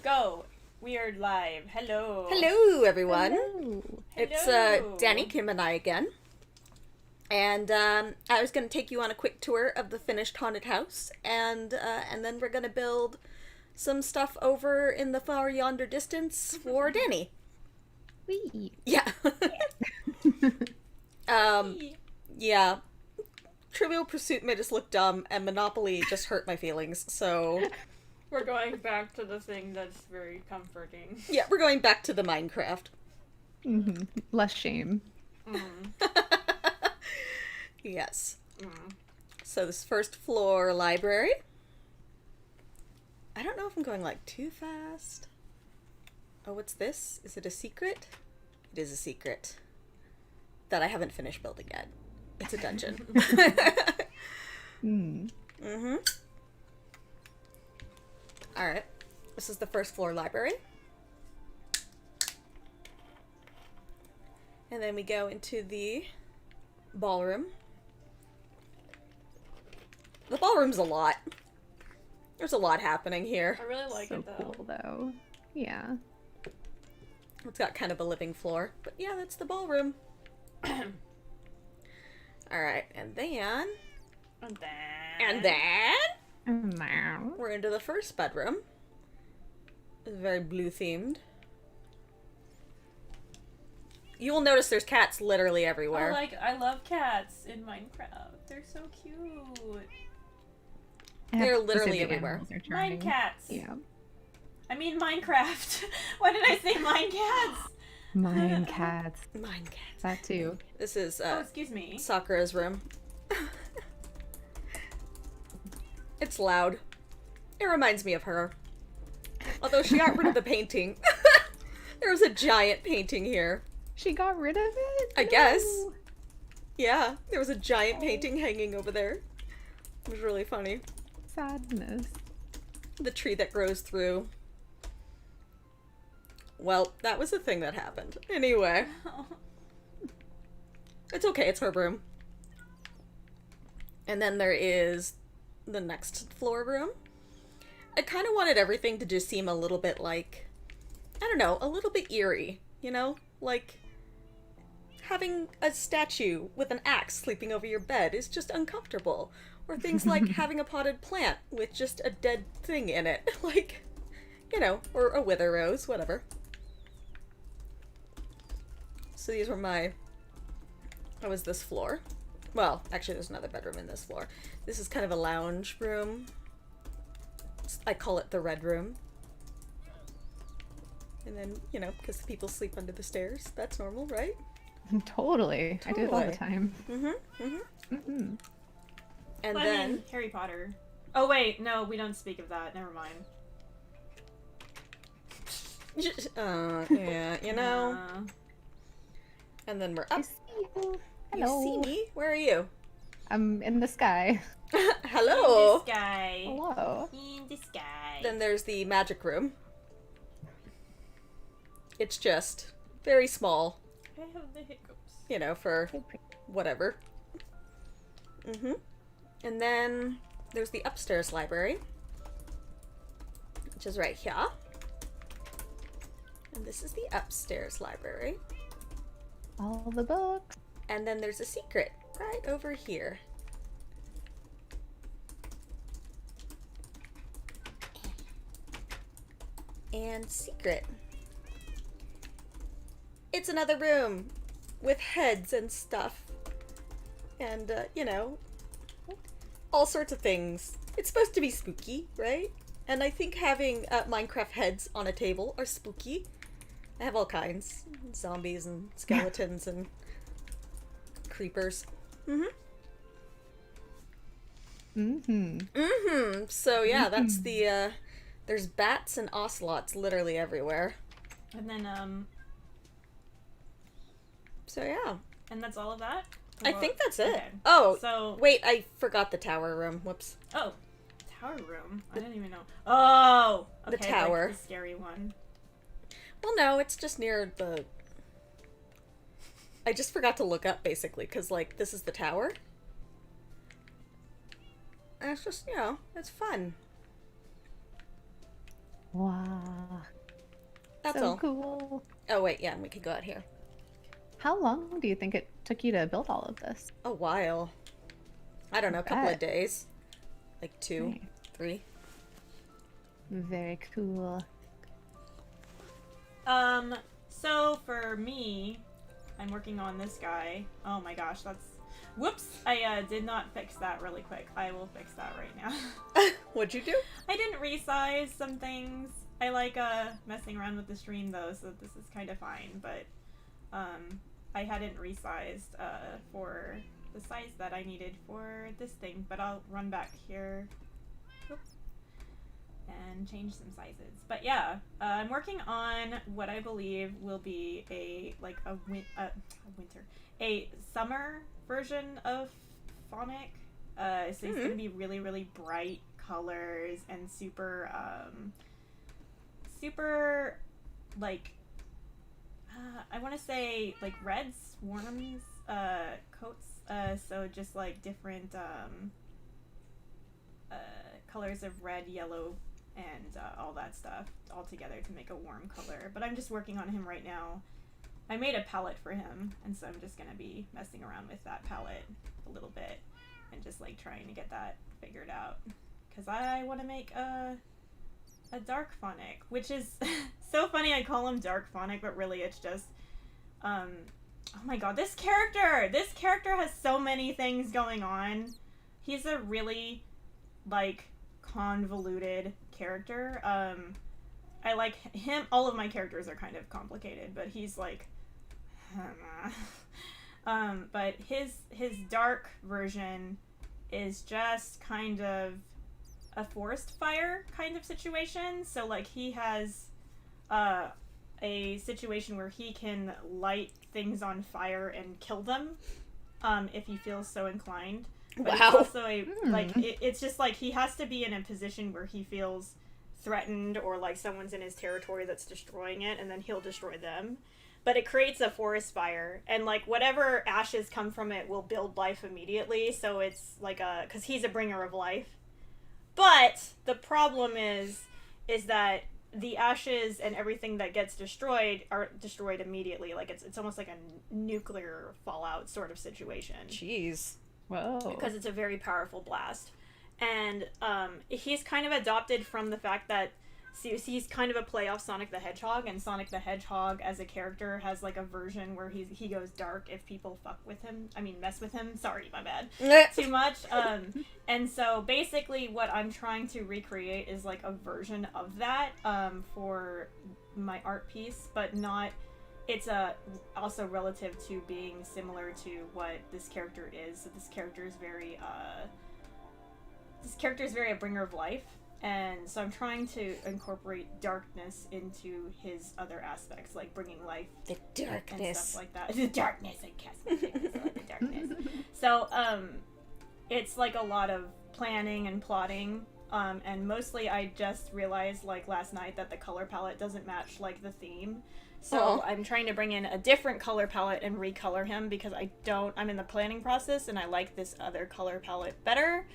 Go. We are live. Hello. Hello, everyone. Hello. It's Hello. Danny, Kim, and I again. And I was going to take you on a quick tour of the finished haunted house, and then we're going to build some stuff over in the far yonder distance for Danny. Wee. Yeah. Yeah. Trivial Pursuit made us look dumb, and Monopoly just hurt my feelings, so... We're going back to the thing that's very comforting. Yeah, we're going back to the Minecraft. Mm-hmm. Less shame. Yes. So this first floor library. I don't know if I'm going like too fast. Oh, what's this? Is it a secret? It is a secret that I haven't finished building yet. It's a dungeon. Mm-hmm. Alright. This is the first floor library. And then we go into the ballroom. The ballroom's a lot. There's a lot happening here. I really like So it though. cool, though. Yeah. It's got kind of a living floor. But yeah, that's the ballroom. Alright, and then we're into the first bedroom. It's very blue themed. You will notice there's cats literally everywhere. I love cats in Minecraft. They're so cute. They're literally Specific everywhere. animals are Mine charming. cats. Yeah. I mean Minecraft. Why did I say mine cats? Mine cats. Mine cats. That too. This is Oh, excuse me. Sakura's room. It's loud. It reminds me of her. Although she got rid of the painting. There was a giant painting here. She got rid of it? I guess. No. Yeah, there was a giant painting hanging over there. It was really funny. Sadness. The tree that grows through. Well, that was a thing that happened. Anyway. It's okay, it's her room. And then there is the next floor room. I kind of wanted everything to just seem a little bit like, I don't know, a little bit eerie, you know? Like, having a statue with an axe sleeping over your bed is just uncomfortable. Or things like having a potted plant with just a dead thing in it. Like, you know, or a wither rose, whatever. So these were my... That was this floor. Well, actually there's another bedroom in this floor. This is kind of a lounge room. I call it the red room. And then, you know, because the people sleep under the stairs. That's normal, right? Totally. I do it all the Totally. time. And I then... mean, Harry Potter. Oh wait, no, we don't speak of that. Never mind. yeah, you know. And then we're I up. see you. You Hello. see me? Where are you? I'm in the sky. Hello! In the sky. Hello. In the sky. Then there's the magic room. It's just very small, I have the hiccups. you know, for whatever. And then there's the upstairs library, which is right here. And this is the upstairs library. All the books. And then there's a secret right over here. And secret. It's another room with heads and stuff. And, you know, all sorts of things. It's supposed to be spooky, right? And I think having Minecraft heads on a table are spooky. I have all kinds. Zombies and skeletons and creepers. So yeah, that's the, there's bats and ocelots literally everywhere. And then, So yeah. and that's all of that? I think that's it. Okay. Oh, So, wait, I forgot the tower room. Whoops. oh, tower room. I didn't even know. Oh, okay, The tower. like the scary one. Well, no, it's just near the... I just forgot to look up, basically, because, like, this is the tower. And it's just, you know, it's fun. Wow. That's so all. cool. Oh, wait, yeah, and we could go out here. How long do you think it took you to build all of this? A while. I don't know, a couple of Bet. days. Like 2, Nice. 3. Very cool. So for me, I'm working on this guy. Oh my gosh, that's... Whoops! I did not fix that really quick. I will fix that right now. What'd you do? I didn't resize some things. I like messing around with the stream though, so this is kind of fine, but I hadn't resized for the size that I needed for this thing, but I'll run back here. Oops. And change some sizes. But yeah, I'm working on what I believe will be a summer version of Phonic. So it's going to be really, really bright colors and super like I want to say like red swarms coats. So just like different colors of red, yellow, and all that stuff all together to make a warm color. But I'm just working on him right now. I made a palette for him, and so I'm just going to be messing around with that palette a little bit and just like trying to get that figured out. Because I want to make a dark Phonic, which is so funny. I call him dark Phonic, but really it's just oh my god, this character has so many things going on. He's a really like convoluted character. I like him. All of my characters are kind of complicated, but he's like but his dark version is just kind of a forest fire kind of situation. So like he has a situation where he can light things on fire and kill them if he feels so inclined. But Wow. It's also it's just like he has to be in a position where he feels threatened or like someone's in his territory that's destroying it, and then he'll destroy them. But it creates a forest fire, and like whatever ashes come from it will build life immediately. So it's like because he's a bringer of life. But the problem is that the ashes and everything that gets destroyed are destroyed immediately. Like it's almost like a nuclear fallout sort of situation. Jeez. Whoa. Because it's a very powerful blast. And he's kind of adopted from the fact that he's kind of a play off Sonic the Hedgehog, and Sonic the Hedgehog as a character has like a version where he goes dark if people mess with him. Sorry, my bad. Too much. And so basically what I'm trying to recreate is like a version of that for my art piece, but not... It's also relative to being similar to what this character is. So this character is very a bringer of life, and so I'm trying to incorporate darkness into his other aspects, like bringing life, The darkness. and stuff like that. The darkness, I guess. The darkness. So it's like a lot of planning and plotting. And mostly I just realized like last night that the color palette doesn't match like the theme. So I'm trying to bring in a different color palette and recolor him because I'm in the planning process and I like this other color palette better.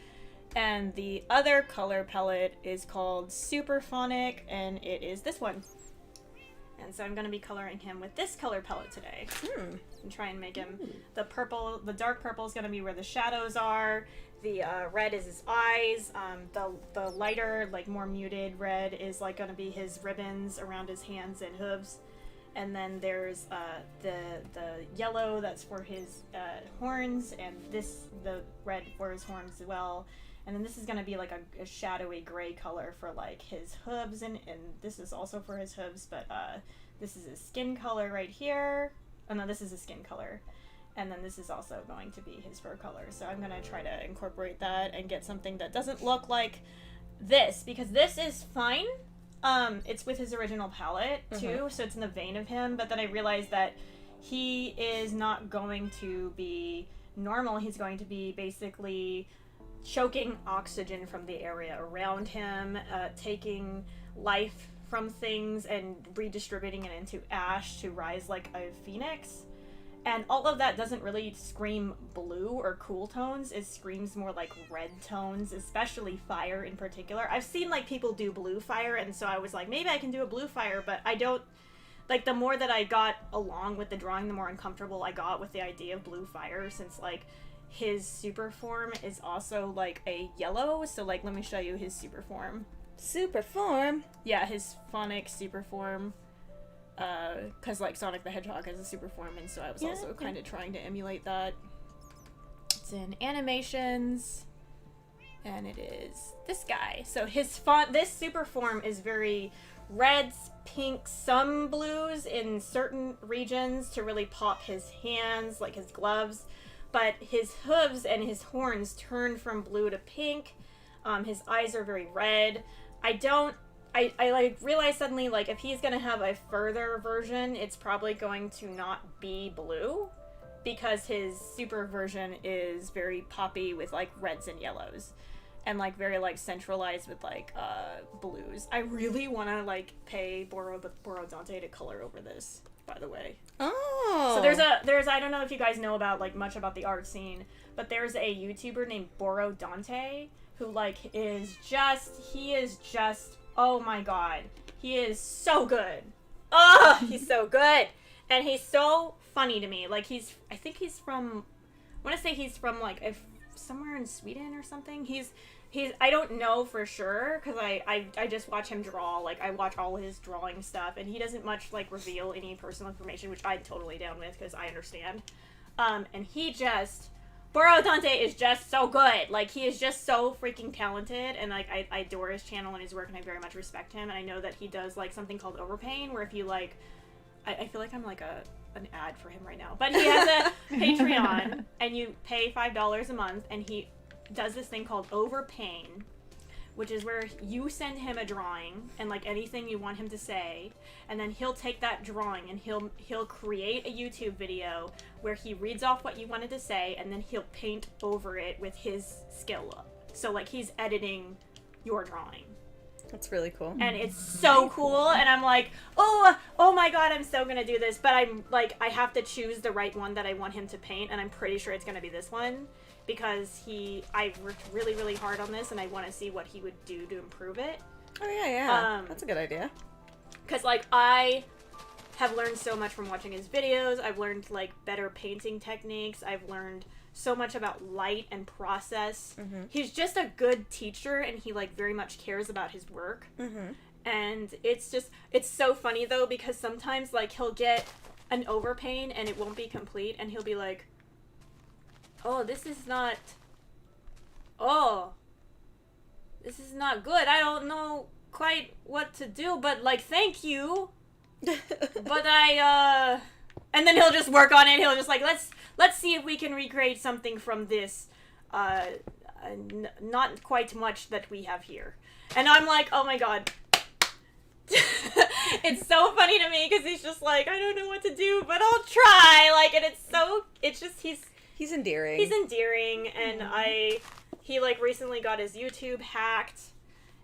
And the other color palette is called Super Phonic, and it is this one. And so I'm going to be coloring him with this color palette today. And try and make him the dark purple is going to be where the shadows are. The red is his eyes. The lighter, like more muted red is like going to be his ribbons around his hands and hooves. And then there's the yellow that's for his horns, and the red for his horns as well. And then this is going to be like a shadowy gray color for like his hooves, and this is also for his hooves, but this is his skin color right here. Oh no, this is his skin color. And then this is also going to be his fur color. So I'm going to try to incorporate that and get something that doesn't look like this, because this is fine. It's with his original palette too, so it's in the vein of him, but then I realized that he is not going to be normal. He's going to be basically choking oxygen from the area around him, taking life from things and redistributing it into ash to rise like a phoenix. And all of that doesn't really scream blue or cool tones. It screams more like red tones, especially fire in particular. I've seen like people do blue fire, and so I was like, maybe I can do a blue fire, but I don't. Like, the more that I got along with the drawing, the more uncomfortable I got with the idea of blue fire, since like his super form is also like a yellow. So like, let me show you his super form. Super form? Yeah, his phonic super form. Because like Sonic the Hedgehog has a super form, and so I was also kind of trying to emulate that. It's in animations, and it is this guy. So this super form is very reds, pinks, some blues in certain regions to really pop his hands, like his gloves, but his hooves and his horns turn from blue to pink. His eyes are very red. I like realized suddenly, like, if he's gonna have a further version, it's probably going to not be blue, because his super version is very poppy with like reds and yellows, and like very like centralized with like blues. I really want to like pay Borodante to color over this, by the way. Oh. So there's I don't know if you guys know about like much about the art scene, but there's a YouTuber named Borodante who like is just oh my god, he is so good. Oh, he's so good, and he's so funny to me. Like I think he's from, I want to say he's from like somewhere in Sweden or something. He's I don't know for sure, because I just watch him draw. Like, I watch all his drawing stuff, and he doesn't much like reveal any personal information, which I'm totally down with because I understand. And Borodante is just so good. Like, he is just so freaking talented, and like I adore his channel and his work, and I very much respect him. And I know that he does like something called Overpain, where if you like, I feel like I'm like an ad for him right now, but he has a Patreon, and you pay $5 a month, and he does this thing called Overpain, which is where you send him a drawing and like anything you want him to say, and then he'll take that drawing and he'll create a YouTube video where he reads off what you wanted to say, and then he'll paint over it with his skill. So like, he's editing your drawing. That's really cool. And it's so cool, and I'm like, oh my god, I'm so gonna do this, but I'm like, I have to choose the right one that I want him to paint, and I'm pretty sure it's gonna be this one, because I worked really, really hard on this, and I want to see what he would do to improve it. Oh yeah. That's a good idea. Because like, I have learned so much from watching his videos. I've learned like better painting techniques. I've learned so much about light and process. Mm-hmm. He's just a good teacher, and he like very much cares about his work. Mm-hmm. And it's so funny though, because sometimes like he'll get an overpaint and it won't be complete, and he'll be like, this is not good. I don't know quite what to do, but like, thank you. But and then he'll just work on it. He'll just like, let's see if we can recreate something from this not quite much that we have here. And I'm like, oh my god. It's so funny to me, because he's just like, I don't know what to do, but I'll try. Like, and he's endearing. He's endearing, and he like recently got his YouTube hacked,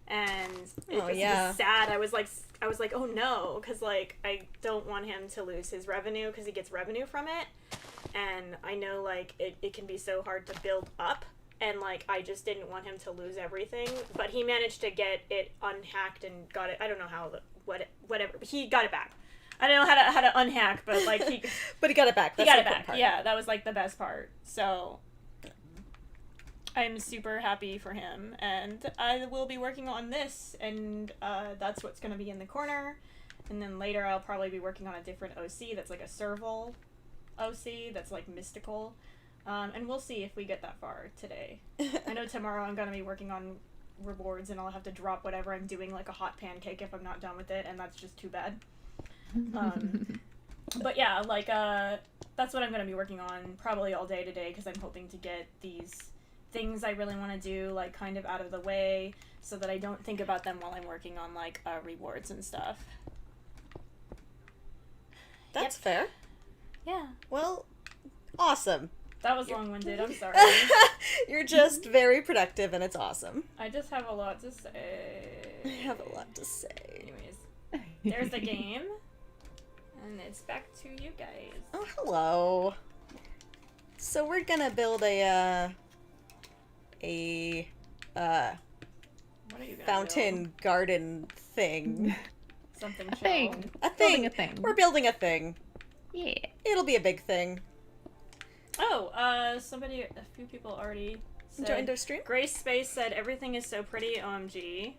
and it was sad. I was like, oh no, because like, I don't want him to lose his revenue, because he gets revenue from it, and I know like it can be so hard to build up, and like, I just didn't want him to lose everything. But he managed to get it unhacked and got it. I don't know how, whatever. He got it back. I don't know how to unhack, but like but he got it back. He got it back. Yeah, that was like the best part. So I'm super happy for him, and I will be working on this, and that's what's going to be in the corner. And then later I'll probably be working on a different OC that's like a serval OC that's like mystical. And we'll see if we get that far today. I know tomorrow I'm going to be working on rewards, and I'll have to drop whatever I'm doing like a hot pancake if I'm not done with it, and that's just too bad. But yeah, like that's what I'm going to be working on probably all day today, because I'm hoping to get these things I really want to do like kind of out of the way, so that I don't think about them while I'm working on like rewards and stuff. That's fair. Yeah. Well, awesome. That was long-winded, I'm sorry. You're just very productive, and it's awesome. I just have a lot to say. I have a lot to say. Anyways, there's the game. And it's back to you guys. Oh, hello. So we're gonna build a What are you gonna fountain build? garden thing. Something A chill. thing. A Building thing. a thing. We're building a thing. Yeah. It'll be a big thing. Oh, a few people already said. Joined our stream? Grace Space said everything is so pretty, OMG.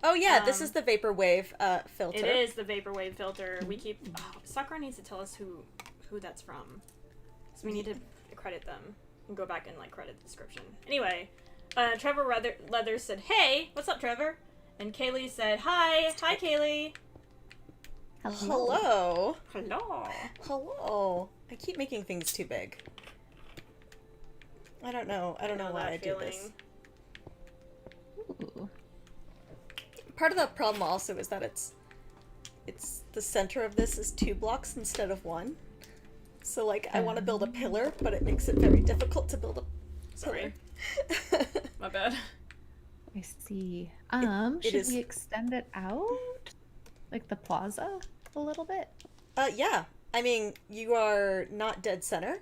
Oh yeah, this is the vaporwave filter. It is the vaporwave filter. We keep. Oh, Sakura needs to tell us who that's from, so we need to credit them and go back and like credit the description. Anyway, Trevor Leather said, "Hey, what's up, Trevor?" And Kaylee said, "Hi, hi, Kaylee." Hello. Hello. Hello. I keep making things too big. I don't know. I don't know why I do this. Ooh. Part of the problem also is that it's the center of this is 2 blocks instead of 1. So like I want to build a pillar, but it makes it very difficult to build a Sorry. pillar. My bad. I see. It Should is- we extend it out? Like the plaza a little bit? Yeah. I mean, you are not dead center.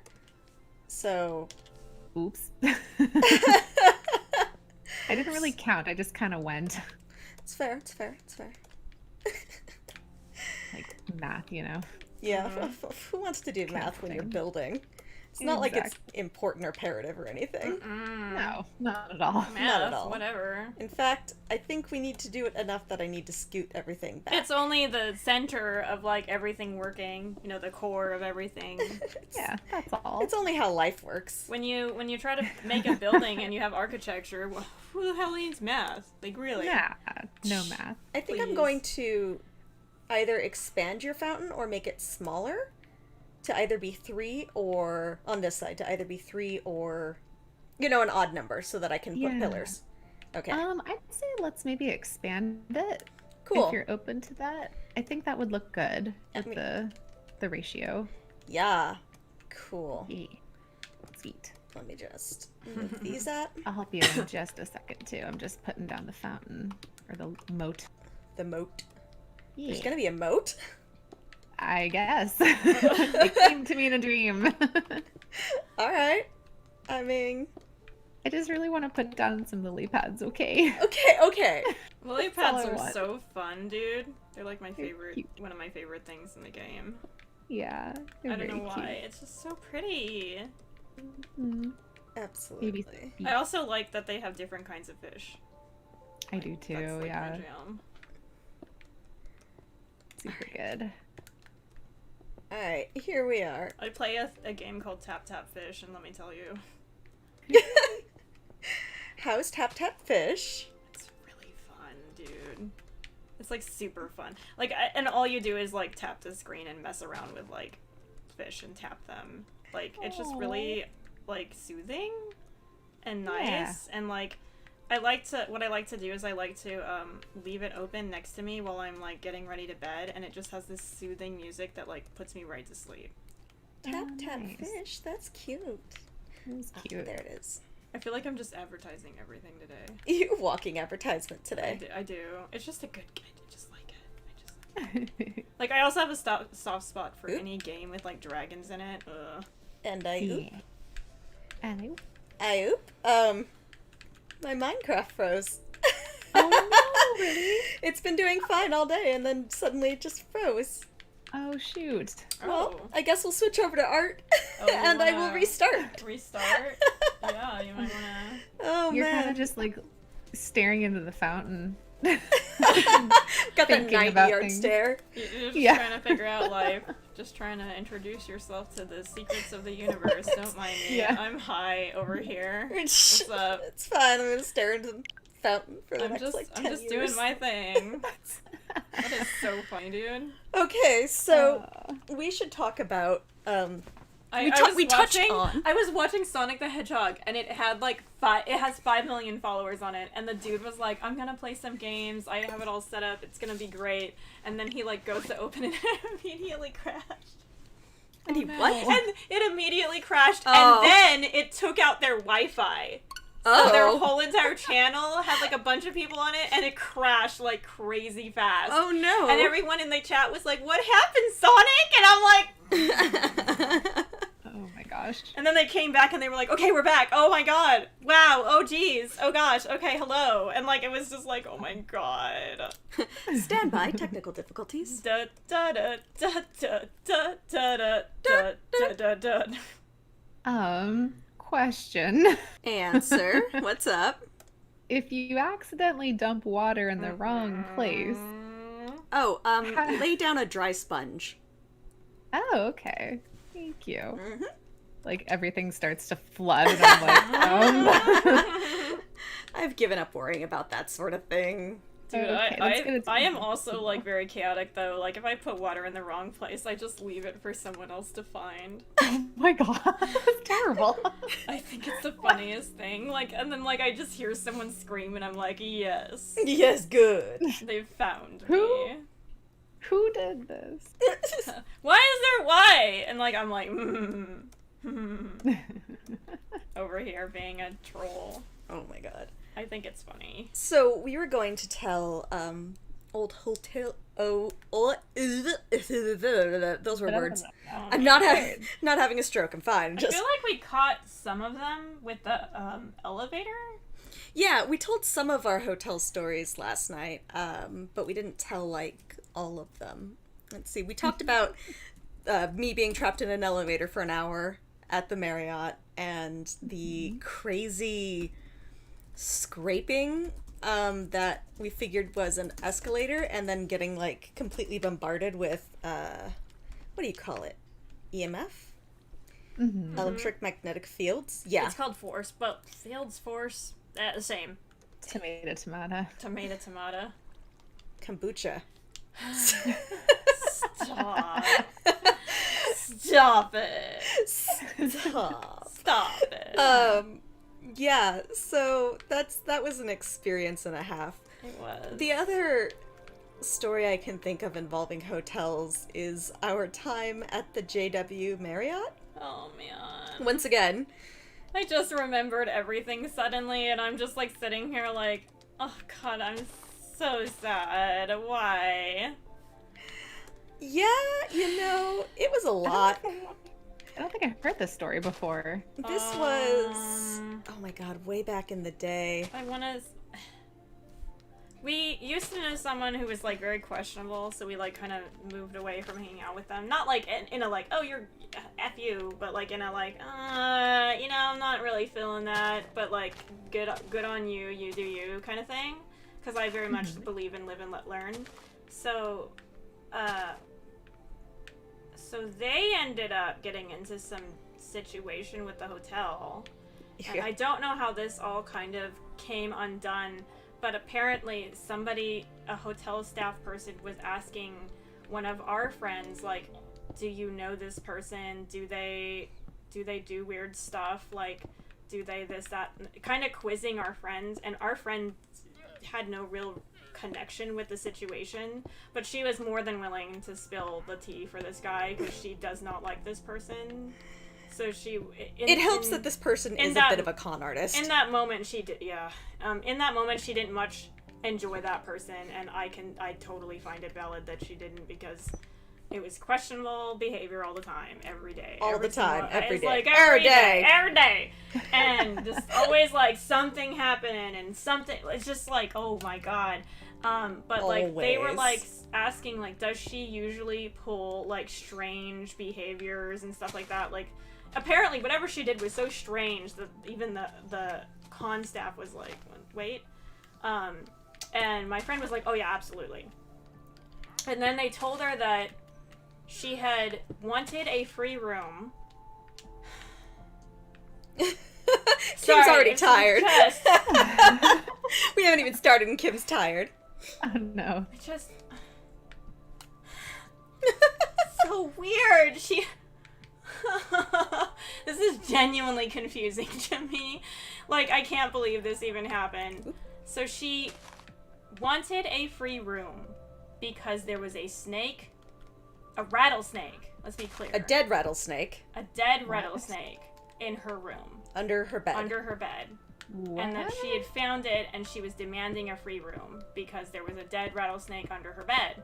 So Oops. I didn't really count. I just kind of went. it's fair. It's fair. It's fair. Like math, you know? Yeah. Who wants to do math when you're Counting. building? It's not like it's important or imperative or anything. No, not at all. Math, Not at all. whatever. In fact, I think we need to do it enough that I need to scoot everything back. It's only the center of like everything working. You know, the core of everything. Yeah, that's all. It's only how life works. When you try to make a building and you have architecture, who the hell needs math? Like really? Nah, no math. I think I'm Please. going to either expand your fountain or make it smaller to either be 3 or on this side to either be 3 or an odd number so that I can put Yeah. pillars. Okay. I'd say let's maybe expand it. Cool. If you're open to that. I think that would look good with the ratio. Yeah. Cool. Yeah. Sweet. Let me just move these up. I'll help you in just a second too. I'm just putting down the fountain or the moat. The moat. Yeah. There's gonna be a moat? I guess. It came to me in a dream. Alright. I mean... I just really want to put down some lily pads, okay? Okay. Lily That's all pads I are want. so fun, dude. They're like my favorite, cute. one of my favorite things in the game. Yeah. I they're don't know very why. It's just so pretty. Cute. Mm, Absolutely. maybe feet. I also like that they have different kinds of fish. I do too, That's, like, yeah. my jam. Super good. Alright, here we are. I play a game called Tap Tap Fish, and let me tell you, How's Tap Tap Fish? it's really fun, dude. It's like super fun. Like, and all you do is like tap the screen and mess around with like fish and tap them. Like, it's just really like soothing and nice. Yeah. And like, what I like to do is I like to leave it open next to me while I'm like getting ready to bed, and it just has this soothing music that like puts me right to sleep. Tap Tap nice. Fish, that's cute. It was Oh, cute. there it is. I feel like I'm just advertising everything today. You walking advertisement today. I do. It's just a good game. I just like it. I just like it. Like, I also have a soft spot for Oop. any game with like dragons in it. Ugh. And I oop. Yeah. And I oop. My Minecraft froze. oh no, really? It's been doing fine all day and then suddenly it just froze. Oh shoot. Well, Oh. I guess we'll switch over to art Oh, and I will restart. Restart? Yeah, you might wanna. Oh You're man. kind of just like staring into the fountain. Got that thinking 90 about yard things. stare. You're just Yeah. trying to figure out life. Just trying to introduce yourself to the secrets of the universe. Don't mind me. Yeah. I'm high over here. What's up? It's fine. I'm gonna stare into the fountain for the I'm next just, like 10 I'm just years. doing my thing. That is so funny, dude. Okay, so Uh, we should talk about I we touched on. I was watching Sonic the Hedgehog, and it had like it has 5 million followers on it, and the dude was like, "I'm gonna play some games. I have it all set up. It's gonna be great." And then he like goes to open it, and it immediately crashed. And he no. what? And it immediately crashed, Oh. and then it took out their Wi-Fi. So their whole entire channel had like a bunch of people on it, and it crashed like crazy fast. Oh no. And everyone in the chat was like, "What happened, Sonic?" And I'm like, Oh my gosh. and then they came back and they were like, "Okay, we're back. Oh my god. Wow. Oh geez. Oh gosh. Okay, hello." And like it was just like, "Oh my god." Stand by, technical difficulties. Da da da da da da da da da da da. Question. Answer. What's up? If you accidentally dump water in the wrong place. Oh, lay down a dry sponge. Oh, okay. Thank you. Mm-hmm. Like everything starts to flood and I'm like, I've given up worrying about that sort of thing. Dude, Okay, that's good. I am also like very chaotic though. Like if I put water in the wrong place, I just leave it for someone else to find. Oh my god, that's terrible. I think it's the funniest thing. Like, and then like I just hear someone scream, and I'm like, yes, Yes, good. they've found Who? me. Who did this? Why is there why? And like I'm like, over here being a troll. Oh my god. I think it's funny. So we were going to tell old hotel those were words. I'm not having a stroke. I'm fine. I feel like we caught some of them with the elevator. Yeah, we told some of our hotel stories last night, but we didn't tell like all of them. Let's see. We talked about me being trapped in an elevator for an hour at the Marriott and the crazy scraping that we figured was an escalator, and then getting like completely bombarded with what do you call it? EMF? Electromagnetic fields? Yeah. It's called force, but fields force, the same. Tomato, tomato. Tomato, tomato. Kombucha. Stop. Stop it. Stop. Stop it. Yeah, so that was an experience and a half. It was. The other story I can think of involving hotels is our time at the JW Marriott. Oh man. Once again. I just remembered everything suddenly, and I'm just like sitting here like, oh god, I'm so sad. Why? Yeah, it was a lot. I don't think I've heard this story before. This was, oh my god, way back in the day. I wanna... We used to know someone who was, like, very questionable, so we, like, kind of moved away from hanging out with them. Not, like, in a, like, oh, you're F you, but, like, in a, like, I'm not really feeling that, but, like, good on you, you do you kind of thing. Because I very much believe in live and let learn. So they ended up getting into some situation with the hotel. And I don't know how this all kind of came undone, but apparently a hotel staff person was asking one of our friends, like, do you know this person? Do they do weird stuff? Like, do they this, that? Kind of quizzing our friends, and our friend had no real connection with the situation, but she was more than willing to spill the tea for this guy because she does not like this person. So it helps that this person is a bit of a con artist. In that moment, she did, yeah. In that moment, she didn't much enjoy that person, and I totally find it valid that she didn't, because it was questionable behavior all the time, every day. Every day. Like every day. And just always like something happening and something, it's just like, oh my god. But like they were like asking, like, does she usually pull like strange behaviors and stuff like that? Like, apparently whatever she did was so strange that even the con staff was like, wait. And my friend was like, oh yeah, absolutely. And then they told her that she had wanted a free room. Kim's already tired. We haven't even started and Kim's tired. Oh no. So weird. This is genuinely confusing to me. Like, I can't believe this even happened. So she wanted a free room because there was a rattlesnake, let's be clear. A dead rattlesnake. A dead rattlesnake in her room. Under her bed. and that she had found it and she was demanding a free room because there was a dead rattlesnake under her bed.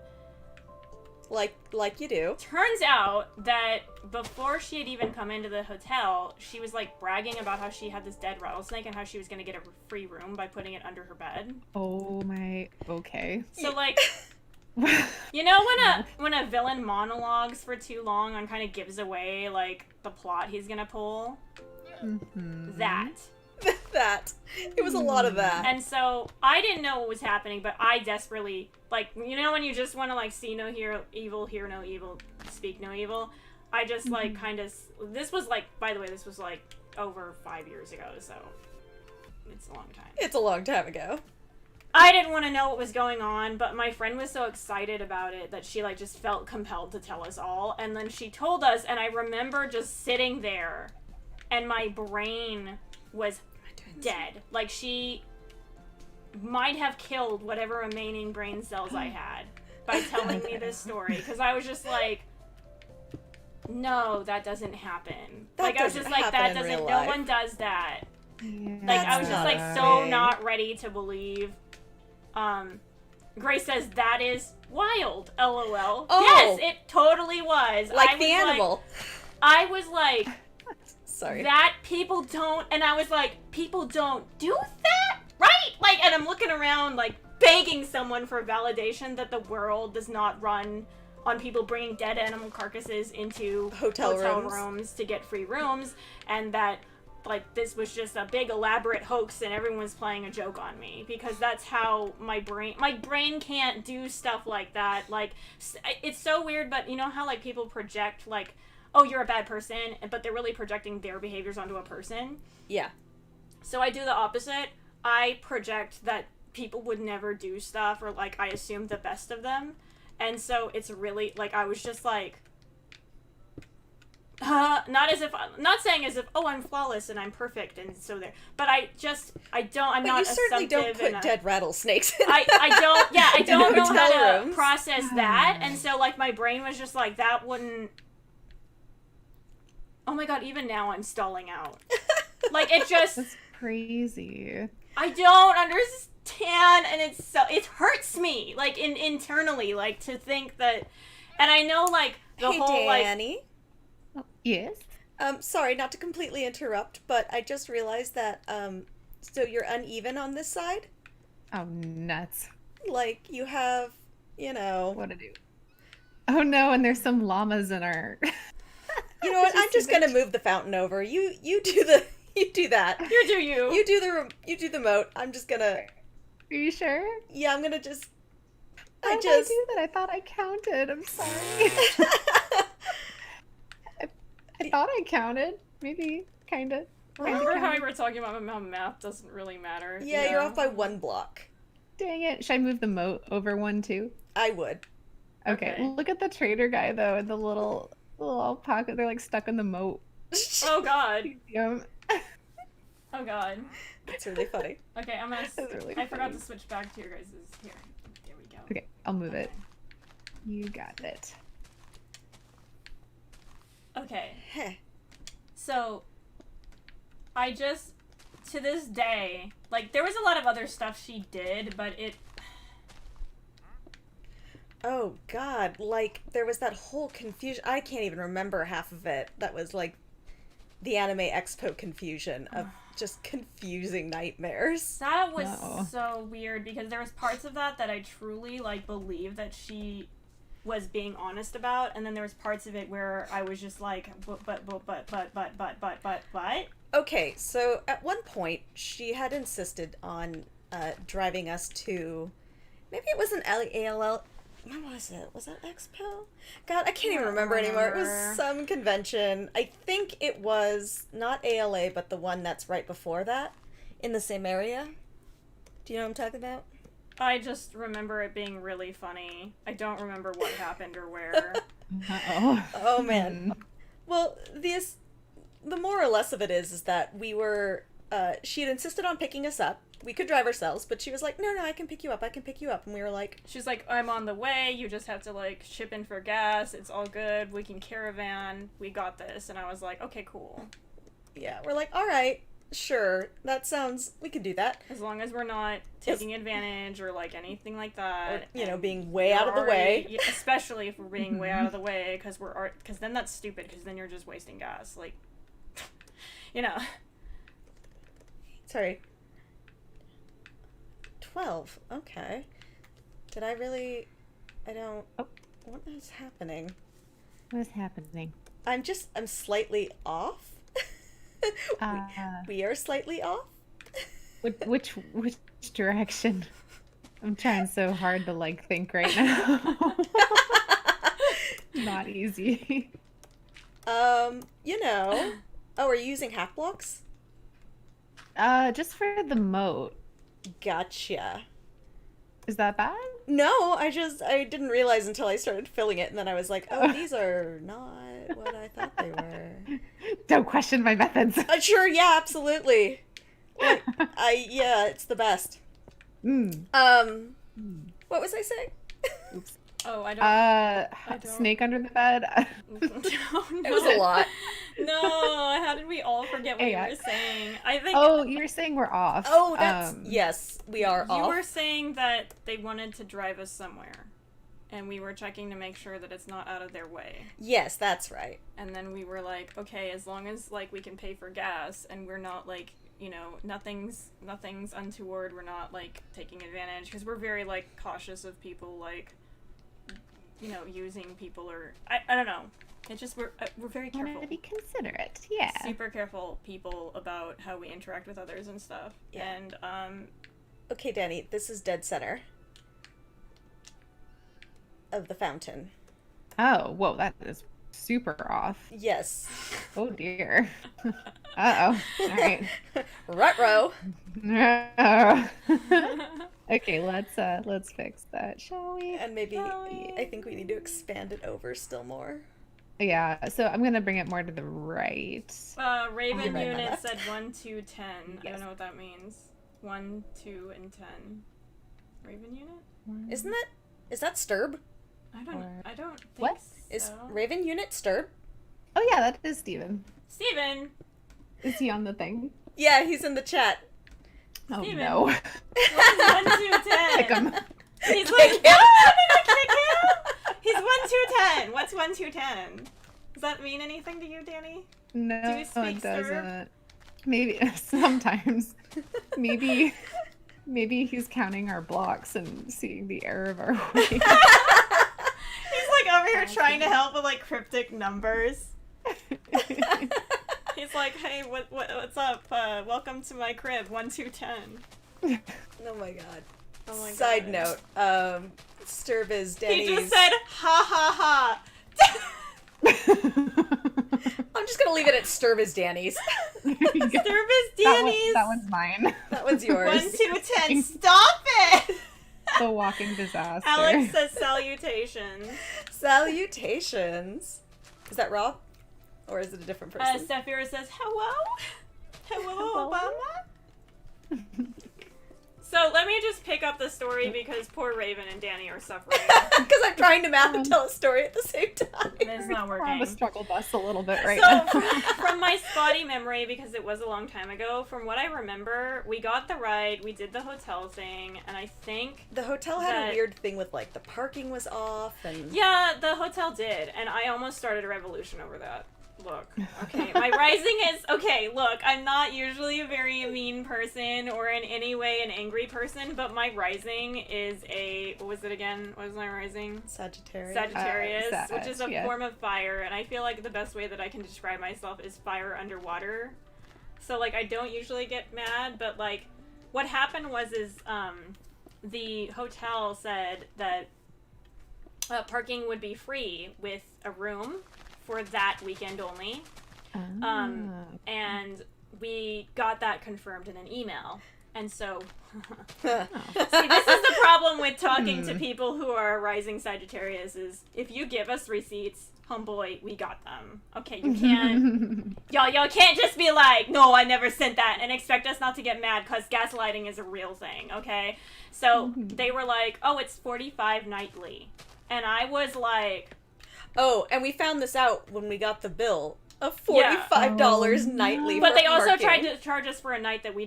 Like you do. Turns out that before she had even come into the hotel, she was like bragging about how she had this dead rattlesnake and how she was going to get a free room by putting it under her bed. Oh my, okay. So like, you know when a villain monologues for too long and kind of gives away like the plot he's going to pull? Mm-hmm. That. That. It was a lot of that. And so I didn't know what was happening, but I desperately, like, you know when you just want to like see no evil, hear no evil, speak no evil? I just like kind of, this was like, by the way, this was like over 5 years ago, so it's a long time. It's a long time ago. I didn't want to know what was going on, but my friend was so excited about it that she like just felt compelled to tell us all, and then she told us, and I remember just sitting there and my brain was dead. Like, she might have killed whatever remaining brain cells I had by telling me this story, because I was just like, no, that doesn't happen. Like, I was just like, that doesn't, no one does that. Yeah. Like, I was just like so not ready to believe. Grace says, that is wild, LOL. Oh. Yes, it totally was. Like the animal. I was like, sorry. That people don't, and I was like, people don't do that, right? Like, and I'm looking around, like, begging someone for validation that the world does not run on people bringing dead animal carcasses into hotel rooms to get free rooms, and that, like, this was just a big elaborate hoax and everyone was playing a joke on me, because that's how my brain can't do stuff like that. Like, it's so weird, but you know how, like, people project, like, oh, you're a bad person, but they're really projecting their behaviors onto a person. Yeah. So I do the opposite. I project that people would never do stuff, or, like, I assume the best of them. And so it's really, like, I was just like, not saying as if, oh, I'm flawless and I'm perfect and so there. But I'm But not you certainly don't assumptive put dead rattlesnakes in I don't know how to rooms. process that. And so, like, my brain was just like, that wouldn't. Oh my god, even now I'm stalling out. Like, it just... That's crazy. I don't understand, and it hurts me, like, internally, like, to think that... And I know, like, the whole, Danny. Oh, yes? Sorry, not to completely interrupt, but I just realized that, so you're uneven on this side? Oh, nuts. Like, you have, you know... What to do? Oh no, and there's some llamas in our... You know what? I'm just gonna move the fountain over. You do that. You do you. You do the moat. I'm just gonna. Are you sure? Yeah, I'm gonna just. How did I do that? I thought I counted. I'm sorry. I thought I counted. Maybe, kinda. Remember how we were talking about how math doesn't really matter? Yeah, you're off by 1 block. Dang it! Should I move the moat over 1 too? I would. Okay. Look at the trader guy though, and the little alpaca. They're like stuck in the moat. Oh god. Oh god. It's really funny. Okay, I'm gonna. Really I forgot to switch back to your guys' here. There we go. Okay, I'll move it. You got it. Okay. Heh. So, I just, to this day, like, there was a lot of other stuff she did, but it... Oh, God. Like, there was that whole confusion. I can't even remember half of it. That was, like, the Anime Expo confusion of just confusing nightmares. That was so weird, because there was parts of that I truly, like, believed that she was being honest about, and then there was parts of it where I was just like, but. Okay, so at one point, she had insisted on driving us to, maybe it was an ALL, what was it? Was that Expo? God, I can't even remember anymore. It was some convention. I think it was not ALA, but the one that's right before that, in the same area. Do you know what I'm talking about? I just remember it being really funny. I don't remember what happened or where. Uh-oh. Oh, man. Well, the more or less of it is that we were, she had insisted on picking us up. We could drive ourselves, but she was like, no, I can pick you up. And we were like... She's like, I'm on the way. You just have to, like, ship in for gas. It's all good. We can caravan. We got this. And I was like, okay, cool. Yeah, we're like, all right. Sure, that sounds... We could do that. As long as we're not taking advantage or, like, anything like that. Or, being way out of the way. Yeah, especially if we're being way out of the way, because then that's stupid, because then you're just wasting gas. Like, Sorry. 12. Okay. Did I really... I don't... Oh. What is happening? What is happening? I'm slightly off. We are slightly off. Which direction? I'm trying so hard to like think right now. Not easy. Oh, are you using hack blocks? Just for the moat. Gotcha. Is that bad? No, I didn't realize until I started filling it, and then I was like, oh, these are not what I thought they were. Don't question my methods. Sure, yeah, absolutely. Yeah, it's the best. What was I saying? Oops. Oh, I don't. Snake under the bed. No. It was a lot. No, how did we all forget what you were saying? I think. Oh, you were saying we're off. Oh, that's yes, we are off. You were saying that they wanted to drive us somewhere, and we were checking to make sure that it's not out of their way. Yes, that's right. And then we were like, okay, as long as like we can pay for gas, and we're not like, nothing's untoward. We're not like taking advantage, because we're very like cautious of people like, using people, or I don't know. It's just we're very careful. Wanted to be considerate, yeah. Super careful people about how we interact with others and stuff. Yeah. And Okay, Danny, this is dead center of the fountain. Oh, whoa, that is super off. Yes. Oh dear. Uh-oh. All right. Ruh-roh. Okay, let's fix that, shall we? And maybe I think we need to expand it over still more. Yeah, so I'm gonna bring it more to the right. Raven right, unit left. said 1, 2, 10. I Yes. don't know what that means. 1, 2, and 10. Raven unit? Is that Sturb? I don't think What? so. Is Raven unit Sturb? Oh yeah, that is Steven. Steven! Is he on the thing? Yeah, he's in the chat. Oh Steven. no. 1, 2, 10. Kick him. He's like, Kick no, him. kick him! He's 1, 2, 10. What's 1, 2, 10? Does that mean anything to you, Danny? No, Do you speak it doesn't. Maybe sometimes. Maybe he's counting our blocks and seeing the error of our way. He's like over here trying to help with like cryptic numbers. He's like, hey, what's up? Welcome to my crib, 1, 2, 10. Oh my god. Oh my Side God. note, Sturb is Danny's... He just said, ha ha ha. I'm just gonna leave it at Sturb is Danny's. Service Danny's. That one's mine. That one's yours. 1, 2, 10. Stop it! The walking disaster. Alex says salutations. Salutations. Is that Rob? Or is it a different person? Stephira says, hello? Hello, Obama? So let me just pick up the story because poor Raven and Danny are suffering. Because I'm trying to math and tell a story at the same time. It's not We're on working. the struggle bus a little bit right So now. from my spotty memory, because it was a long time ago, from what I remember, we got the ride, we did the hotel thing, and I think... The hotel had that- a weird thing with, like, the parking was off, and... Yeah, the hotel did, and I almost started a revolution over that. Look, okay, my rising is, okay, look, I'm not usually a very mean person or in any way an angry person, but my rising is a, what was it again? What was my rising? Sagittarius. Sagittarius, Sag, which is a yeah. form of fire, and I feel like the best way that I can describe myself is fire underwater. So, like, I don't usually get mad, but, like, what happened was the hotel said that parking would be free with a room for that weekend only. And we got that confirmed in an email. And so, see, this is the problem with talking to people who are rising Sagittarius is if you give us receipts, homeboy, we got them. Okay, you can't, y'all can't just be like, no, I never sent that, and expect us not to get mad because gaslighting is a real thing, okay? So they were like, oh, it's $45 nightly. And I was like... Oh, and we found this out when we got the bill. of $45 nightly. But for they also parking. tried to charge us for a night that we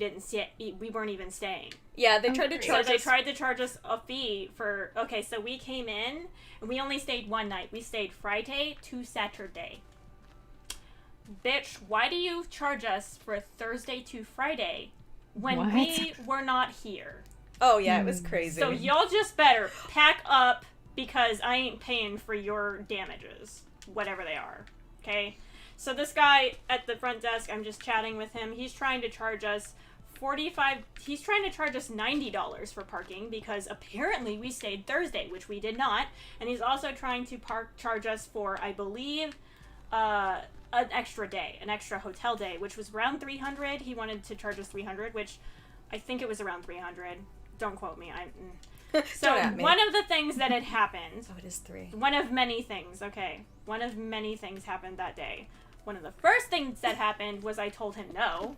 weren't even staying. Yeah, they tried to charge So they us. tried to charge us a fee for. Okay, so we came in and we only stayed one night. We stayed Friday to Saturday. Bitch, why do you charge us for Thursday to Friday when we were not here? Oh yeah, it was crazy. So y'all just better pack up because I ain't paying for your damages, whatever they are. Okay? So this guy at the front desk, I'm just chatting with him. He's trying to charge us he's trying to charge us $90 for parking because apparently we stayed Thursday, which we did not. And he's also trying to charge us for, I believe, an extra day, an extra hotel day, which was around $300. He wanted to charge us $300, which I think it was around $300. Don't quote me. So one of the things that had happened. Oh, it is 3. One of many things. Okay, one of many things happened that day. One of the first things that happened was I told him no.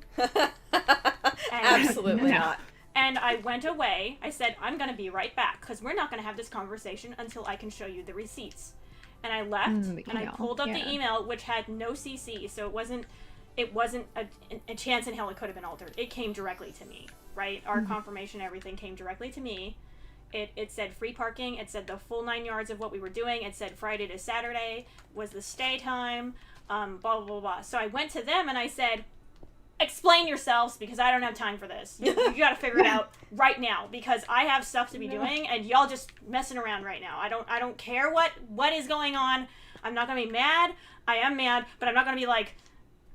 Absolutely not. And I went away. I said, I'm going to be right back because we're not going to have this conversation until I can show you the receipts. And I left and I pulled up the email, which had no CC, so it wasn't a chance in hell it could have been altered. It came directly to me, right? Our confirmation, everything came directly to me. It said free parking. It said the full 9 yards of what we were doing. It said Friday to Saturday was the stay time, blah, blah, blah, blah. So I went to them and I said, explain yourselves because I don't have time for this. You got to figure it out right now because I have stuff to be doing and y'all just messing around right now. I don't care what is going on. I'm not going to be mad. I am mad, but I'm not going to be like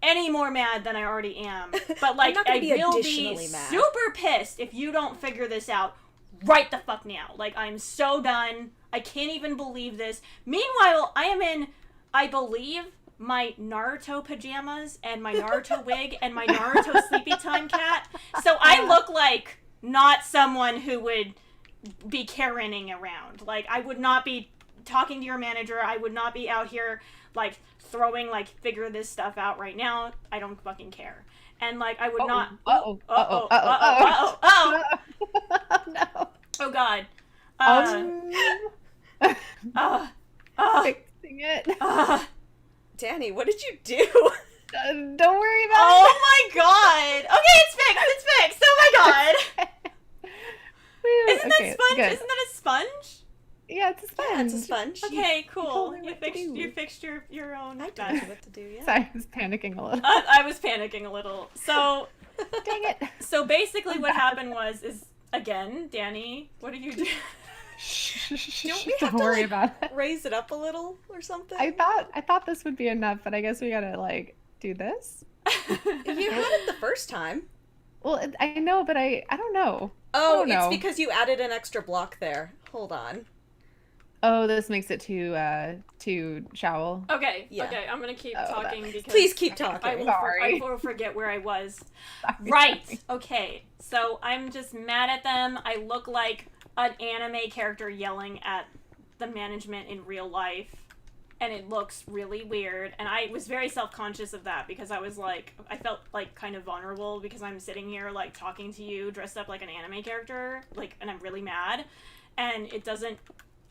any more mad than I already am. But like I will be super pissed if you don't figure this out right the fuck now. Like I'm so done. I can't even believe this. Meanwhile, I am in, I believe, my Naruto pajamas and my Naruto wig and my Naruto sleepy time cat. So I look like not someone who would be Karening around. Like I would not be talking to your manager. I would not be out here like throwing like figure this stuff out right now. I don't fucking care. And like I would not. No. Oh God. Fixing it. Danny, what did you do? Don't worry about it. Oh my God. Okay, it's fixed. Oh my God. Isn't that sponge? Good. Isn't that a sponge? Yeah, it's a sponge. Yeah, it's a sponge. Okay, cool. told me You what to do. fixed your own. I told you what to do, yeah. Sorry, I was panicking a little. I was panicking a little. So Dang it. So basically what happened is again, Danny, what did you do? Don't we have Don't to worry like, about it. raise it up a little or something? I thought this would be enough, but I guess we gotta like do this. You had it the first time. Well, I know, but I don't know. Oh, I don't it's know. because you added an extra block there. Hold on. Oh, this makes it too showl. Okay, Yeah. okay, I'm gonna keep Oh, that talking makes- because Please keep I talking. will forget where I was. Sorry. Right. Okay. So I'm just mad at them. I look like an anime character yelling at the management in real life. And it looks really weird. And I was very self-conscious of that because I was like, I felt like kind of vulnerable because I'm sitting here like talking to you dressed up like an anime character. Like, and I'm really mad. And it doesn't,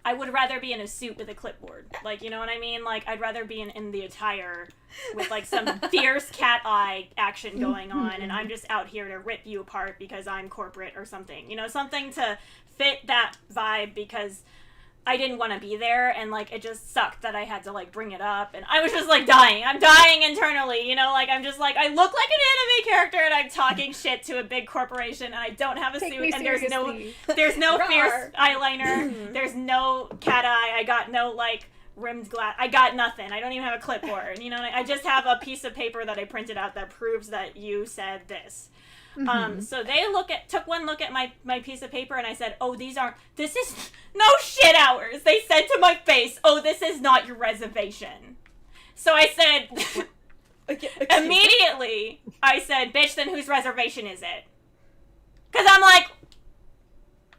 I would rather be in a suit with a clipboard. Like, you know what I mean? Like, I'd rather be in the attire with like some fierce cat eye action going on. And I'm just out here to rip you apart because I'm corporate or something. You know, something to fit that vibe because I didn't want to be there, and, like, it just sucked that I had to, like, bring it up, and I was just, like, dying. I'm dying internally, you know? Like, I'm just, like, I look like an anime character, and I'm talking shit to a big corporation, and I don't have a Take suit, me and seriously. there's no Rawr. fierce eyeliner, there's no cat eye, I got no, like, rimmed glass, I got nothing. I don't even have a clipboard, you know? I just have a piece of paper that I printed out that proves that you said this. So they took one look at my piece of paper and I said, oh, this is no shit hours. They said to my face, oh, this is not your reservation. So I said, immediately, I said, bitch, then whose reservation is it? Because I'm like,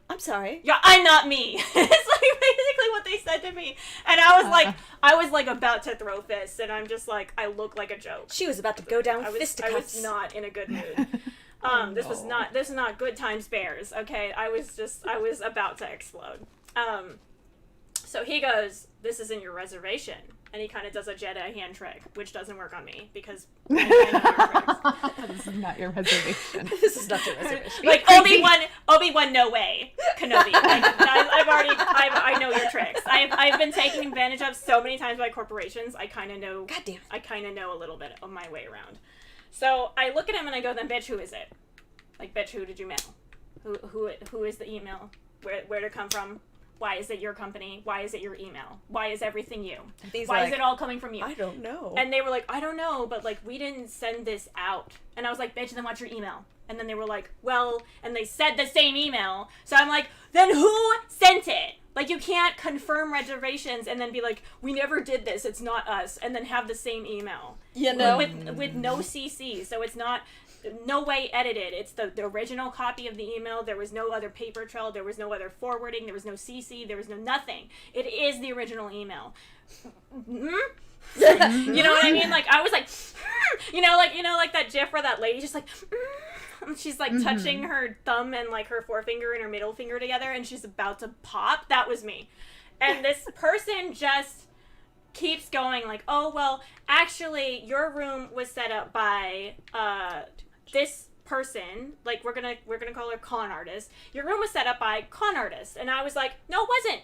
I'm sorry. yeah, I'm not me. It's like basically what they said to me. And I was like about to throw fists and I'm just like, I look like a joke. She was about to go down I fisticuffs. was not in a good mood. This is not good times bears, okay? I was about to explode. So he goes, this isn't your reservation. And he kind of does a Jedi hand trick, which doesn't work on me because I know your tricks. This is not your reservation. This is not your reservation. Like Obi-Wan, no way, Kenobi. Like, I know your tricks. I've been taken advantage of so many times by corporations. I kind of know. Goddamn. I kind of know a little bit of my way around. So I look at him and I go, then bitch, who is it? Like, bitch, who did you mail? Who is the email? Where did it come from? Why is it your company? Why is it your email? Why is everything you? Why is it all coming from you? I don't know. And they were like, I don't know, but like we didn't send this out. And I was like, bitch, then what's your email? And then they were like, well, and they said the same email. So I'm like, then who sent it? Like, you can't confirm reservations and then be like, we never did this, it's not us, and then have the same email. You know? With no CC, so it's not, no way edited. It's the original copy of the email. There was no other paper trail, there was no other forwarding, there was no CC, there was no nothing. It is the original email. You know what I mean? Like, I was like, you know, like that gif where that lady just like, and she's like touching her thumb and like her forefinger and her middle finger together and she's about to pop. That was me. And this person just keeps going like, oh, well, actually your room was set up by this person. Like, we're gonna call her con artist. Your room was set up by con artist. And I was like, no, it wasn't.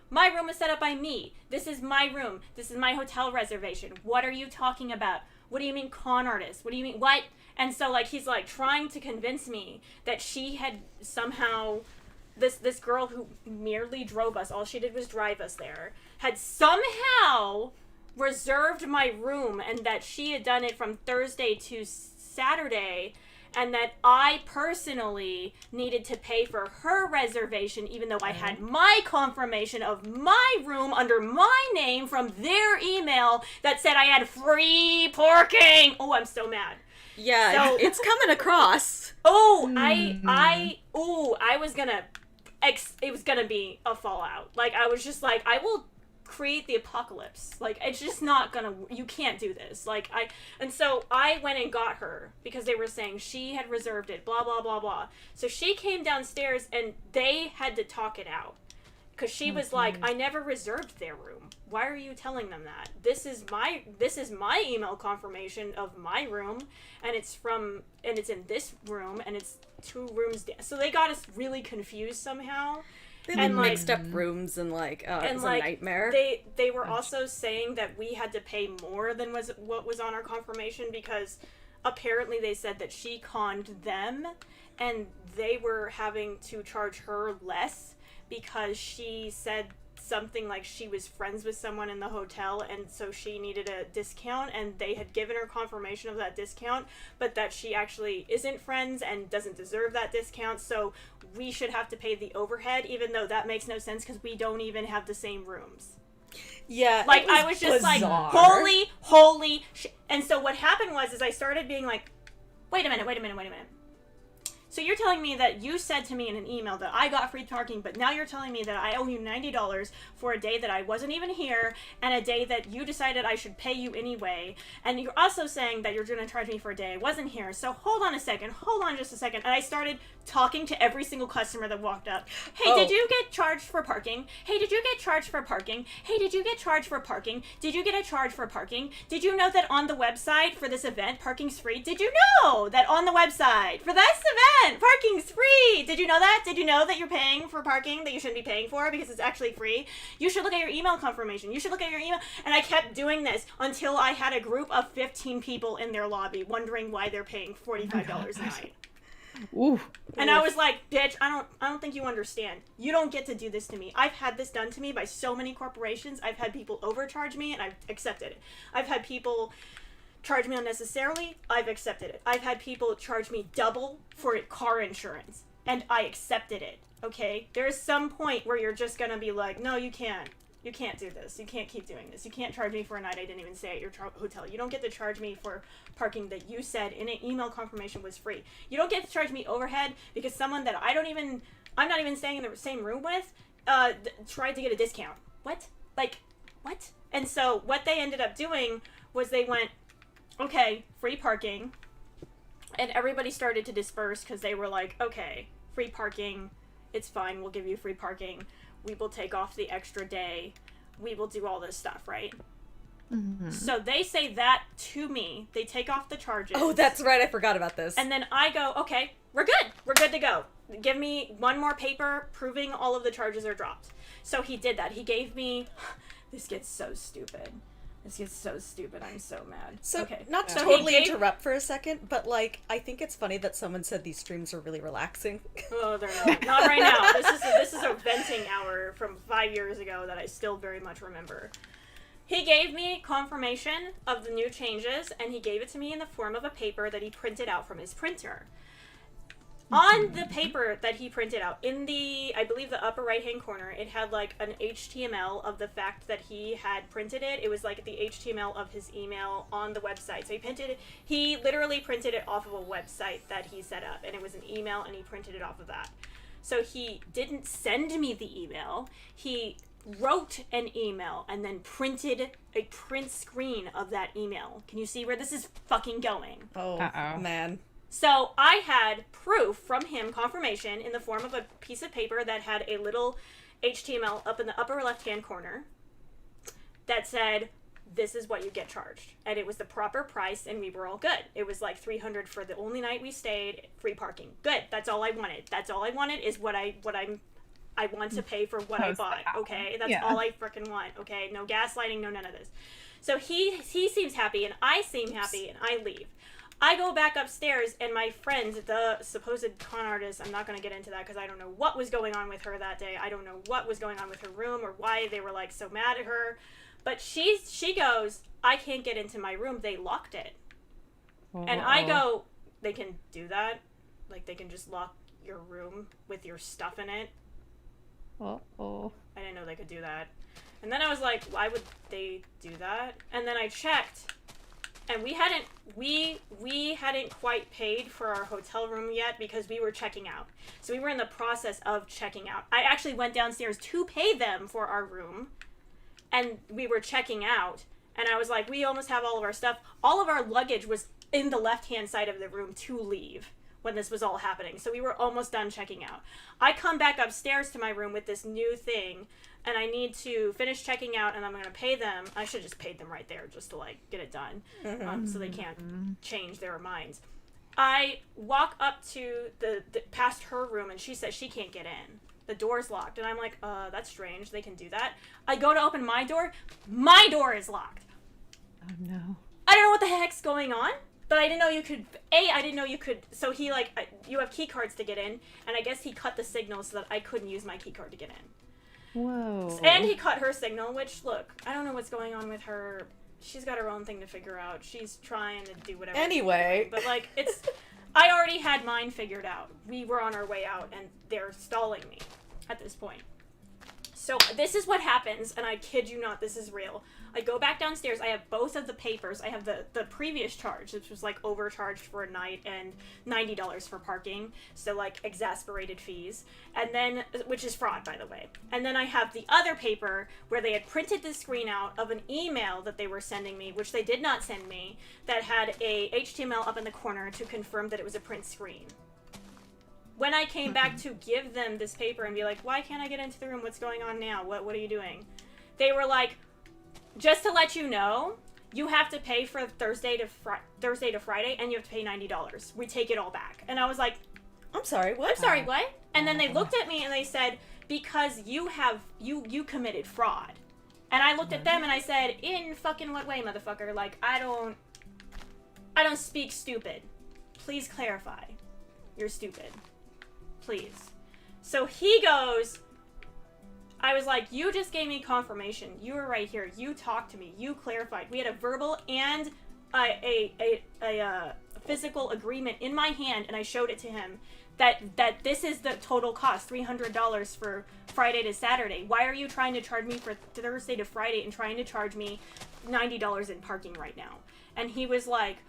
My room was set up by me. This is my room. This is my hotel reservation. What are you talking about? What do you mean con artist? What do you mean? What? And so, like, he's, like, trying to convince me that she had somehow, this girl who merely drove us, all she did was drive us there, had somehow reserved my room and that she had done it from Thursday to Saturday and that I personally needed to pay for her reservation even though I had my confirmation of my room under my name from their email that said I had free parking. Oh, I'm so mad. Yeah, so, it's coming across. I was gonna, it was gonna be a fallout. Like, I was just like, I will create the apocalypse. Like, it's just not gonna, you can't do this. Like, and so I went and got her because they were saying she had reserved it, blah, blah, blah, blah. So she came downstairs and they had to talk it out. Because she was like, I never reserved their room. Why are you telling them that? This is my email confirmation of my room, and it's in this room, and it's 2 rooms down. So they got us really confused somehow. They like mixed up rooms and like, it was a nightmare. They were also saying that we had to pay more than what was on our confirmation because apparently they said that she conned them, and they were having to charge her less because she said something like she was friends with someone in the hotel and so she needed a discount and they had given her confirmation of that discount but that she actually isn't friends and doesn't deserve that discount, so we should have to pay the overhead even though that makes no sense because we don't even have the same rooms. Yeah, like I was just bizarre. Like holy and so what happened was I started being like, wait a minute. So you're telling me that you said to me in an email that I got free parking, but now you're telling me that I owe you $90 for a day that I wasn't even here and a day that you decided I should pay you anyway. And you're also saying that you're going to charge me for a day I wasn't here. So hold on just a second. And I started talking to every single customer that walked up. Hey, did you get charged for parking? Hey, did you get charged for parking? Hey, did you get charged for parking? Did you get a charge for parking? Did you know that on the website for this event, parking's free? Did you know that on the website for this event, parking's free? Did you know that? Did you know that you're paying for parking that you shouldn't be paying for because it's actually free? You should look at your email confirmation. You should look at your email. And I kept doing this until I had a group of 15 people in their lobby wondering why they're paying $45 a night. Ooh. And I was like, bitch, I don't think you understand. You don't get to do this to me. I've had this done to me by so many corporations. I've had people overcharge me and I've accepted it. I've had people charge me unnecessarily. I've accepted it. I've had people charge me double for car insurance and I accepted it. Okay? There is some point where you're just gonna be like, no, you can't. You can't do this. You can't keep doing this. You can't charge me for a night I didn't even stay at your hotel. You don't get to charge me for parking that you said in an email confirmation was free. You don't get to charge me overhead because someone that I'm not even staying in the same room with, tried to get a discount. What? Like, what? And so what they ended up doing was they went, okay, free parking. And everybody started to disperse because they were like, okay, free parking. It's fine. We'll give you free parking. We will take off the extra day we will do all this stuff, right? Mm-hmm. So they say that to me. They take off the charges. Oh, that's right. I forgot about this. And then I go, okay, we're good. We're good to go. Give me one more paper proving all of the charges are dropped. So he did that. He gave me... This gets so stupid. I'm so mad. So, okay. not to So totally he gave- interrupt for a second, but, like, I think it's funny that someone said these streams are really relaxing. Oh, they're not. Not right now. This is a venting hour from 5 years ago that I still very much remember. He gave me confirmation of the new changes, and he gave it to me in the form of a paper that he printed out from his printer. On the paper that he printed out, in the, I believe the upper right-hand corner, it had like an HTML of the fact that he had printed it. It was like the HTML of his email on the website. So he literally printed it off of a website that he set up, and it was an email, and he printed it off of that. So he didn't send me the email. He wrote an email and then printed a print screen of that email. Can you see where this is fucking going? Oh, man. So I had proof from him, confirmation, in the form of a piece of paper that had a little HTML up in the upper left-hand corner that said, this is what you get charged. And it was the proper price, and we were all good. It was like $300 for the only night we stayed, free parking. Good. That's all I wanted. That's all I wanted is what I want to pay for what I bought. Okay? That's all I freaking want. Okay? No gaslighting, no none of this. So he seems happy, and I seem happy, and I leave. I go back upstairs, and my friend, the supposed con artist, I'm not going to get into that because I don't know what was going on with her that day. I don't know what was going on with her room or why they were, like, so mad at her. But she goes, I can't get into my room. They locked it. Uh-oh. And I go, they can do that? Like, they can just lock your room with your stuff in it? Uh-oh. I didn't know they could do that. And then I was like, why would they do that? And then I checked. And we hadn't quite paid for our hotel room yet because we were checking out. So we were in the process of checking out. I actually went downstairs to pay them for our room, and we were checking out. And I was like, we almost have all of our stuff. All of our luggage was in the left-hand side of the room to leave when this was all happening. So we were almost done checking out. I come back upstairs to my room with this new thing, and I need to finish checking out, and I'm going to pay them. I should have just paid them right there just to, like, get it done, so they can't change their minds. I walk up to the past her room, and she says she can't get in. The door's locked, and I'm like, that's strange. They can do that. I go to open my door. My door is locked. Oh, no. I don't know what the heck's going on. But I didn't know you could, I didn't know you could, so he, like, you have key cards to get in, and I guess he cut the signal so that I couldn't use my key card to get in. Whoa. And he cut her signal, which, look, I don't know what's going on with her. She's got her own thing to figure out. She's trying to do whatever. Anyway. But, like, I already had mine figured out. We were on our way out, and they're stalling me at this point. So this is what happens, and I kid you not, this is real. I go back downstairs, I have both of the papers. I have the previous charge, which was, like, overcharged for a night and $90 for parking, so, like, exasperated fees, and then, which is fraud, by the way. And then I have the other paper where they had printed the screen out of an email that they were sending me, which they did not send me, that had a HTML up in the corner to confirm that it was a print screen. When I came back to give them this paper and be like, why can't I get into the room? What's going on now? What are you doing? They were like, just to let you know, you have to pay for Thursday to Friday, and you have to pay $90. We take it all back. And I was like, I'm sorry, what? I'm sorry, what? And then they looked at me and they said, because you committed fraud. And I looked at them and I said, in fucking what way, motherfucker? Like, I don't speak stupid. Please clarify. You're stupid. Please. So he goes, I was like, you just gave me confirmation. You were right here. You talked to me. You clarified. We had a verbal and a physical agreement in my hand, and I showed it to him that this is the total cost, $300 for Friday to Saturday. Why are you trying to charge me for Thursday to Friday and trying to charge me $90 in parking right now? And he was like,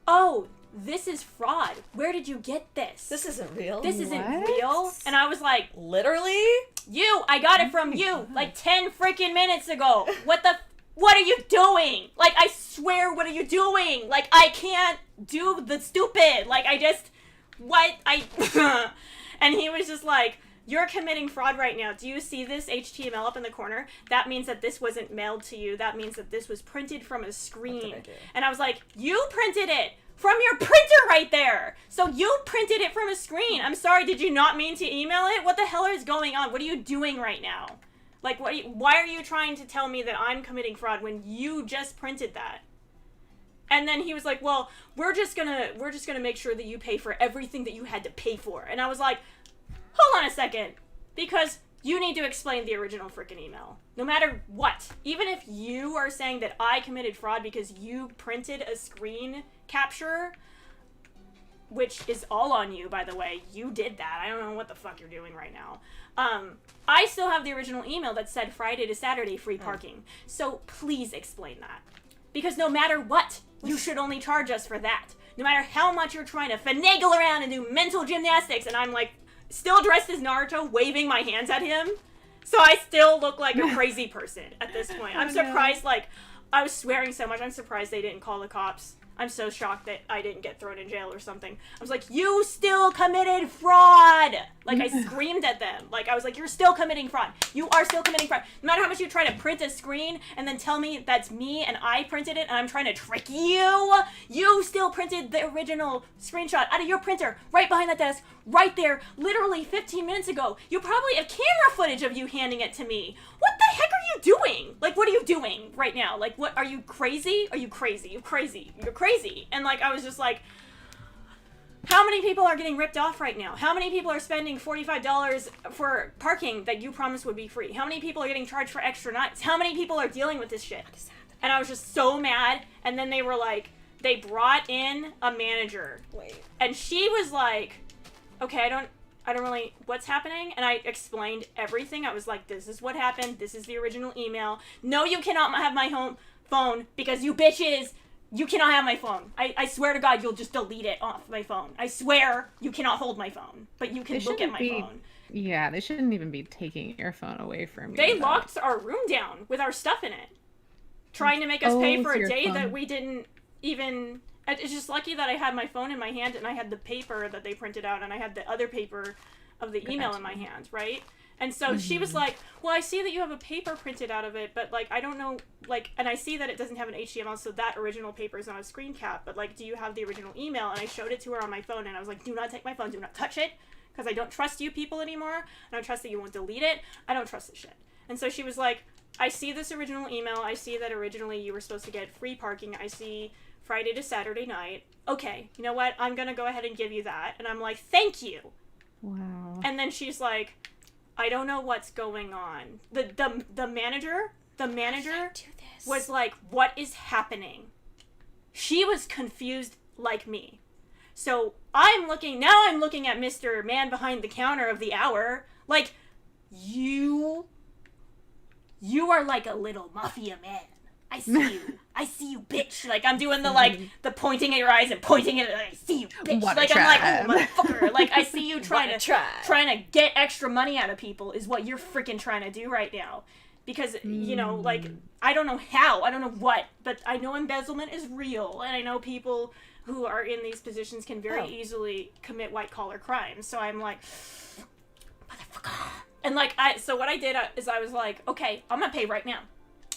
oh, this is fraud. Where did you get this? This isn't real. This isn't real. And I was like, literally? I got it from you like 10 freaking minutes ago. What are you doing? Like, I swear, what are you doing? Like, I can't do the stupid. Like, and he was just like, You're committing fraud right now. Do you see this HTML up in the corner? That means that this wasn't mailed to you. That means that this was printed from a screen. And I was like, you printed it from your printer right there. So you printed it from a screen. I'm sorry, did you not mean to email it? What the hell is going on? What are you doing right now? Like, why are you trying to tell me that I'm committing fraud when you just printed that? And then he was like, well, we're just gonna make sure that you pay for everything that you had to pay for. And I was like, hold on a second. Because you need to explain the original frickin' email. No matter what. Even if you are saying that I committed fraud because you printed a screen capture, which is all on you, by the way. You did that. I don't know what the fuck you're doing right now. I still have the original email that said Friday to Saturday free parking. So please explain that. Because no matter what, you should only charge us for that. No matter how much you're trying to finagle around and do mental gymnastics, and I'm like, still dressed as Naruto, waving my hands at him. So I still look like a crazy person at this point. I'm surprised, like, I was swearing so much, I'm surprised they didn't call the cops. I'm so shocked that I didn't get thrown in jail or something. I was like, you still committed fraud! Like, I screamed at them. Like, I was like, you're still committing fraud. You are still committing fraud. No matter how much you try to print a screen and then tell me that's me and I printed it and I'm trying to trick you, you still printed the original screenshot out of your printer right behind that desk, right there, literally 15 minutes ago. You probably have camera footage of you handing it to me. What the heck are you doing? Like, what are you doing right now? Like, what, are you crazy? Are you crazy? You're crazy. You're crazy. And, like, I was just like, how many people are getting ripped off right now? How many people are spending $45 for parking that you promised would be free? How many people are getting charged for extra nights? How many people are dealing with this shit? And I was just so mad. And then they were like, they brought in a manager. Wait. And she was like, okay, I don't really, what's happening? And I explained everything. I was like, this is what happened. This is the original email. No, you cannot have my home phone because you bitches, you cannot have my phone. I swear to God, you'll just delete it off my phone. I swear you cannot hold my phone, but you can look at my phone. Yeah, they shouldn't even be taking your phone away from you. They locked our room down with our stuff in it. Trying to make us pay for a day that we didn't even... It's just lucky that I had my phone in my hand and I had the paper that they printed out and I had the other paper of the email in my hand, right? And so she was like, well, I see that you have a paper printed out of it, but, like, I don't know, like, and I see that it doesn't have an HTML, so that original paper is not a screen cap, but, like, do you have the original email? And I showed it to her on my phone and I was like, do not take my phone, do not touch it, because I don't trust you people anymore. I don't trust that you won't delete it. I don't trust this shit. And so she was like, I see this original email. I see that originally you were supposed to get free parking. I see Friday to Saturday night. Okay, you know what? I'm going to go ahead and give you that. And I'm like, thank you. Wow. And then she's like, I don't know what's going on. The manager was like, what is happening? She was confused like me. So I'm looking at Mr. Man behind the counter of the hour. Like, you are like a little mafia man. I see you, bitch. Like, I'm doing the, like, the pointing at your eyes and pointing at it. I see you, bitch. What like, I'm like, oh, motherfucker. Like, I see you trying to get extra money out of people is what you're freaking trying to do right now. Because, you know, like, I don't know how, I don't know what, but I know embezzlement is real, and I know people who are in these positions can very easily commit white-collar crimes. So I'm like, motherfucker. And, like, so what I did is I was like, okay, I'm gonna pay right now.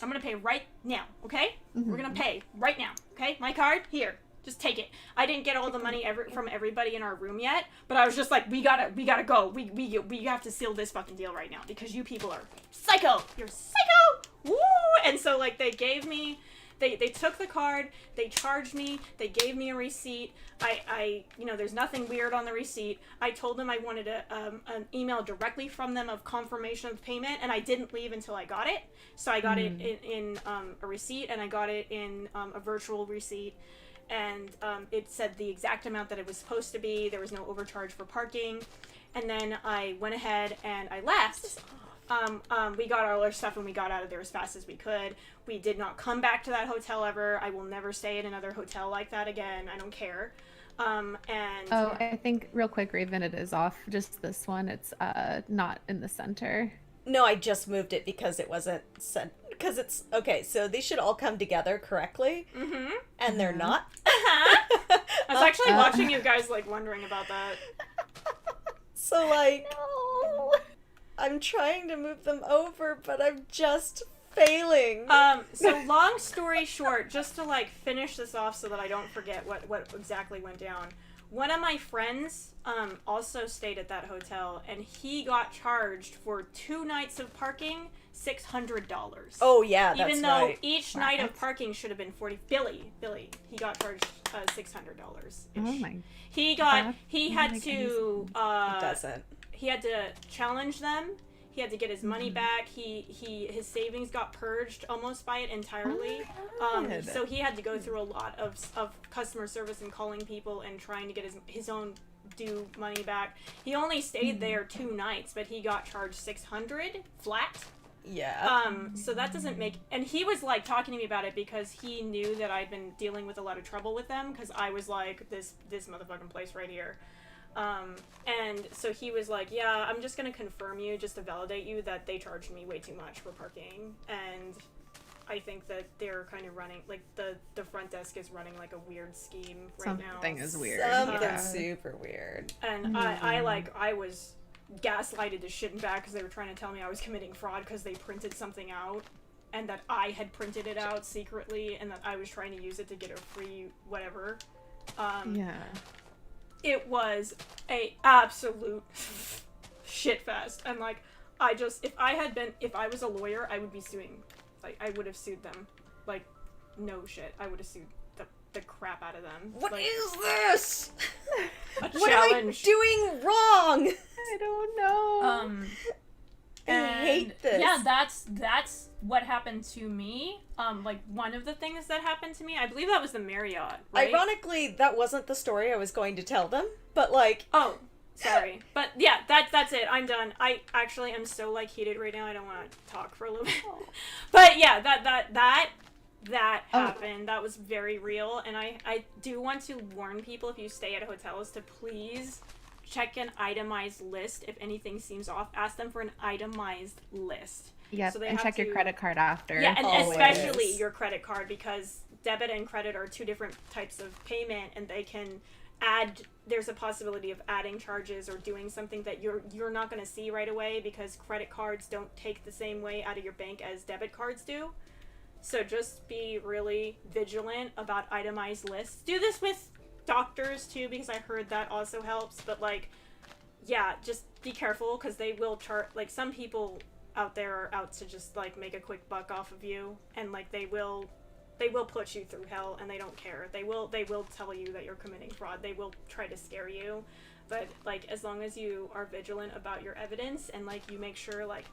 I'm gonna pay right now, okay? We're gonna pay right now, okay? My card, here, just take it. I didn't get all the money from everybody in our room yet, but I was just like, we gotta go. We have to seal this fucking deal right now because you people are psycho. You're psycho. Woo! And so, like, they gave me, they took the card, they charged me, they gave me a receipt. I you know, there's nothing weird on the receipt. I told them I wanted an email directly from them of confirmation of payment, and I didn't leave until I got it. So I got it in a receipt, and I got it in a virtual receipt, and it said the exact amount that it was supposed to be. There was no overcharge for parking. And then I went ahead and I left. We got all our stuff and we got out of there as fast as we could. We did not come back to that hotel ever. I will never stay in another hotel like that again. I don't care. I think real quick, Raven, it is off. Just this one. It's not in the center. No, I just moved it because it wasn't sent. Because it's okay. So these should all come together correctly, and they're not. I was actually watching you guys, like, wondering about that. So, like, No. I'm trying to move them over, but I'm just failing. So long story short, just to like finish this off so that I don't forget what exactly went down. One of my friends also stayed at that hotel, and he got charged for 2 nights of parking, $600. Oh yeah, that's even though right. each night of parking should have been Billy, he got charged $600. Oh my. He had to It doesn't. he had to challenge them. He had to get his money back. His savings got purged almost by it entirely. So he had to go through a lot of customer service and calling people and trying to get his own due money back. He only stayed there 2 nights, but he got charged $600 flat. Yeah. So that doesn't make... And he was, like, talking to me about it because he knew that I'd been dealing with a lot of trouble with them, because I was like, this motherfucking place right here. And so he was like, yeah, I'm just gonna confirm you, just to validate you, that they charged me way too much for parking. And I think that they're kind of running, like, the front desk is running, like, a weird scheme right now. Something is weird. Something super weird. And I was gaslighted to shit and back because they were trying to tell me I was committing fraud because they printed something out, and that I had printed it out secretly, and that I was trying to use it to get a free whatever. It was a absolute shit fest. And like, if I was a lawyer, I would be suing. Like, I would have sued them. Like, no shit. I would have sued the crap out of them. What like, is this? A What am I doing wrong? I don't know. I hate this. Yeah, that's what happened to me. Like, one of the things that happened to me, I believe that was the Marriott, right? Ironically, that wasn't the story I was going to tell them, but like... Oh, sorry. But yeah, that's it. I'm done. I actually am so, like, heated right now. I don't want to talk for a little bit. But yeah, that happened. That was very real. And I do want to warn people, if you stay at hotels, to please check an itemized list. If anything seems off, ask them for an itemized list. Yep, So they and have check your to- credit card after. Yeah, and Always. especially your credit card, because debit and credit are 2 different types of payment, and they can there's a possibility of adding charges or doing something that you're not going to see right away, because credit cards don't take the same way out of your bank as debit cards do. So just be really vigilant about itemized lists. Do this with doctors too, because I heard that also helps. But like, yeah, just be careful, because they will charge. Like, some people out there are out to just like make a quick buck off of you, and like they will put you through hell, and they don't care. They will tell you that you're committing fraud. They will try to scare you. But like, as long as you are vigilant about your evidence, and like you make sure like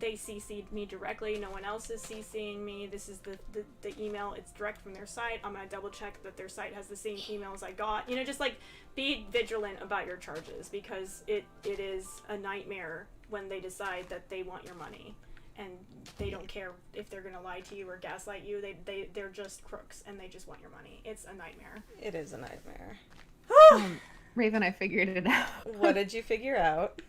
they CC'd me directly, no one else is CCing me, this is the email, it's direct from their site, I'm gonna double check that their site has the same emails I got. You know, just like be vigilant about your charges, because it is a nightmare when they decide that they want your money, and they don't care if they're gonna lie to you or gaslight you. They're just crooks, and they just want your money. It's a nightmare. It is a nightmare. Raven, I figured it out. What did you figure out?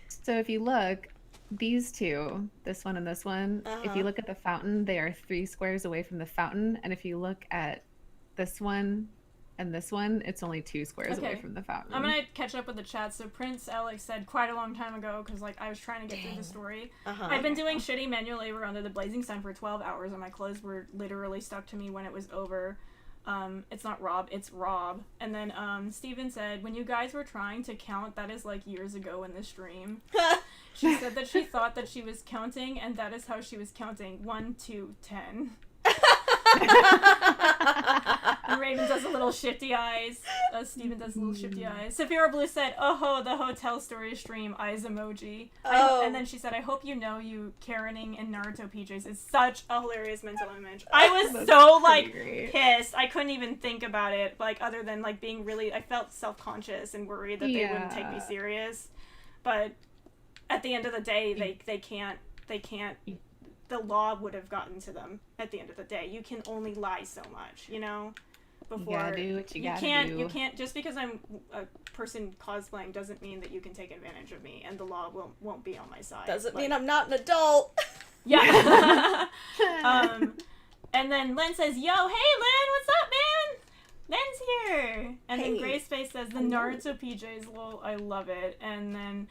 So if you look, these two, this one and this one, if you look at the fountain, they are 3 squares away from the fountain. And if you look at this one and this one, it's only 2 squares away from the fountain. I'm gonna catch up with the chat. So Prince Alex said quite a long time ago, because like I was trying to get through the story. I've been doing shitty manual labor under the blazing sun for 12 hours, and my clothes were literally stuck to me when it was over. It's not Rob, it's Rob. And then Steven said, when you guys were trying to count, that is like years ago in the stream. She said that she thought that she was counting, and that is how she was counting. 1, 2, 10. And Raven does a little shifty eyes. Steven does a little shifty eyes. Saphira Blue said, oh, the hotel story stream, eyes emoji. And then she said, I hope you know you Karening in Naruto PJs is such a hilarious mental image. I was so, like, pissed. I couldn't even think about it, like, other than, like, being really, I felt self-conscious and worried that they wouldn't take me serious. But at the end of the day, they can't, the law would have gotten to them at the end of the day. You can only lie so much, you know? Before you gotta do what you gotta do. You can't, just because I'm a person cosplaying doesn't mean that you can take advantage of me, and the law won't be on my side. Doesn't mean I'm not an adult. Yeah. And then Len says, yo, hey Len, what's up, man? Len's here! And then Hey. Gray Space says, the Naruto PJs, lol, I love it. And then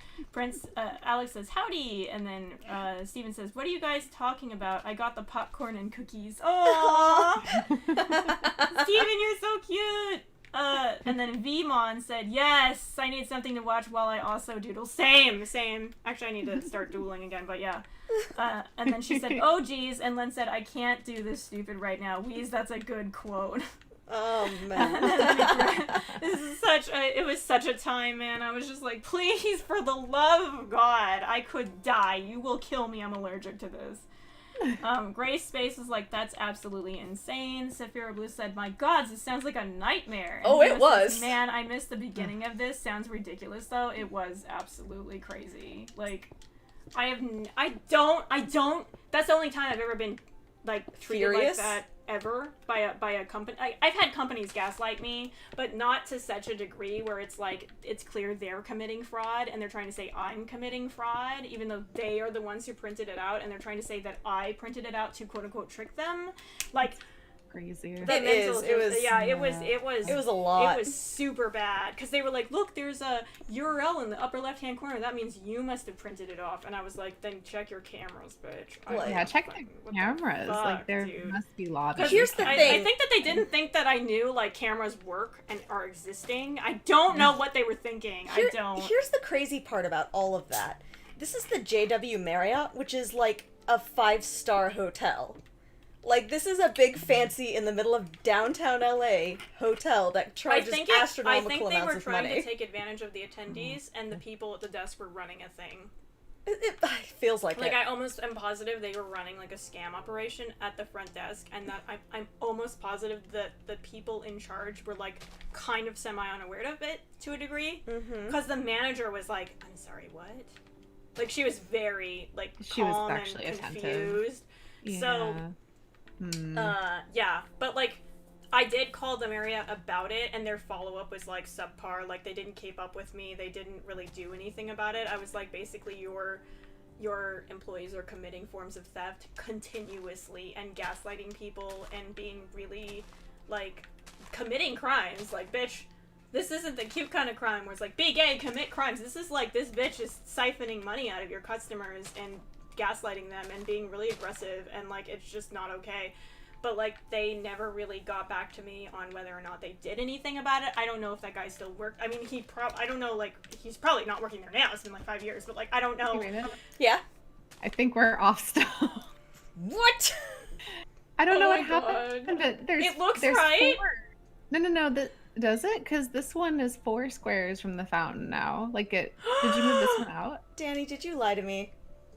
Alex says, howdy! And then Steven says, what are you guys talking about? I got the popcorn and cookies. Aww! Steven, you're so cute! And then Vmon said, yes, I need something to watch while I also doodle. Same. Actually, I need to start doodling again, but yeah. And then she said, oh geez, and Len said, I can't do this stupid right now. Wheeze, that's a good quote. Oh, man. It was such a time, man. I was just like, please, for the love of God, I could die. You will kill me. I'm allergic to this. Gray Space was like, that's absolutely insane. Sapphira Blue said, my God, this sounds like a nightmare. And It was. Says, man, I missed the beginning of this. Sounds ridiculous, though. It was absolutely crazy. Like, I don't, that's the only time I've ever been, like, treated Furious? like that ever by a company. I've had companies gaslight me, but not to such a degree where it's like, it's clear they're committing fraud and they're trying to say I'm committing fraud, even though they are the ones who printed it out, and they're trying to say that I printed it out to quote-unquote trick them. Like, Crazier. It was a lot. It was super bad, because they were like, look, there's a URL in the upper left-hand corner. That means you must have printed it off. And I was like, then check your cameras, bitch. Yeah, check the cameras. Like, there must be lobbies. Here's the thing. I think that they didn't think that I knew, like, cameras work and are existing. I don't know what they were thinking. I don't. Here's the crazy part about all of that. This is the JW Marriott, which is, like, a 5-star hotel. Like, this is a big, fancy, in the middle of downtown LA hotel that charges astronomical amounts of money. I think they were trying to take advantage of the attendees, and the people at the desk were running a thing. It feels like it. Like, I almost am positive they were running, like, a scam operation at the front desk, and that I'm almost positive that the people in charge were, like, kind of semi-unaware of it, to a degree. Because the manager was like, I'm sorry, what? Like, she was very, like, calm and confused. Yeah. So... yeah, but, like, I did call the Marriott about it, and their follow-up was, like, subpar. Like, they didn't keep up with me. They didn't really do anything about it. I was like, basically, your employees are committing forms of theft continuously and gaslighting people and being really, like, committing crimes. Like, bitch, this isn't the cute kind of crime where it's like, be gay, commit crimes. This is, like, this bitch is siphoning money out of your customers and gaslighting them and being really aggressive, and, like, it's just not okay. But, like, they never really got back to me on whether or not they did anything about it. I don't know if that guy still worked. I mean, I don't know, like, he's probably not working there now. It's been, like, 5 years, but, like, I don't know. Yeah? I think we're off still. What? I don't know what happened, but It looks there's right. 4. No, does it? Because this one is 4 squares from the fountain now. Like, did you move this one out? Danny, did you lie to me?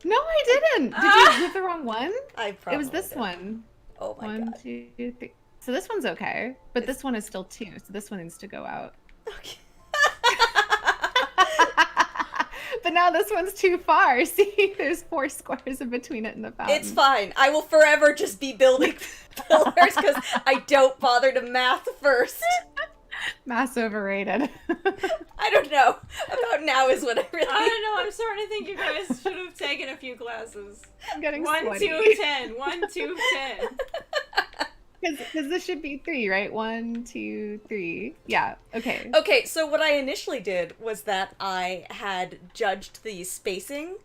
No, I didn't. Did you move the wrong one? I probably It was this did. one. Oh my God. 1, 2, 3. So this one's okay, but this one is still 2, so this one needs to go out. Okay. But now this one's too far. See, there's 4 squares in between it and the fountain. It's fine. I will forever just be building pillars because I don't bother to math first. Mass overrated. I don't know. About now is when I really... I don't know. I'm starting to think you guys should have taken a few classes. I'm getting 1, sweaty. 2, 10. 1, 2, 10. Because this should be 3, right? 1, 2, 3. Yeah, okay. Okay, so what I initially did was that I had judged the spacing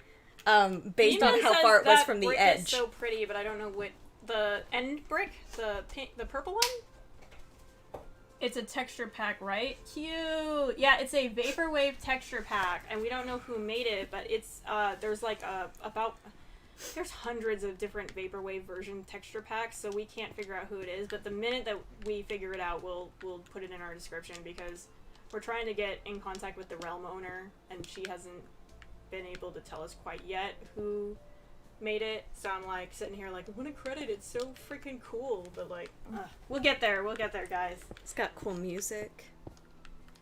based on how far it was from the edge. Is so pretty, but I don't know what... The end brick? The purple one? It's a texture pack, right? Cute! Yeah, it's a Vaporwave texture pack, and we don't know who made it, but it's, there's like there's hundreds of different Vaporwave version texture packs, so we can't figure out who it is, but the minute that we figure it out, we'll put it in our description, because we're trying to get in contact with the Realm owner, and she hasn't been able to tell us quite yet who made it, so I'm like sitting here like, I want to credit, it's so freaking cool, but like, we'll get there, guys. It's got cool music.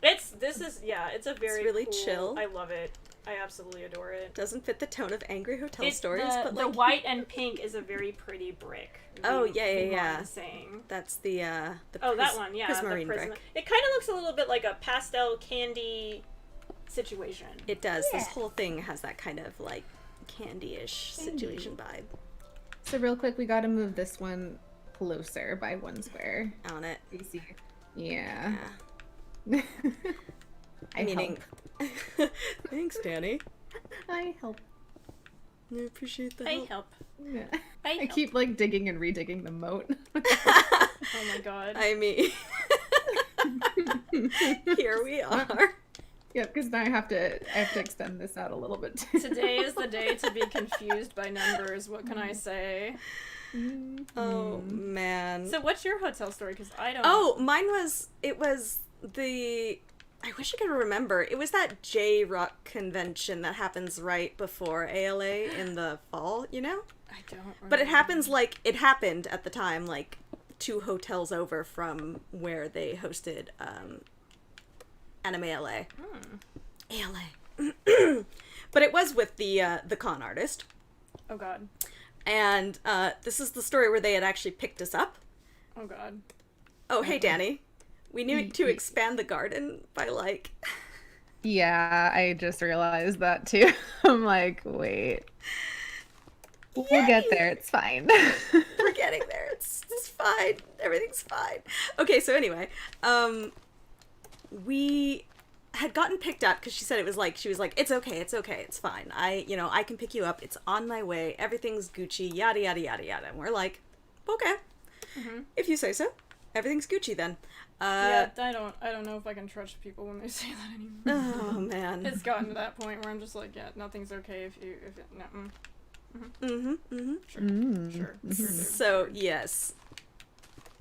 It's a very really cool, chill. I love it. I absolutely adore it. Doesn't fit the tone of Angry Hotel Stories, but the like... white and pink is a very pretty brick. Oh, yeah. Saying. That's the that one, yeah. Prismarine the brick. It kind of looks a little bit like a pastel candy situation. It does. Yeah. This whole thing has that kind of like candy-ish situation vibe. So real quick, we gotta move this one closer by 1 square. On it. You see. Yeah. Yeah. I Meaning, help. thanks, Danny. I help. I appreciate the I help. help. Yeah. I I help. keep like digging and redigging the moat. Oh my god. I mean, here we are. Yep, because now I have to extend this out a little bit. Today is the day to be confused by numbers. What can I say? Oh man. So what's your hotel story? Because I don't. Oh, mine was. It was the. I wish I could remember. It was that J-Rock convention that happens right before ALA in the fall. You know. I don't. Remember. But it happens like it happened at the time, like 2 hotels over from where they hosted Anime LA. ALA. But it was with the con artist. Oh god. And this is the story where they had actually picked us up. Oh god. Oh, hey, Danny. We need to expand the garden by, like... Yeah, I just realized that too. I'm like, wait. We'll get there. It's fine. We're getting there. It's fine. Everything's fine. Okay, so anyway, we had gotten picked up because she said it was like, she was like, it's okay, it's fine. I can pick you up. It's on my way. Everything's Gucci, yada, yada, yada, yada. And we're like, okay, if you say so. Everything's Gucci then. Yeah, I don't know if I can trust people when they say that anymore. Oh, man. It's gotten to that point where I'm just like, yeah, nothing's okay if it, no, Sure. So, yes.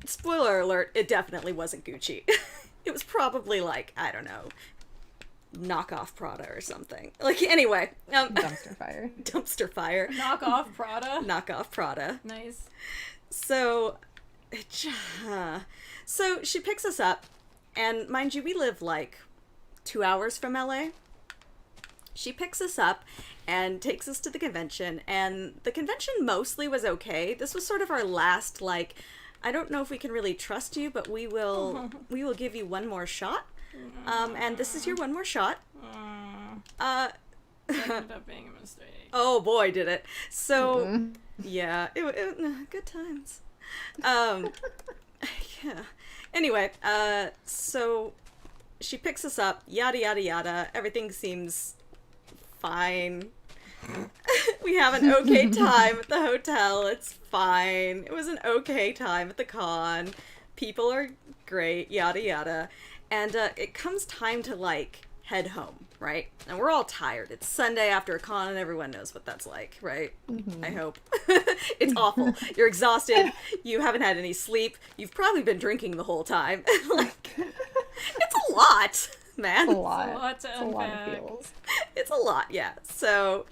Spoiler alert, it definitely wasn't Gucci. It was probably like, I don't know, knockoff Prada or something. Like, anyway. Dumpster fire. Dumpster fire. Knockoff Prada. Knockoff Prada. Nice. So she picks us up, and mind you, we live like 2 hours from LA. She picks us up and takes us to the convention, and the convention mostly was okay. This was sort of our last, like, I don't know if we can really trust you, but we will give you one more shot. And this is your one more shot. It ended up being a mistake. Oh boy, did it. So, yeah, it good times. Yeah. Anyway, so she picks us up, yada, yada, yada. Everything seems fine. We have an okay time at the hotel. It's fine. It was an okay time at the con. People are great, yada, yada. And it comes time to, like, head home, right? And we're all tired. It's Sunday after a con, and everyone knows what that's like, right? I hope. It's awful. You're exhausted. You haven't had any sleep. You've probably been drinking the whole time. Like, it's a lot, man. It's a lot. It's a lot to It's a lot of unpack. feels. It's a lot, yeah. So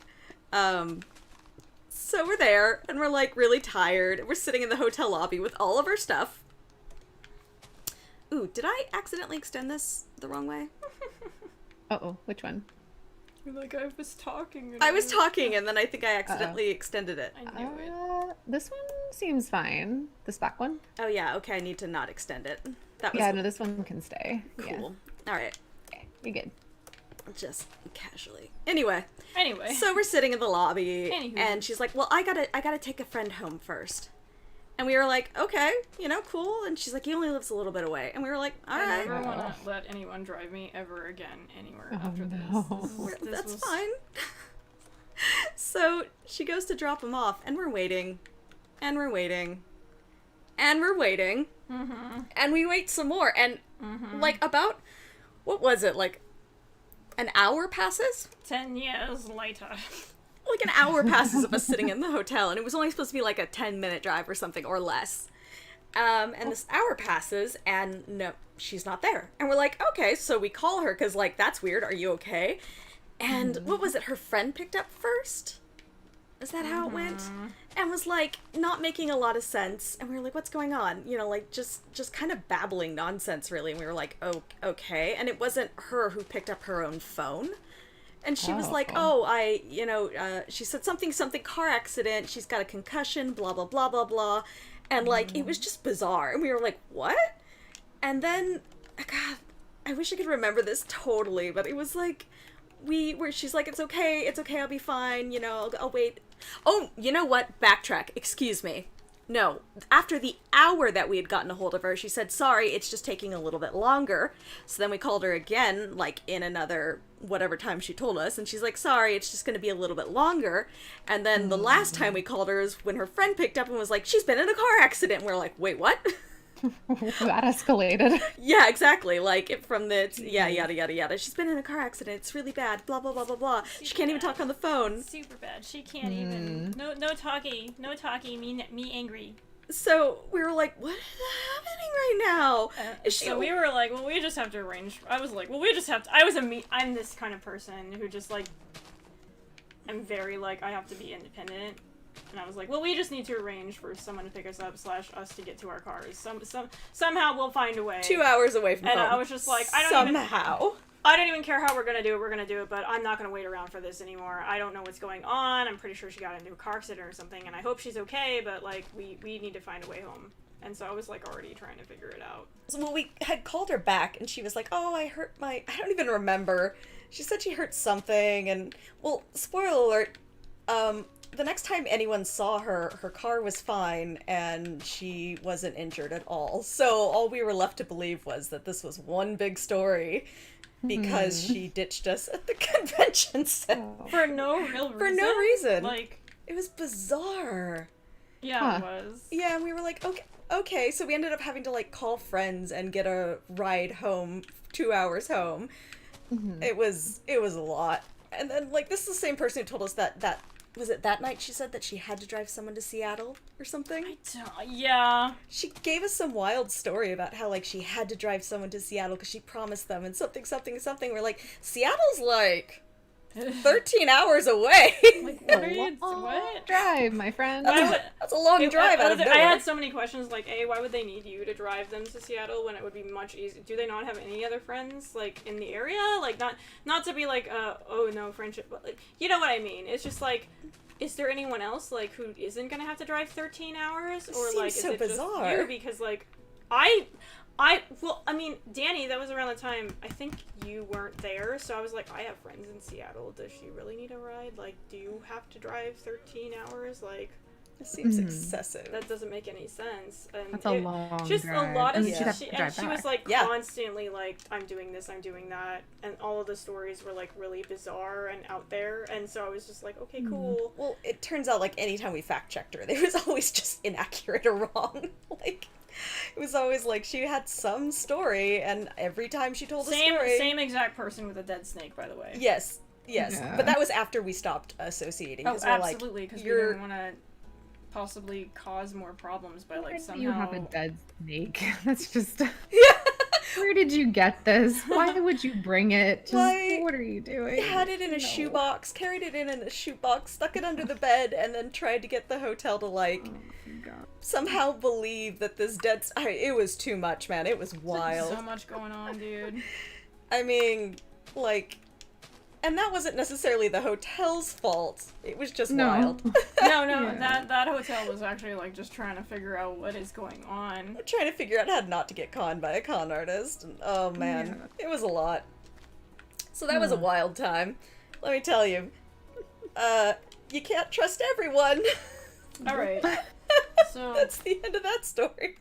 we're there, and we're, like, really tired. We're sitting in the hotel lobby with all of our stuff. Ooh, did I accidentally extend this the wrong way? Uh-oh, which one? You're like, I was talking. And I was talking, and then I think I accidentally extended it. I knew it. This one seems fine. This back one? Oh, yeah, okay, I need to not extend it. That was Yeah, no, this one can stay. cool. All right, Yeah. Okay, you're good. just casually. Anyway, Anyway. so we're sitting in the lobby, Anywho. and she's like, well, I gotta take a friend home first. And we were like, okay, cool. And she's like, he only lives a little bit away. And we were like, all I right. never want to let anyone drive me ever again anywhere after no. this. This That's was- fine. So she goes to drop him off, and we're waiting. And we're waiting. And we're waiting. And we wait some more. And, like, about, what was it, like, an hour passes? 10 years later. Like, an hour passes of us sitting in the hotel, and it was only supposed to be, like, a 10-minute drive or something, or less. And this hour passes, and no, she's not there. And we're like, okay, so we call her, because, like, that's weird, are you okay? And what was it, her friend picked up first? Is that how it went? And was, like, not making a lot of sense. And we were like, what's going on? Like, just kind of babbling nonsense, really. And we were like, oh, okay. And it wasn't her who picked up her own phone. And she was like, she said something, car accident. She's got a concussion, blah, blah, blah, blah, blah. And, like, it was just bizarre. And we were like, what? And then, God, I wish I could remember this totally. But it was like, she's like, it's okay, I'll be fine, I'll wait. Oh, you know what? Backtrack. Excuse me. No, after the hour that we had gotten a hold of her, she said, sorry, it's just taking a little bit longer. So then we called her again, like, in another whatever time she told us, and she's like, sorry, it's just going to be a little bit longer. And then the last time we called her is when her friend picked up and was like, she's been in a car accident. And we're like, wait, what? That escalated. Yeah, exactly. Like, yada, yada, yada. She's been in a car accident. It's really bad. Blah, blah, blah, blah, blah. She can't even talk on the phone. Super bad. She can't even. No talkie. No talkie. Me angry. So we were like, what is happening right now? So we were like, well, we just have to arrange. I was like, well, we just have to. I'm this kind of person who just, like, I'm very, like, I have to be independent. And I was like, well, we just need to arrange for someone to pick us up / us to get to our cars. Somehow we'll find a way. 2 hours away from home. And I was just like, I don't even care how we're gonna do it. We're gonna do it, but I'm not gonna wait around for this anymore. I don't know what's going on. I'm pretty sure she got into a car accident or something, and I hope she's okay. But, like, we need to find a way home. And so I was, like, already trying to figure it out. Well, we had called her back, and she was like, oh, I don't even remember. She said she hurt something, and, well, spoiler alert, the next time anyone saw her, her car was fine, and she wasn't injured at all. So all we were left to believe was that this was one big story, because she ditched us at the convention center. For no real reason? For no reason. Like, it was bizarre. Yeah, it was. Yeah, and we were like, okay, so we ended up having to, like, call friends and get a ride home, 2 hours home. It was a lot. And then, like, this is the same person who told us that was it that night she said that she had to drive someone to Seattle or something? Yeah. She gave us some wild story about how, like, she had to drive someone to Seattle because she promised them and something. We're like, Seattle's, like, 13 hours away. Like, what are you... What? Drive, my friend. That's a long drive out of nowhere. I had so many questions, like, A, why would they need you to drive them to Seattle when it would be much easier? Do they not have any other friends, like, in the area? Like, not to be like, oh, no, friendship, but, like, you know what I mean? It's just, like, is there anyone else, like, who isn't gonna have to drive 13 hours? Or, like, is it bizarre. just you? Because, like, well, I mean, Danny, that was around the time, I think you weren't there, so I was like, I have friends in Seattle, does she really need a ride? Like, do you have to drive 13 hours? Like, it seems excessive. That doesn't make any sense. And that's a long just drive. A lot of she was, like, constantly, like, I'm doing this, I'm doing that, and all of the stories were, like, really bizarre and out there, and so I was just like, okay, cool. Well, it turns out, like, anytime we fact-checked her, it was always just inaccurate or wrong. Like, it was always like she had some story, and every time she told a story... Same exact person with a dead snake, by the way. Yes. Yeah. But that was after we stopped associating. Oh, absolutely, because we didn't want to possibly cause more problems by, like, somehow... You have a dead snake. That's just... Yeah. Where did you get this? Why would you bring it? Just, what are you doing? Had it in a shoebox, carried it in a shoebox, stuck it under the bed, and then tried to get the hotel to, like, somehow believe that this it was too much, man. It was wild. So much going on, dude. I mean, like... And that wasn't necessarily the hotel's fault. It was just wild. No, yeah. that hotel was actually, like, just trying to figure out what is going on. Trying to figure out how not to get conned by a con artist. And, oh, man. Yeah. It was a lot. So that was a wild time. Let me tell you. You can't trust everyone. Alright. So... That's the end of that story.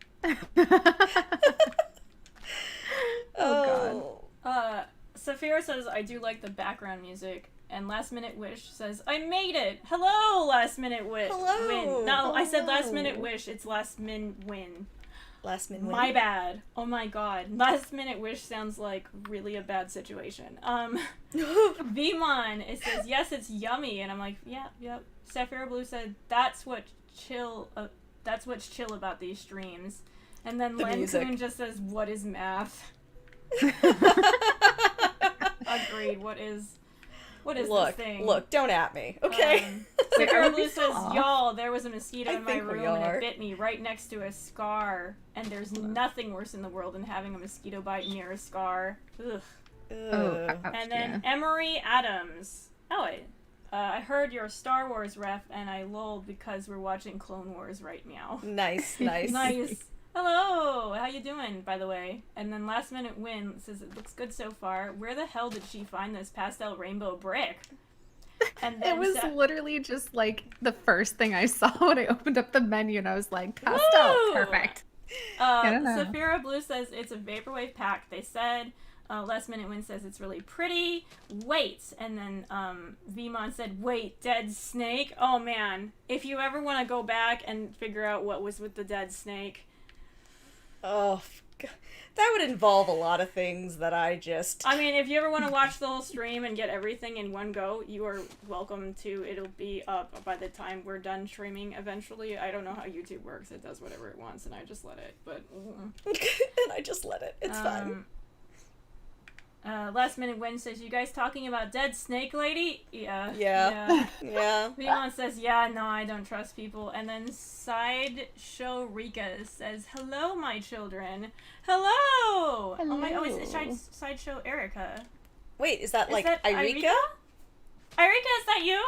Oh, God. Saphira says, I do like the background music. And Last Minute Wish says, I made it! Hello, Last Minute Wish! Hello! Win. No, I said Last Minute Wish. It's Last Min Win. Last Min Win? My bad. Oh my god. Last Minute Wish sounds like really a bad situation. Vmon, it says, yes, it's yummy. And I'm like, yep. Saphira Blue said, that's what's chill about these streams. And then Len Kuhn just says, what is math? Agreed. What is this thing? Look, don't at me, okay? Saphira Blue says, y'all, there was a mosquito in my room and it bit me right next to a scar. And there's nothing worse in the world than having a mosquito bite near a scar. Ugh. And then Emery Adams. I heard you're a Star Wars ref, and I lulled because we're watching Clone Wars right now. Nice. Nice. Hello! How you doing, by the way? And then Last Minute Win says, it looks good so far. Where the hell did she find this pastel rainbow brick? And then It was literally just like the first thing I saw when I opened up the menu, and I was like, pastel, Woo! perfect. I don't know. Saphira Blue says it's a vaporwave pack. They said. Last Minute Win says it's really pretty. Wait, and then Vmon said, "Wait, dead snake." Oh man, if you ever want to go back and figure out what was with the dead snake, Oh, God. That would involve a lot of things that I just... I mean, if you ever want to watch the whole stream and get everything in one go, you are welcome to. It'll be up by the time we're done streaming eventually. I don't know how YouTube works. It does whatever it wants, and I just let it. But and I just let it. It's fine. Last Minute Win says, "You guys talking about dead snake lady?" Yeah. Yeah. Leon says, "Yeah, no, I don't trust people." And then Sideshow Rika says, "Hello, my children." Hello! Oh my, it's Sideshow Erica. Wait, is that like Irika? Irika, is that you?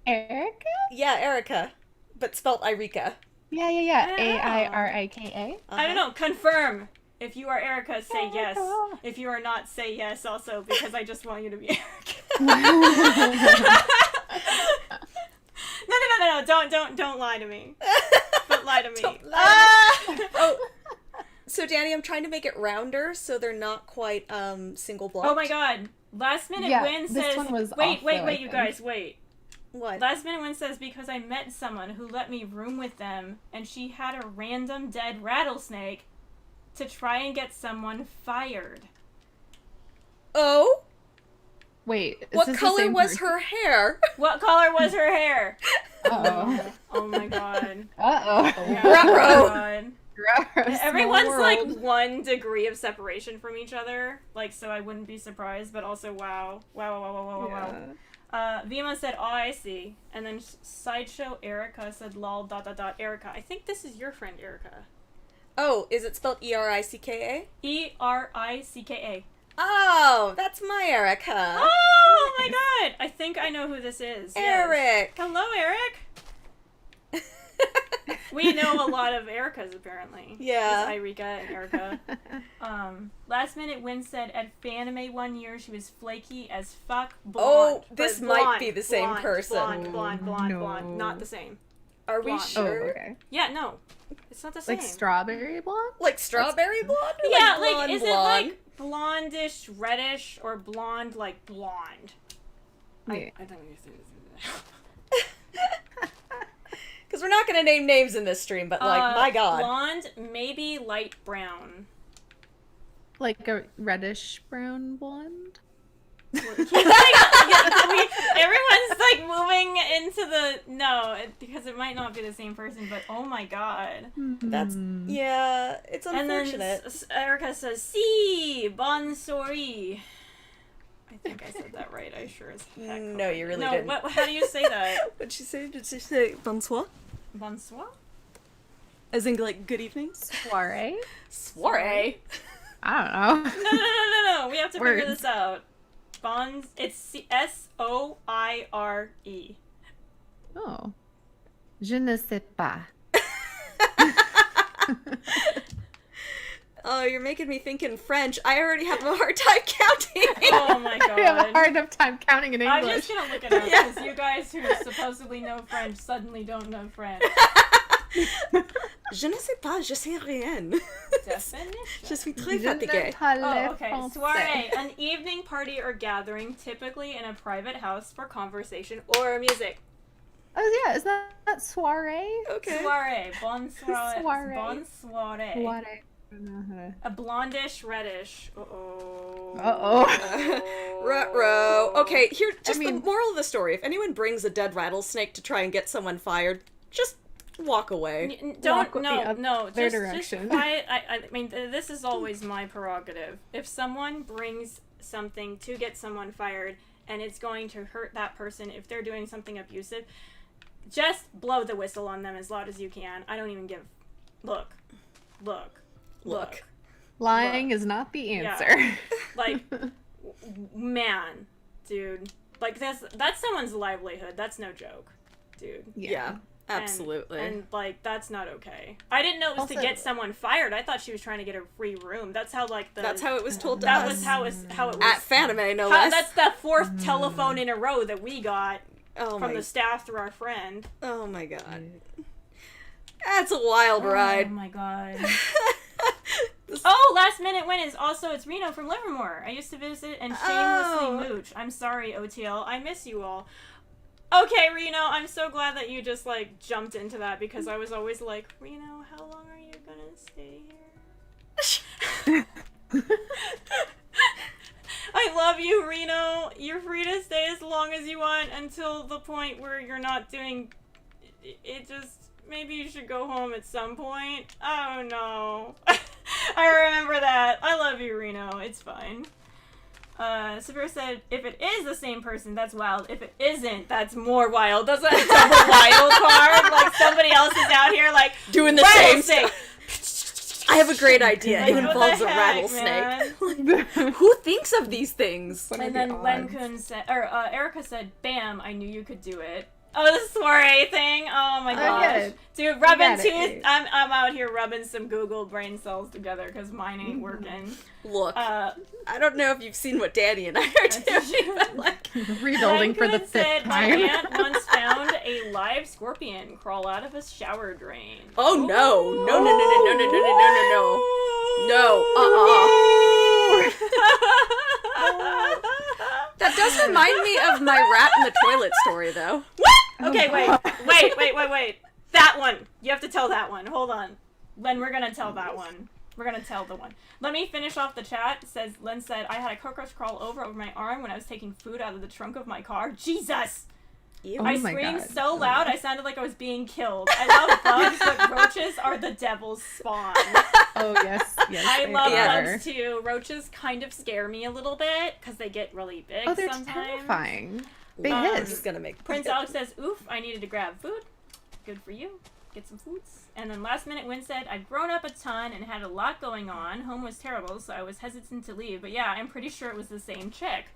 Erica? Yeah, Erica. But spelled Irika. Yeah. Airika. I don't know. Confirm. If you are Erica, say yes. If you are not, say yes also, because I just want you to be Erica. No, don't lie to me. But lie to me. Don't lie to me. Oh. So Danny, I'm trying to make it rounder so they're not quite single blocked. Oh my god. Last Minute Win says, this one was wait, off, you guys, wait. What? Last Minute Win says, because I met someone who let me room with them, and she had a random dead rattlesnake to try and get someone fired. Oh? Wait, what color was her hair? What color was her hair? Uh-oh. Oh my god. Uh-oh. Yeah, oh my god. Gross. Everyone's like 1 degree of separation from each other, like, so I wouldn't be surprised, but also wow. Vima said, "Oh, I see." And then Sideshow Erica said, "Lol, ... Erica." I think this is your friend Erica. Oh, is it spelled Erika? Erika. Oh, that's my Erica. Oh my god! I think I know who this is. Eric! Yes. Hello, Eric! We know a lot of Ericas, apparently. Yeah. There's Irika and Erica. Last Minute Win said, at Fanime 1 year, she was flaky as fuck, blonde. Oh, this might be the same person. Blonde. No. Not the same. Are we Blonde. sure? Oh, okay. Yeah, no. It's not the same. Like strawberry blonde? Like strawberry blonde? Or Yeah, like, like, is blonde? it like blondish, reddish, or blonde, like blonde? Wait. I don't understand this. Because we're not going to name names in this stream, but like, my god. Blonde, maybe light brown. Like a reddish brown blonde? Everyone's like moving into the because it might not be the same person, but oh my god. That's yeah, it's unfortunate. And then Erica says, "Si, bon sorry." I think I said that right. I sure as heck. No, you really didn't. No, how do you say that? What'd she say? Did she say bonsoir? Bonsoir? As in like good evening? Soiree? Soiree? I don't know. No. We have to figure Words. this out. It's Soire. Oh. Je ne sais pas. Oh, you're making me think in French. I already have a hard time counting. Oh my god. I have a hard enough time counting in English. I'm just gonna look it up because you guys who supposedly know French suddenly don't know French. Je ne sais pas, je sais rien. Definition. Je suis très Je ne fatiguée. parle Oh, okay. français. Soiree, an evening party or gathering, typically in a private house for conversation or music. Oh yeah, is that soiree? Okay. Soiree, bon soiree, Soiree. bon soiree. What I don't know how to... A blondish, reddish. Uh-oh. Uh-oh. Ruh-roh. Okay, here, just I mean- the moral of the story. If anyone brings a dead rattlesnake to try and get someone fired, just walk away. Don't, Walk no, their just direction. quiet. I mean, this is always my prerogative. If someone brings something to get someone fired and it's going to hurt that person if they're doing something abusive, just blow the whistle on them as loud as you can. I don't even give... Look. Lying is not the answer. Yeah. Like, man, dude. Like, that's someone's livelihood. That's no joke, dude. Yeah, absolutely. And like, that's not okay. I didn't know it was to Also- get someone fired. I thought she was trying to get a free room. That's how, like, That's how it was told to That us. was how it was. At Fanime, no How, less. that's the fourth telephone in a row that we got. from the staff through our friend. Oh my god. That's a wild ride. Oh my god. Oh, last minute win is also, it's Reno from Livermore. I used to visit and shamelessly mooch. I'm sorry, OTL. I miss you all. Okay, Reno, I'm so glad that you just, like, jumped into that, because I was always like, Reno, how long are you gonna stay here? I love you, Reno. You're free to stay as long as you want until the point where you're not doing... It just... Maybe you should go home at some point. Oh, no. I remember that. I love you, Reno. It's fine. Sabir said, if it is the same person, that's wild. If it isn't, that's more wild. That's a double wild card. Like, somebody else is out here, like, doing the same stuff. I have a great idea. Like, it involves a rattlesnake. Who thinks of these things? And then Len-kun said, or Erica said, bam, I knew you could do it. Oh, the soiree thing. Oh my gosh. Dude, rubbing tooth. I'm out here rubbing some Google brain cells together because mine ain't working. Look, I don't know if you've seen what Danny and I are doing, but like rebuilding for the fifth time. My aunt once found a live scorpion crawl out of a shower drain. Oh no. No. That does remind me of my rat in the toilet story, though. What? Okay, wait. That one. You have to tell that one. Hold on. Len, we're gonna tell that one. We're gonna tell the one. Let me finish off the chat. Len said, I had a cockroach crawl over my arm when I was taking food out of the trunk of my car. Jesus! Oh I screamed so loud, I sounded like I was being killed. I love bugs, but roaches are the devil's spawn. Oh, yes. I love bugs, too. Roaches kind of scare me a little bit, because they get really big sometimes. Oh, they're terrifying. They hiss. I'm just gonna make Prince Alex says, oof, I needed to grab food. Good for you. Get some foods. And then last minute Win said, I've grown up a ton and had a lot going on. Home was terrible, so I was hesitant to leave. But yeah, I'm pretty sure it was the same chick.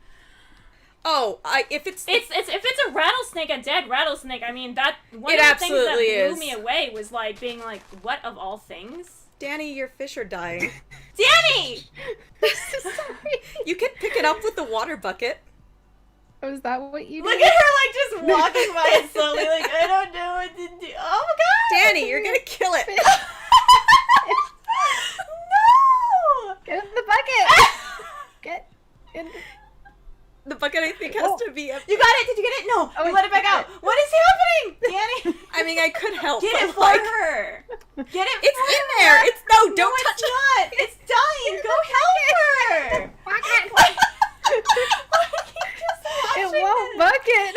Oh, if it's a rattlesnake, a dead rattlesnake, I mean, that one of the things that blew me away was like being like, what of all things? Danny, your fish are dying. Danny! I'm so sorry. You can pick it up with the water bucket. Oh, is that what you did? Look at her like just walking by it slowly, like, I don't know what to do. Oh my god! Danny, you're gonna kill it. No! Get in the bucket! Get in the bucket, I think, has to be up. You got it! Did you get it? No! You let it back out. What is happening? Danny! I mean, I could help. Get it for her! Get it It's in there! It's don't touch it! Not. It's dying! Go help her! It won't bucket!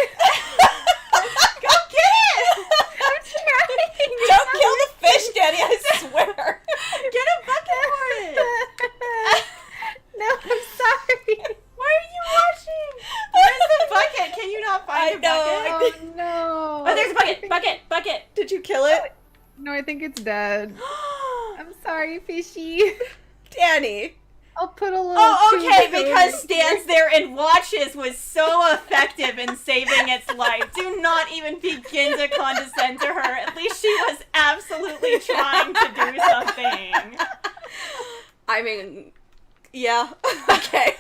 Go get it! I'm trying! Don't kill the fish, Danny, I swear! Get a bucket for it! No, I'm sorry! Why are you watching? Where's the bucket? Can you not find a bucket? Oh no! Oh, there's a bucket! Did you kill it? No, I think it's dead. I'm sorry, fishy. Danny. I'll put a little. Oh, okay, because stands there and watches was so effective in saving its life. Do not even begin to condescend to her. At least she was absolutely trying to do something. I mean, yeah. Okay.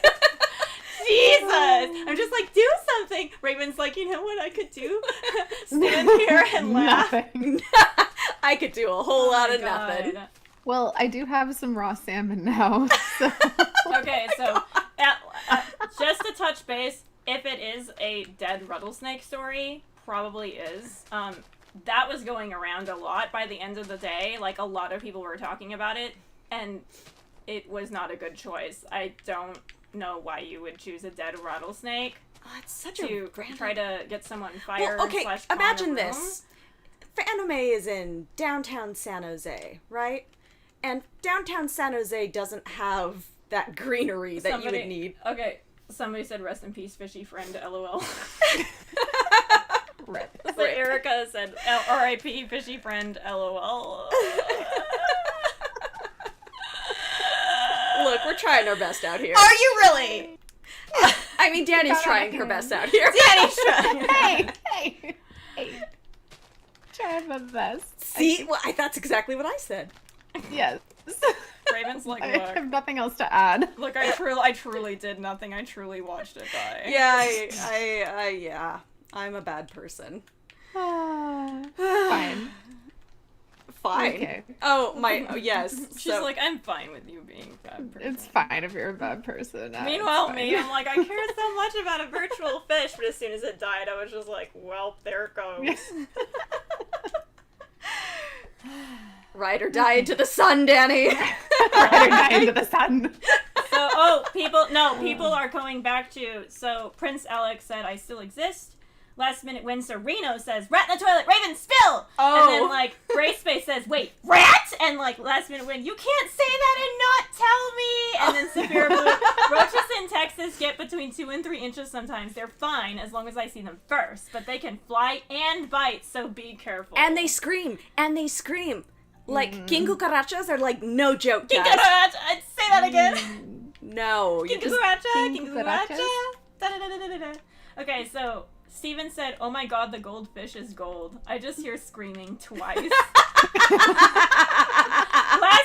Jesus! I'm just like, do something. Raven's like, you know what I could do? Stand here and laugh. I could do a whole lot of nothing. Well, I do have some raw salmon now. So. Okay, so just to touch base, if it is a dead rattlesnake story, probably is. That was going around a lot by the end of the day. Like, a lot of people were talking about it, and it was not a good choice. I don't know why you would choose a dead rattlesnake. Oh, it's such to try to get someone fired. Well, okay, / imagine this. Anime is in downtown San Jose, right? And downtown San Jose doesn't have that greenery that you would need. Okay, somebody said rest in peace, fishy friend, LOL. Rip. So Erica said R.I.P. fishy friend, LOL. Look, we're trying our best out here. Are you really? I mean, Danny's trying her best out here. Danny's trying. Hey. Try my best. See? Well, that's exactly what I said. Yes. Raven's like, I look. have nothing else to add. Look, I truly did nothing. I truly watched it die. Yeah, yeah. I'm a bad person. Fine. Fine. Okay. Yes. She's like, I'm fine with you being a bad person. It's fine if you're a bad person. Meanwhile, me, I'm like, I cared so much about a virtual fish, but as soon as it died, I was just like, well, there it goes. Ride or die into the sun, Danny. Ride or die into the sun. So, people are going back to, so Prince Alex said, I still exist. Last minute win, so Reno says, rat in the toilet, Raven, spill! Oh. And then, like, Grayspace says, wait, rat? And, like, last minute win, you can't say that and not tell me! And then Severe Blue, roaches in Texas get between 2 and 3 inches sometimes. They're fine as long as I see them first. But they can fly and bite, so be careful. And they scream. Like, king cucarachas are, like, no joke, King guys. cucaracha! Say that again! No. King cucaracha! King cucaracha! Da-da-da-da-da-da. Okay, so... Steven said, oh my god, the goldfish is gold. I just hear screaming twice. Last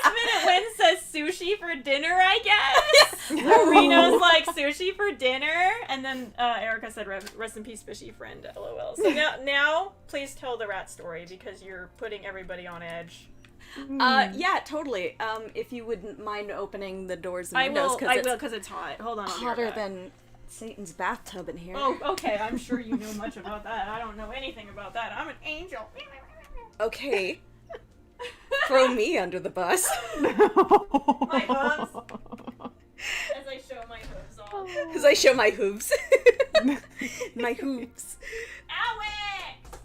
minute win says sushi for dinner, I guess. Reno's like, sushi for dinner. And then Erica said, rest in peace, fishy friend, LOL. So now, please tell the rat story because you're putting everybody on edge. Yeah, totally. If you wouldn't mind opening the doors and windows. I will, because it's hot. Hold on, I'll be right hotter back. than Satan's bathtub in here. Oh, okay, I'm sure you know much about that. I don't know anything about that. I'm an angel. Okay. Throw me under the bus. My hooves. As I show my hooves off. As I show my hooves. My hooves. Alex!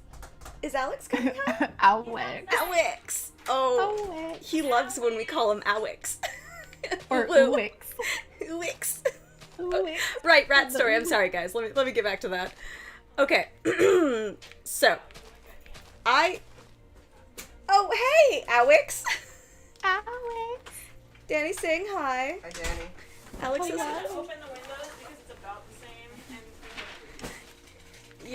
Is Alex coming home? Alex. Alex! Oh, Alex. he loves when we call him Alex. Or Woo. Uwix. Uwix. Uwix. Right, rat story. I'm sorry, guys. Let me get back to that. Okay. So, oh, hey, Alex. Alex. Danny's saying hi. Hi, Danny. Alex Oh, is... yeah. Open the windows because it's about the same. And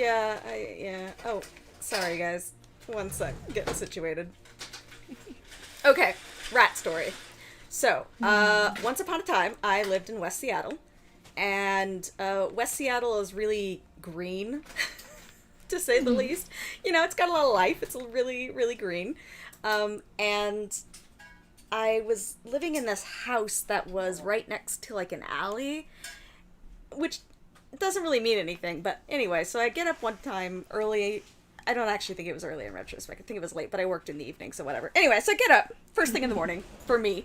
Yeah. Oh, sorry, guys. One sec. Getting situated. Okay, rat story. So, once upon a time, I lived in West Seattle. And West Seattle is really green, to say the least. You know, it's got a lot of life. It's really, really green. And I was living in this house that was right next to, like, an alley, which doesn't really mean anything. But anyway, so I get up one time early. I don't actually think it was early in retrospect. I think it was late, but I worked in the evening, so whatever. Anyway, so I get up first thing in the morning, for me.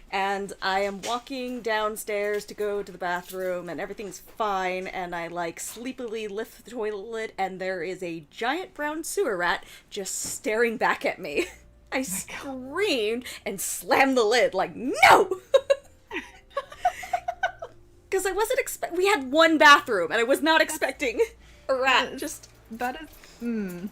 And I am walking downstairs to go to the bathroom, and everything's fine, and I, like, sleepily lift the toilet lid, and there is a giant brown sewer rat just staring back at me. I screamed and slammed the lid, like, no! Because I wasn't we had one bathroom, and I was not expecting a rat, just... That is, a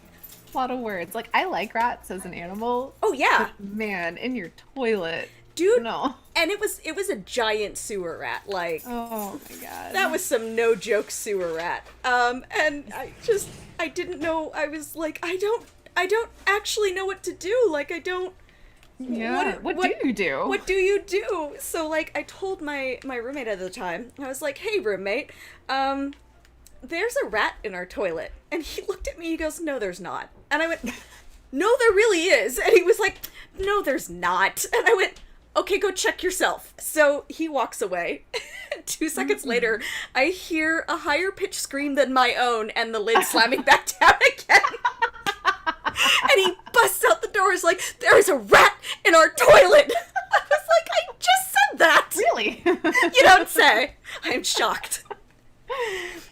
lot of words. Like, I like rats as an animal. Oh, yeah. But, man, in your toilet. Dude, no. And it was a giant sewer rat, like... Oh, my God. That was some no-joke sewer rat. And I didn't know, I was like, I don't actually know what to do, like, I don't... Yeah, what do you do? What do you do? So, like, I told my roommate at the time, I was like, hey, roommate, there's a rat in our toilet. And he looked at me, he goes, no, there's not. And I went, no, there really is. And he was like, no, there's not. And I went, okay, go check yourself. So he walks away. 2 seconds later, I hear a higher pitched scream than my own and the lid slamming back down again. And he busts out the door, is like, there is a rat in our toilet. I was like, I just said that. Really? You don't say. I'm shocked.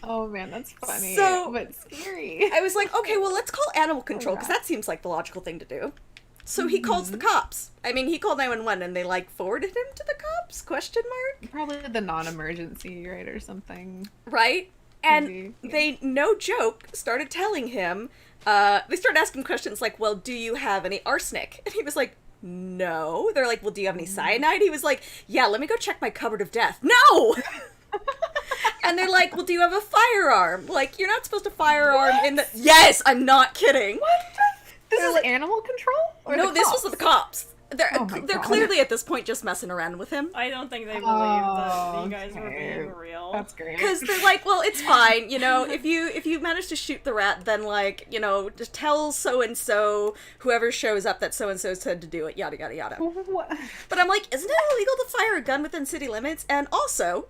Oh, man, that's funny. So- but scary. I was like, okay, well, let's call animal control, because that seems like the logical thing to do. So he calls the cops. I mean, he called 911 and they, like, forwarded him to the cops? Question mark? Probably the non-emergency, right, or something. Right? And Maybe, yeah. they, no joke, started telling him, they started asking questions like, well, do you have any arsenic? And he was like, no. They're like, well, do you have any cyanide? He was like, yeah, let me go check my cupboard of death. No! And they're like, well, do you have a firearm? Like, you're not supposed to firearm in the... Yes, I'm not kidding. What? This They're is like- animal control? Or No, the this cops? was the cops. Oh my they're God. clearly at this point just messing around with him. I don't think they believe that you guys were okay. being real. That's great. Because they're like, well, it's fine, you know, if you manage to shoot the rat, then, like, you know, just tell so-and-so, whoever shows up, that so-and-so said to do it, yada, yada, yada. What? But I'm like, isn't it illegal to fire a gun within city limits? And also,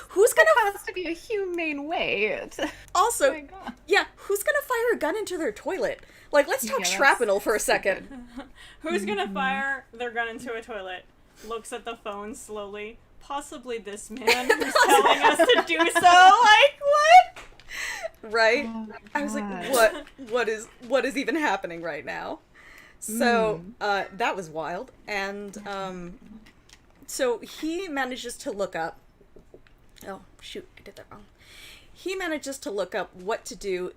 who's gonna... There has to be a humane way. Also, Oh my God. yeah, who's gonna fire a gun into their toilet? Like, let's talk Yeah, that's shrapnel for a second. Who's gonna fire their gun into a toilet? Looks at the phone slowly. Possibly this man who's telling us to do so. Like, what? Right? Oh my I was God. like, what is even happening right now? So, that was wild. And, so he manages to look up, oh, shoot, I did that wrong. He manages to look up what to do,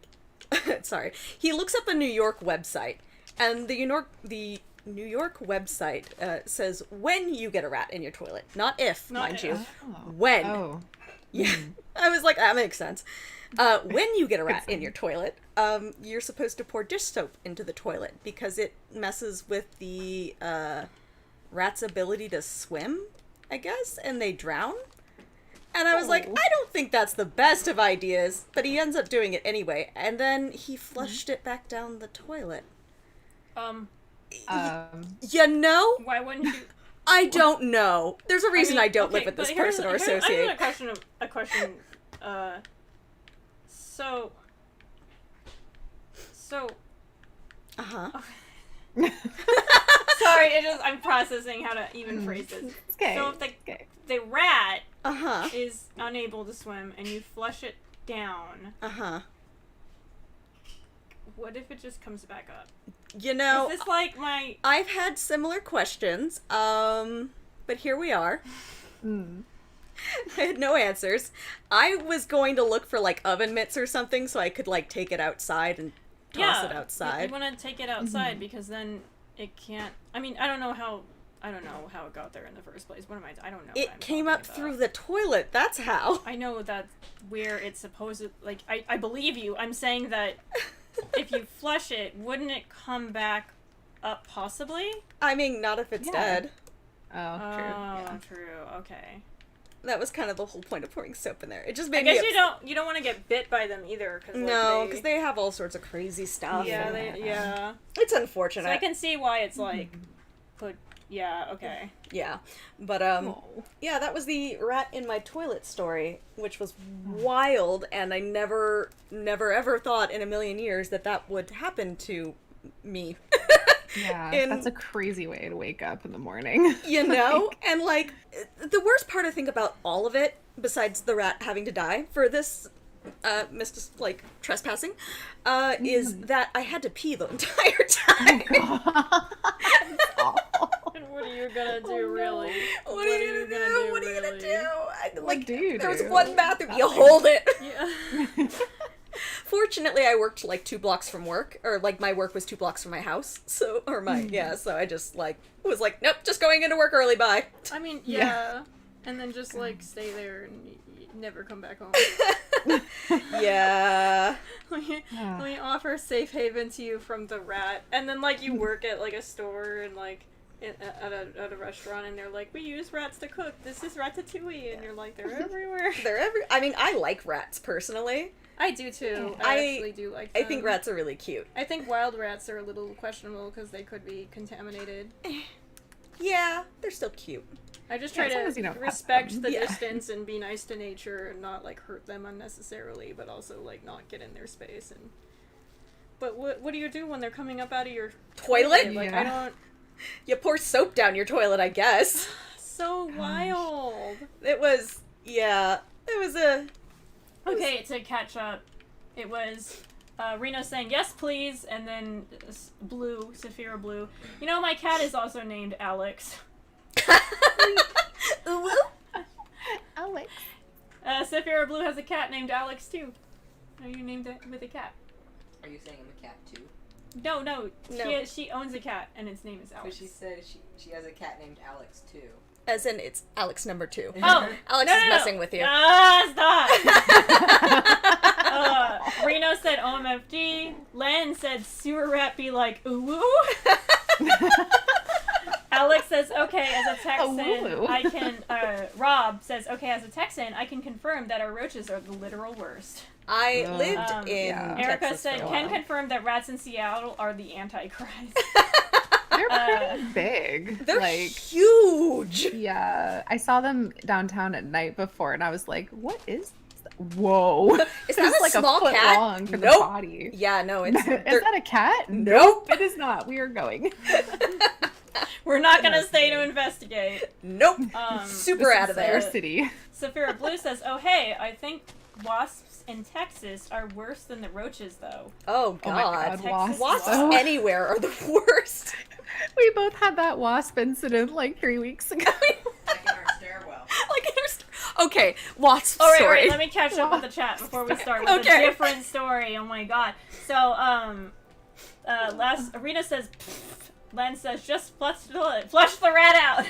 sorry, he looks up a New York website, and the New York website says when you get a rat in your toilet, not if, Not mind if. you, Oh. when. Oh. Yeah, I was like, that makes sense. When you get a rat in your toilet, you're supposed to pour dish soap into the toilet because it messes with the rat's ability to swim, I guess, and they drown. And I was like, Oh. I don't think that's the best of ideas, but he ends up doing it anyway, and then he flushed it back down the toilet. You know? Why wouldn't you? I don't know. There's a reason I, mean, don't okay, live with this but here's- person or here's- associate. I have a question. So, Uh-huh. sorry, I'm processing how to even phrase this. Okay. So if Okay. the rat Uh-huh. is unable to swim and you flush it down, Uh-huh. what if it just comes back up? You know, Is this like my... I've had similar questions, but here we are. I had no answers. I was going to look for, like, oven mitts or something so I could, like, take it outside and toss it outside. You want to take it outside because then it can't... I mean, I don't know how it got there in the first place. What am I... I don't know what I'm It came talking up about. through the toilet, that's how. I know that's where it's supposed to... Like, I believe you. I'm saying that if you flush it, wouldn't it come back up possibly? I mean, not if it's Yeah. dead. Oh, true. Oh, Yeah. true. Okay. That was kind of the whole point of pouring soap in there. It just I made me guess you don't want to get bit by them either. Cause, like, No, because they have all sorts of crazy stuff. Yeah, and yeah. it's So unfortunate. I can see why it's like, put. Yeah. Okay. Yeah, but Oh. yeah, that was the rat in my toilet story, which was wild, and I never ever thought in a million years that would happen to me. Yeah, in- that's a crazy way to wake up in the morning. You know? And, like, the worst part I think about all of it, besides the rat having to die for this, like, trespassing, is that I had to pee the entire time. And what are you gonna do, really? What are you gonna do? What are you gonna really? do? Like, do you there was do? one bathroom, you hold it. Yeah. Fortunately, I worked, like, 2 blocks from work, or, like, my work was 2 blocks from my house, so, or my, yeah, so I just, like, was like, nope, just going into work early, bye. I mean, yeah. And then just like stay there and never come back home. Yeah. Let me offer safe haven to you from the rat. And then like you work at like a store and like at a restaurant and they're like, we use rats to cook. This is ratatouille. And you're like, they're everywhere. I mean, I like rats, personally. I do too. I- I actually do like them. I think rats are really cute. I think wild rats are a little questionable because they could be contaminated. Yeah, they're still cute. I just Yeah, try as long as you to don't pet respect them. the Yeah. distance and be nice to nature and not like hurt them unnecessarily, but also like not get in their space. And but what do you do when they're coming up out of your Toilet? Like Yeah. I don't. You pour soap down your toilet, I guess. So wild. It was, yeah, it was a... Okay, to catch up, it was Reno saying yes please, and then Blue, Saphira Blue. You know my cat is also named Alex. Alex. Saphira Blue has a cat named Alex too. Are you named it with a cat? Are you saying I'm a cat too? No. No. She owns a cat, and its name is But Alex. she said she has a cat named Alex too. As in, it's Alex number 2. Oh, Alex no, is no, messing no. with you. Ah, stop! Reno said OMFG. Len said sewer rat be like ooh woo. Alex says, okay, as a Texan, woo-woo. I can, Rob says, okay, as a Texan, I can confirm that our roaches are the literal worst. I lived in yeah. Erica Texas said, for a can while. confirm that rats in Seattle are the Antichrist. They're pretty big. They're like, huge. yeah, I saw them downtown at night before, and I was like, "What is that? Whoa! Is that It's a like small a foot cat? long for Nope. the body." Yeah, no, it's Is that a cat? Nope. It is not. We are going. We're not gonna stay to investigate. nope. Super This out is of there. Star City. Saphira Blue says, oh hey, I think wasps in Texas are worse than the roaches though. Oh Oh my god. god, wasps. Wasps Oh. anywhere are the worst. We both had that wasp incident like 3 weeks ago. Like in our stairwell. Like, okay, wasp All right, story. all right, let me catch up with the chat before we start with Okay. a different story. Oh my god. So, last Arena says, pfft. Len says, just flush the rat out.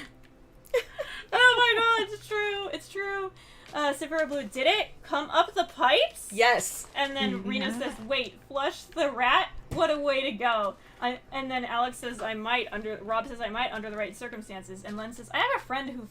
Oh my god, it's true. It's true. Saphira Blue, did it come up the pipes? Yes. And then Rena Yeah. says, wait, flush the rat? What a way to go. And then Alex says, Rob says, I might under the right circumstances. And Len says, I have a friend who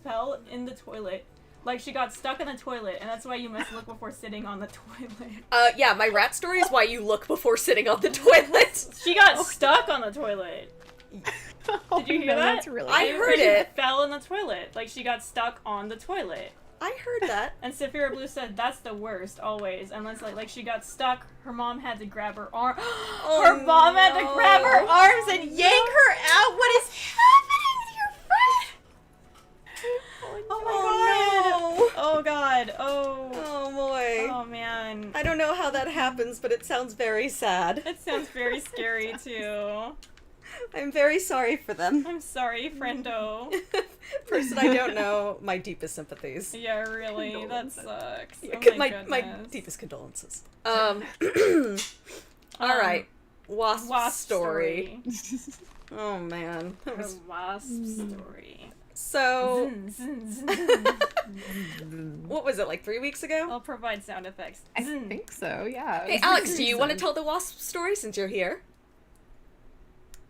fell in the toilet. Like, she got stuck in the toilet, and that's why you must look before sitting on the toilet. Yeah, my rat story is why you look before sitting on the toilet. She got stuck on the toilet. Did you hear that? That's really I Her heard friend it. fell in the toilet. Like, she got stuck on the toilet. I heard that. And Saphira Blue said, that's the worst, always. And Len's like, she got stuck, her mom had to grab her arm. Her mom had to grab her arms and yank her out. What is happening with your friend? Oh my god. Oh god. Oh. Oh boy. Oh man. I don't know how that happens, but it sounds very sad. It sounds very scary too. I'm very sorry for them. I'm sorry, friendo. Person I don't know, my deepest sympathies. Yeah, really. That sucks. Yeah, Oh my goodness. deepest condolences. All right. Wasp story. Oh man. That A was... wasp story. So, Zin, zin, zin. what was it, like 3 weeks ago? I'll provide sound effects. I Zin. think so. Yeah. Hey, Alex, do you want to tell the wasp story since you're here?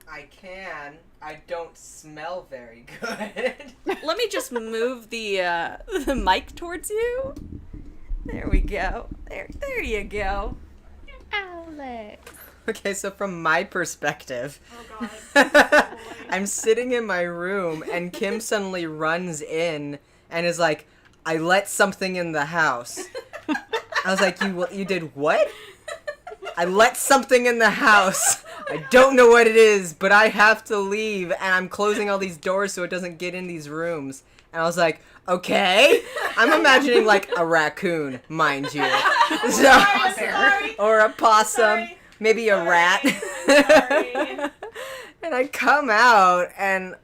I can. I don't smell very good. Let me just move the mic towards you. There we go. There you go. Alex. Okay, so from my perspective, Oh god. I'm sitting in my room and Kim suddenly runs in and is like, I let something in the house. I was like, you did what? I let something in the house. I don't know what it is, but I have to leave, and I'm closing all these doors so it doesn't get in these rooms. And I was like, okay. I'm imagining like a raccoon, mind you. So, I'm sorry. or a possum, Sorry. maybe a rat. Sorry. And I come out, and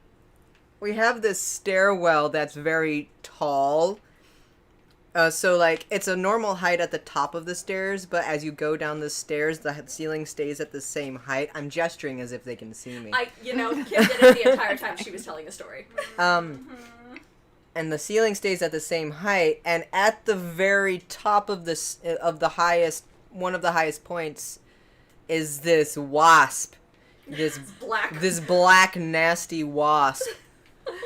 we have this stairwell that's very tall. So, like, it's a normal height at the top of the stairs, but as you go down the stairs, the ceiling stays at the same height. I'm gesturing as if they can see me. Kim did it the entire time she was telling a story. And the ceiling stays at the same height, and at the very top of the highest, one of the highest points, is this wasp. This black nasty wasp.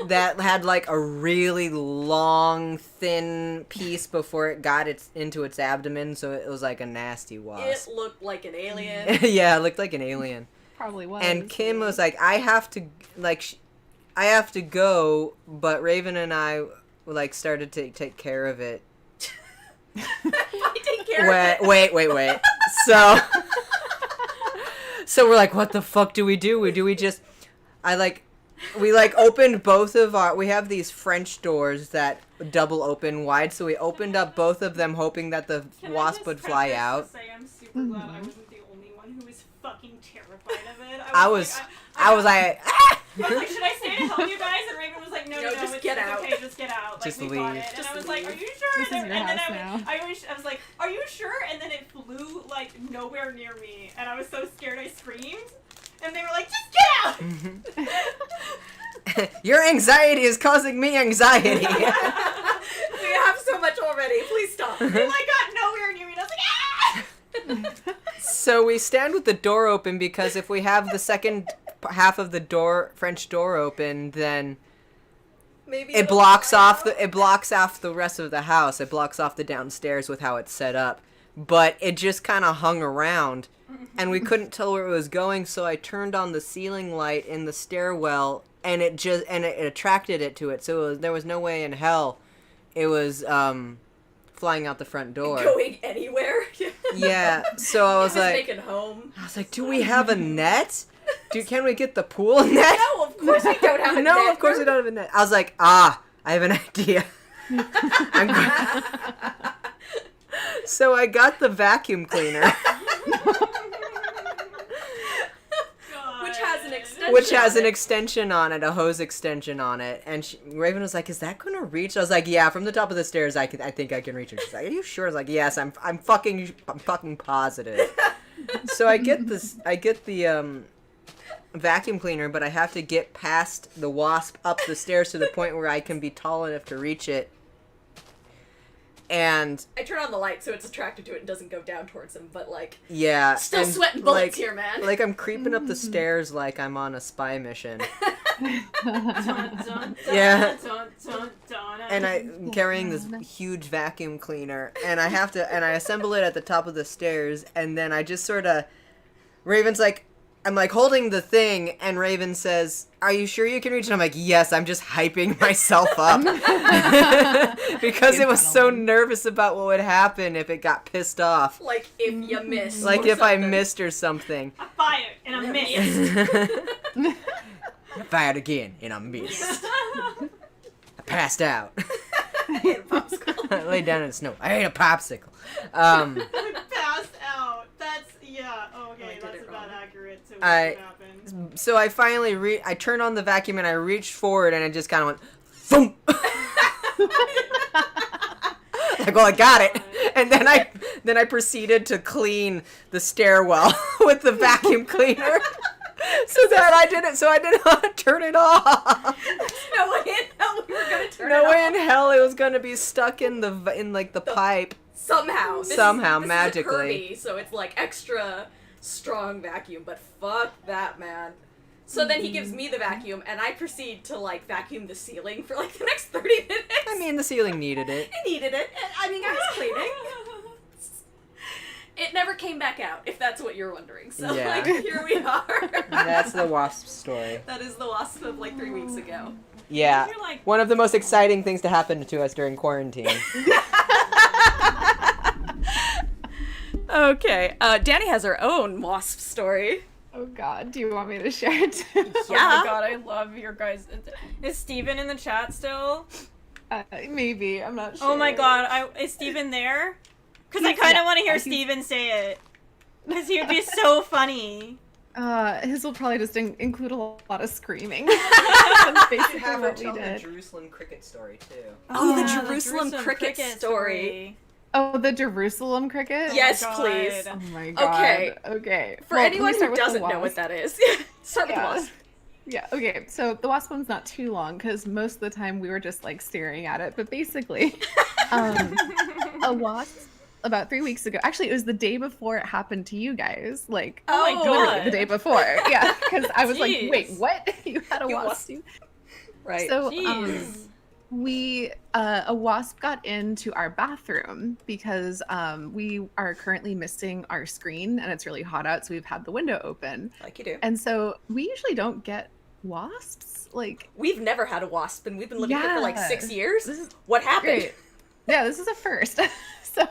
That had like a really long, thin piece before it got into its abdomen, so it was like a nasty wasp. It looked like an alien. Yeah, it looked like an alien. Probably was. And Kim was like, I have to go, but Raven and I like started to take care of it. I take care of it. Wait. So we're like, what the fuck do? We just, we opened both of we have these French doors that double open wide, so we opened up both of them hoping that the Can wasp would fly out. To say I'm super glad I wasn't the only one who was fucking terrified of it. I was like, ah! I was like, should I stay to help you guys? And Raven was like, no, just it's get out. Okay, just get out. Like, Just we leave. got it. And Just I was like, are leave. you sure? This is your and then house now. I was like, are you sure? And then it flew, like, nowhere near me. And I was so scared I screamed. And they were like, just get out! Your anxiety is causing me anxiety. We have so much already. Please stop. They, like, got nowhere near me. And I was like, ah! So we stand with the door open because if we have the second half of the French door open, then Maybe it blocks off the rest of the house. It blocks off the downstairs with how it's set up. But it just kind of hung around, and we couldn't tell where it was going. So I turned on the ceiling light in the stairwell, and it attracted it to it. So there was no way in hell it was flying out the front door. Going anywhere. Yeah. So I was like, making home. I was like, do we have a net? Can we get the pool net? No, of course we don't have a net. No, of course we don't have a net. I was like, I have an idea. So I got the vacuum cleaner. Which has an extension on it, a hose extension on it. And Raven was like, is that going to reach? I was like, yeah, from the top of the stairs, I think I can reach it. She's like, are you sure? I was like, yes, I'm fucking positive. So I get the vacuum cleaner, but I have to get past the wasp up the stairs to the point where I can be tall enough to reach it. And I turn on the light so it's attracted to it and doesn't go down towards him, but yeah, still sweating bullets here, man. Like I'm creeping up the stairs like I'm on a spy mission. Yeah. And I'm carrying this huge vacuum cleaner, and I assemble it at the top of the stairs, and then I just sort of, Raven's like, I'm like holding the thing, and Raven says, are you sure you can reach it? I'm like, yes, I'm just hyping myself up. Because it was so nervous about what would happen if it got pissed off. Like if you missed. Like if I missed or something. I fired and I missed. I fired again and I missed. I passed out. I ate a popsicle. I laid down in the snow. I ate a popsicle. I passed out. That's, yeah, okay, that's about accurate to what happened. So I finally, I turned on the vacuum and I reached forward and it just kind of went, thump! Like, well, I got it. And then I proceeded to clean the stairwell with the vacuum cleaner. So I didn't want to turn it off. No way in hell we were gonna turn it No off. way in hell it was gonna be stuck in the pipe. Somehow. This Magically. is a Kirby, so it's like extra strong vacuum, but fuck that, man. So then he gives me the vacuum, and I proceed to vacuum the ceiling for the next 30 minutes. I mean, the ceiling needed it. It needed it. I mean, I was cleaning. It never came back out, if that's what you're wondering. So, Yeah. Here we are. That's the wasp story. That is the wasp of 3 weeks ago. Yeah. You're like- One of the most exciting things to happen to us during quarantine. Okay. Danny has her own wasp story. Oh God, do you want me to share it? Yeah. Oh my god, I love your guys. Is Steven in the chat still? Maybe, I'm not sure. Oh my god, is Steven there? Because I kind of want to hear Steven say it. Because he would be so funny. His will probably just include a lot of screaming. That's basically what we did. Jerusalem cricket story too. Oh, Yeah, the Jerusalem cricket story. Oh, the Jerusalem cricket? Yes, God. please. Oh my God. Okay. For anyone who doesn't know what that is, start with the wasp. Yeah, okay. So the wasp one's not too long because most of the time we were just staring at it. But basically, a wasp about 3 weeks ago. Actually, it was the day before it happened to you guys. Oh my Literally god. the day before. Yeah, because I was like, Jeez. wait, what? You had a wasp too? Right. So Jeez. a wasp got into our bathroom because we are currently missing our screen and it's really hot out, so we've had the window open. Like you do. And so we usually don't get wasps. We've never had a wasp, and we've been living here for 6 years. This is What happened? great. Yeah, this is a first. So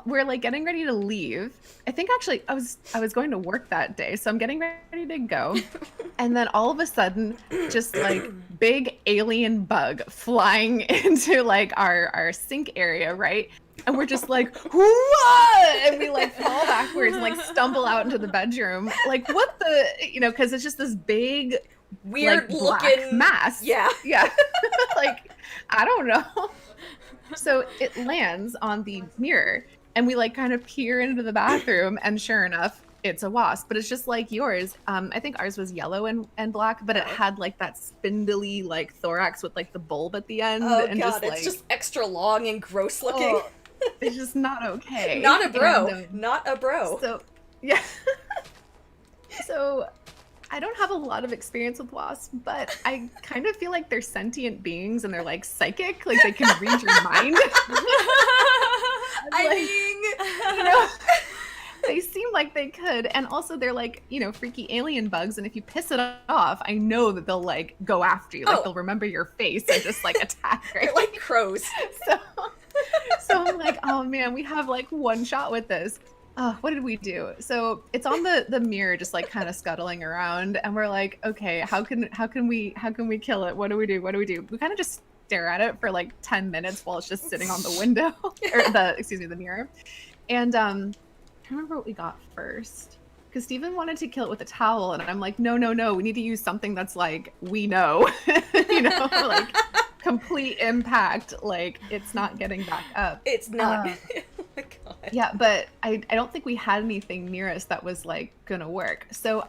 we're getting ready to leave. I think actually I was going to work that day, so I'm getting ready to go. And then all of a sudden, just big alien bug flying into our sink area, right? And we're just what? And we fall backwards and stumble out into the bedroom. What the, because it's just this big Weird black looking mass. Yeah. Yeah. I don't know. So it lands on the mirror and we kind of peer into the bathroom and sure enough, it's a wasp, but it's just like yours. I think ours was yellow and black, but it had that spindly thorax with the bulb at the end. Oh and god, it's just extra long and gross looking. Oh, it's just not okay. Not a bro. And, Not a bro. so, yeah. So I don't have a lot of experience with wasps, but I kind of feel like they're sentient beings and they're like psychic, like they can read your mind. I Like, mean, you know, they seem like they could, and also they're like, you know, freaky alien bugs, and if you piss it off, I know that they'll like go after you, like they'll remember your face and just like attack. Right? they're like crows. So I'm like, oh man, we have like one shot with this. What did we do? So it's on the mirror, just like kind of scuttling around, and we're like, okay, how can we kill it? What do we do? What do we do? We kind of just stare at it for like 10 minutes while it's just sitting on the window, or the mirror. And I don't remember what we got first, because Steven wanted to kill it with a towel, and I'm like, no, we need to use something that's like, we know, you know, like complete impact, like it's not getting back up. It's not. Oh my god. Yeah, but I don't think we had anything near us that was like gonna work. So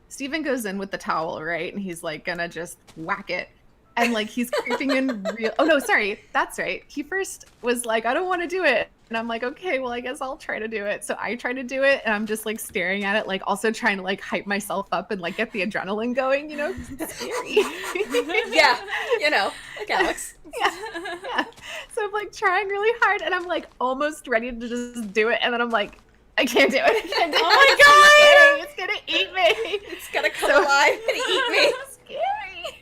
Steven goes in with the towel, right? And he's like gonna just whack it. And like he's creeping in real oh no, sorry, that's right. He first was like, I don't want to do it. And I'm like, okay, well I guess I'll try to do it. So I try to do it and I'm just like staring at it, like also trying to like hype myself up and like get the adrenaline going, you know? It's scary. Yeah, you know, like Alex. Yeah. So I'm like trying really hard and I'm like almost ready to just do it. And then I'm like, I can't do it. I can't do it. Oh my god! It's gonna eat me. It's gonna come alive and eat me. It's scary.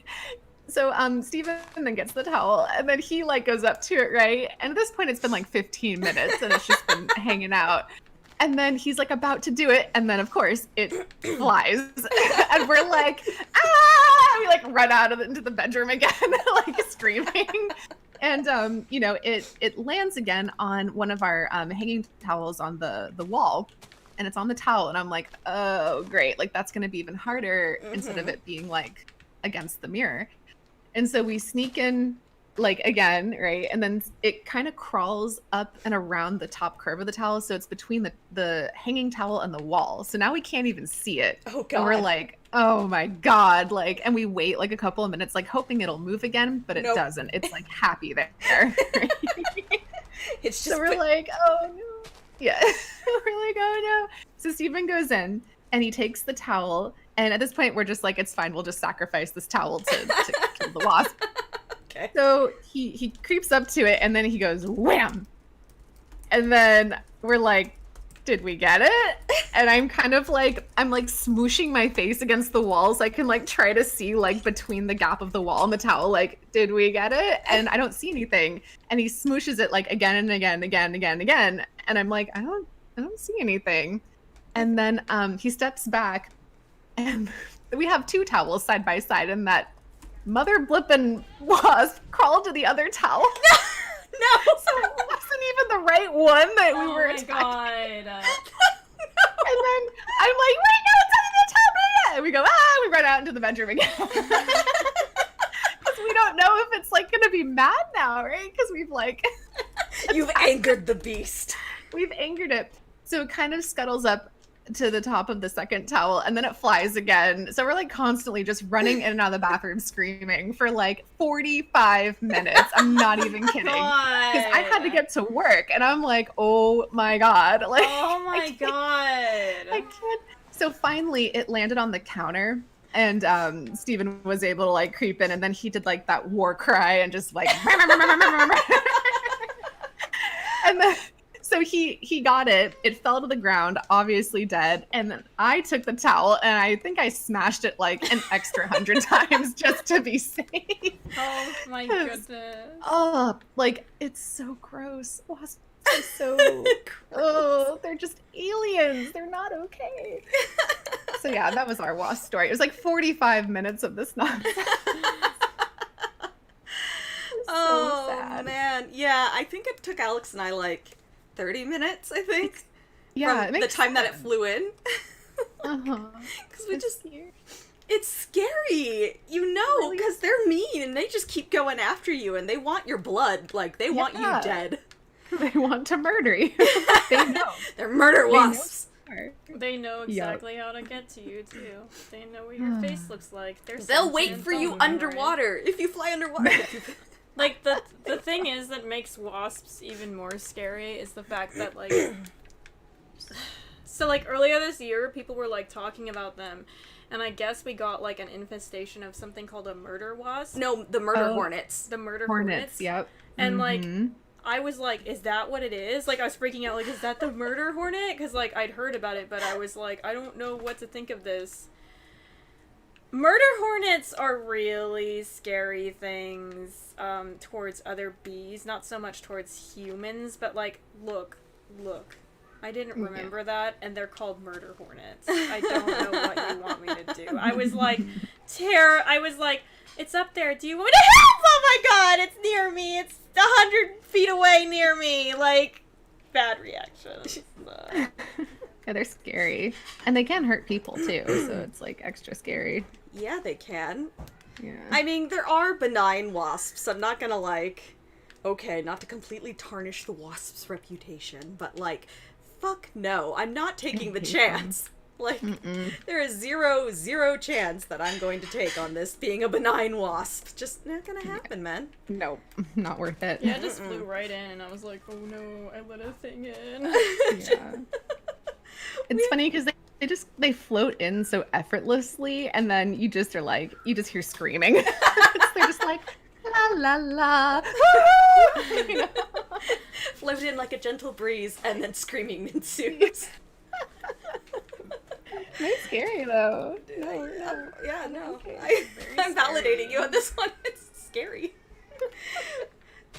So Steven then gets the towel and then he like goes up to it, right? And at this point it's been like 15 minutes and it's just been hanging out. And then he's like about to do it, and then of course it flies. And we're like, ah! We like run out into the bedroom again, like screaming. And you know, it lands again on one of our hanging towels on the wall. And it's on the towel, and I'm like, oh great, like that's gonna be even harder instead of it being like against the mirror. And so we sneak in like again, right? And then it kind of crawls up and around the top curve of the towel. So it's between the hanging towel and the wall. So now we can't even see it. Oh god. And we're like, oh my god. Like, and we wait like a couple of minutes, like hoping it'll move again, but it doesn't. It's like happy there. It's just so we're like, oh no. Yeah. We're like, oh no. So Steven goes in and he takes the towel. And at this point, we're just like, it's fine. We'll just sacrifice this towel to kill the wasp. Okay. So he creeps up to it and then he goes wham. And then we're like, did we get it? And I'm kind of like, I'm like smooshing my face against the wall so I can like try to see like between the gap of the wall and the towel, like, did we get it? And I don't see anything. And he smooshes it like again and again, again. And I'm like, I don't see anything. And then he steps back and we have two towels side by side, and that mother blippin' wasp crawled to the other towel. No, so it wasn't even the right one that we were attacking. God. And then I'm like, wait, no, it's under the towel. And we go, we run out into the bedroom again. Because we don't know if it's like gonna be mad now, right? Because we've like you've angered the beast. We've angered it. So it kind of scuttles up to the top of the second towel and then it flies again. So we're like constantly just running in and out of the bathroom screaming for like 45 minutes. I'm not even kidding. Because I had to get to work and I'm like, oh my god. Like, oh my god. I can't. So finally it landed on the counter and Steven was able to like creep in and then he did like that war cry and just like and then so he got it. It fell to the ground, obviously dead. And then I took the towel and I think I smashed it like an extra 100 times just to be safe. Oh my goodness. Oh, like it's so gross. Wasps are so oh, they're just aliens. They're not okay. So yeah, that was our wasp story. It was like 45 minutes of this nonsense. Oh sad. man, yeah. I think it took Alex and I like 30 minutes, I think. Yeah, from the time that it flew in. Because we just, it's scary, you know, because they're mean and they just keep going after you and they want your blood, like they want you dead. They want to murder you. They know. They're murder wasps. They know exactly how to get to you too. They know what your face looks like. They'll wait for you underwater if you fly underwater. Like, the thing is that makes wasps even more scary is the fact that, like... So, like, earlier this year, people were, like, talking about them, and I guess we got like an infestation of something called a murder wasp. No, the murder hornets. The murder Hornets, yep. And like, I was like, is that what it is? Like, I was freaking out, like, is that the murder hornet? Because like, I'd heard about it, but I was like, I don't know what to think of this. Murder hornets are really scary things towards other bees, not so much towards humans, but like, look, I didn't remember that, and they're called murder hornets. I don't know what you want me to do. I was like, it's up there, do you want me to help? Oh my god, it's near me, it's 100 feet away near me, like, bad reaction. Yeah, they're scary. And they can hurt people, too, so it's, like, extra scary. Yeah, they can. Yeah. I mean, there are benign wasps. I'm not gonna, like... Okay, not to completely tarnish the wasp's reputation, but, like, fuck no. I'm not taking the chance. Like, there is zero chance that I'm going to take on this being a benign wasp. Just not gonna happen, man. Nope, not worth it. Yeah, it just flew right in, and I was like, oh no, I let a thing in. Yeah. It's funny because they float in so effortlessly, and then you just are like, you just hear screaming. They're just like, la la la. You know? Float in like a gentle breeze, and then screaming ensues. Very scary though. No. Okay. I'm validating you on this one. It's scary.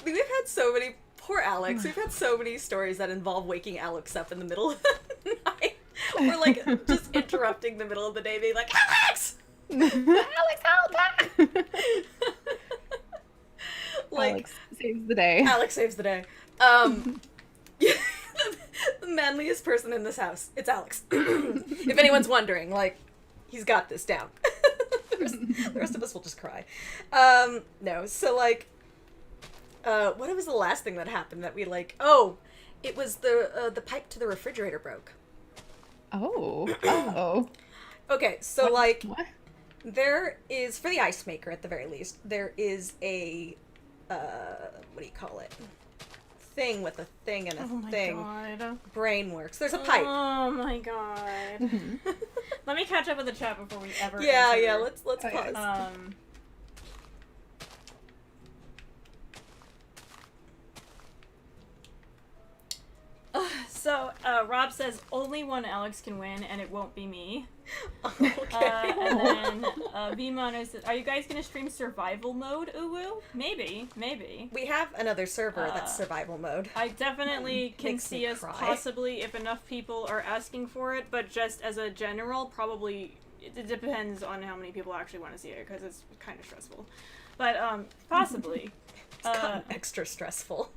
We've had so many... Poor Alex. We've had so many stories that involve waking Alex up in the middle of the night. Or, like, just interrupting the middle of the day, being like, Alex! Alex, help! Like, Alex saves the day. Alex saves the day. The manliest person in this house. It's Alex. If anyone's wondering, like, he's got this down. The rest of us will just cry. No, so, like, what was the last thing that happened that we, like... Oh, it was the pipe to the refrigerator broke. Oh. Okay, so, What? like, What? there is, for the ice maker at the very least, there is a, what do you call it? Thing with a thing and a thing. Oh my god. Brain works. There's a pipe. Oh my god. Let me catch up with the chat before we ever Yeah, enter. let's Okay. pause. So, Rob says, only one Alex can win, and it won't be me. Okay. And then, V-Mono says, are you guys gonna stream survival mode, Uwu? Maybe. We have another server that's survival mode. I definitely can Makes me see us cry. possibly, if enough people are asking for it, but just as a general, probably, it depends on how many people actually want to see it, because it's kind of stressful. But, possibly. It's gotten extra stressful.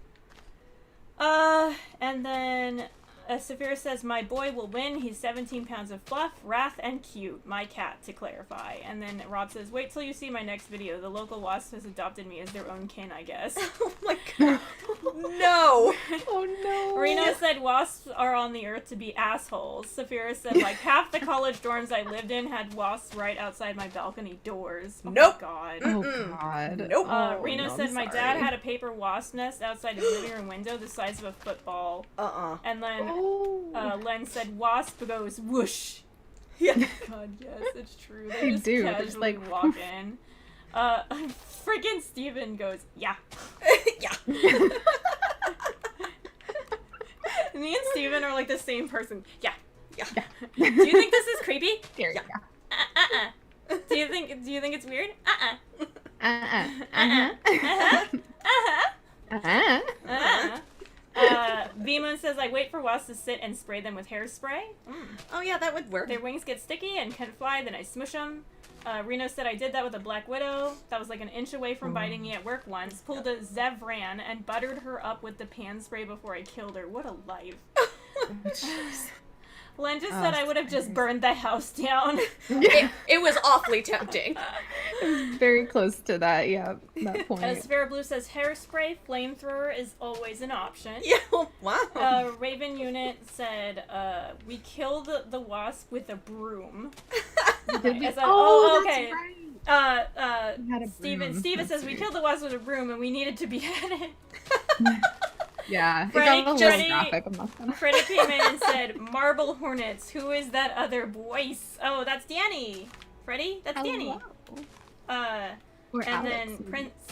And then Saphira says, my boy will win. He's 17 pounds of fluff, wrath, and cute. My cat, to clarify. And then Rob says, wait till you see my next video. The local wasp has adopted me as their own kin, I guess. Oh my god. No. Oh no. Reno said, wasps are on the earth to be assholes. Saphira said, like, half the college dorms I lived in had wasps right outside my balcony doors. Oh Nope. my god. Oh god. Nope. Reno no, said, I'm my dad sorry. had a paper wasp nest outside his living room window the size of a football. And then Len said, wasp goes whoosh. Yeah. God, yes, it's true. They They just do. They're casually just like, walk in. Freaking Steven goes, yeah. Yeah. Me and Steven are like the same person. Yeah. Yeah. Do you think this is creepy? There you go. Do you think it's weird? V-Moon says, I wait for wasps to sit and spray them with hairspray. Oh yeah, that would work. Their wings get sticky and can fly, then I smush them. Reno said, I did that with a black widow that was like an inch away from biting me at work once. Pulled a Zevran and buttered her up with the pan spray before I killed her. What a life. Len just said I would have just burned the house down. It was awfully tempting. Very close to that, yeah, that point. Sphera Blue says hairspray, flamethrower is always an option. Yeah, wow. Raven Unit said, we killed the wasp with a broom. Did we? I said, Oh, okay. that's right. We had a broom. Steven says, That's we right. killed the wasp with a broom and we needed to behead it. Yeah, it Frank, got a Jenny- little graphic. I'm not gonna. Freda came in and said, marble hornets, who is that other voice? Oh, that's Danny. Freddie, that's Danny. Or And Alex.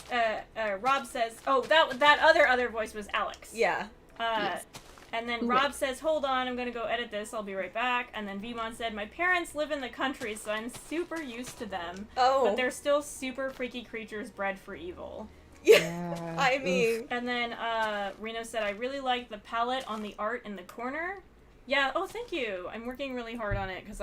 then Rob says, oh, that other voice was Alex. Yeah. Yes. And then Rob says, hold on, I'm gonna go edit this, I'll be right back. And then Vimon said, my parents live in the country, so I'm super used to them. Oh. But they're still super freaky creatures bred for evil. Yeah. I mean. And then Reno said, I really like the palette on the art in the corner. Yeah, oh, thank you. I'm working really hard on it, because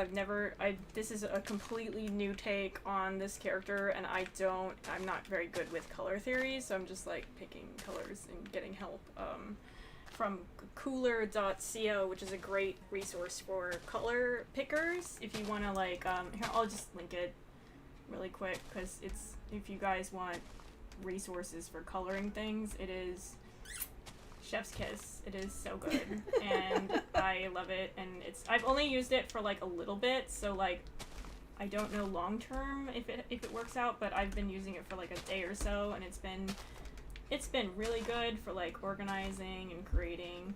this is a completely new take on this character, and I'm not very good with color theory, so I'm just, like, picking colors and getting help, from cooler.co, which is a great resource for color pickers. If you want to, like, here, I'll just link it really quick, because if you guys want resources for coloring things, it is chef's kiss. It is so good, and I love it, and I've only used it for, like, a little bit, so, like, I don't know long term if it works out, but I've been using it for, like, a day or so, and it's been really good for, like, organizing and creating.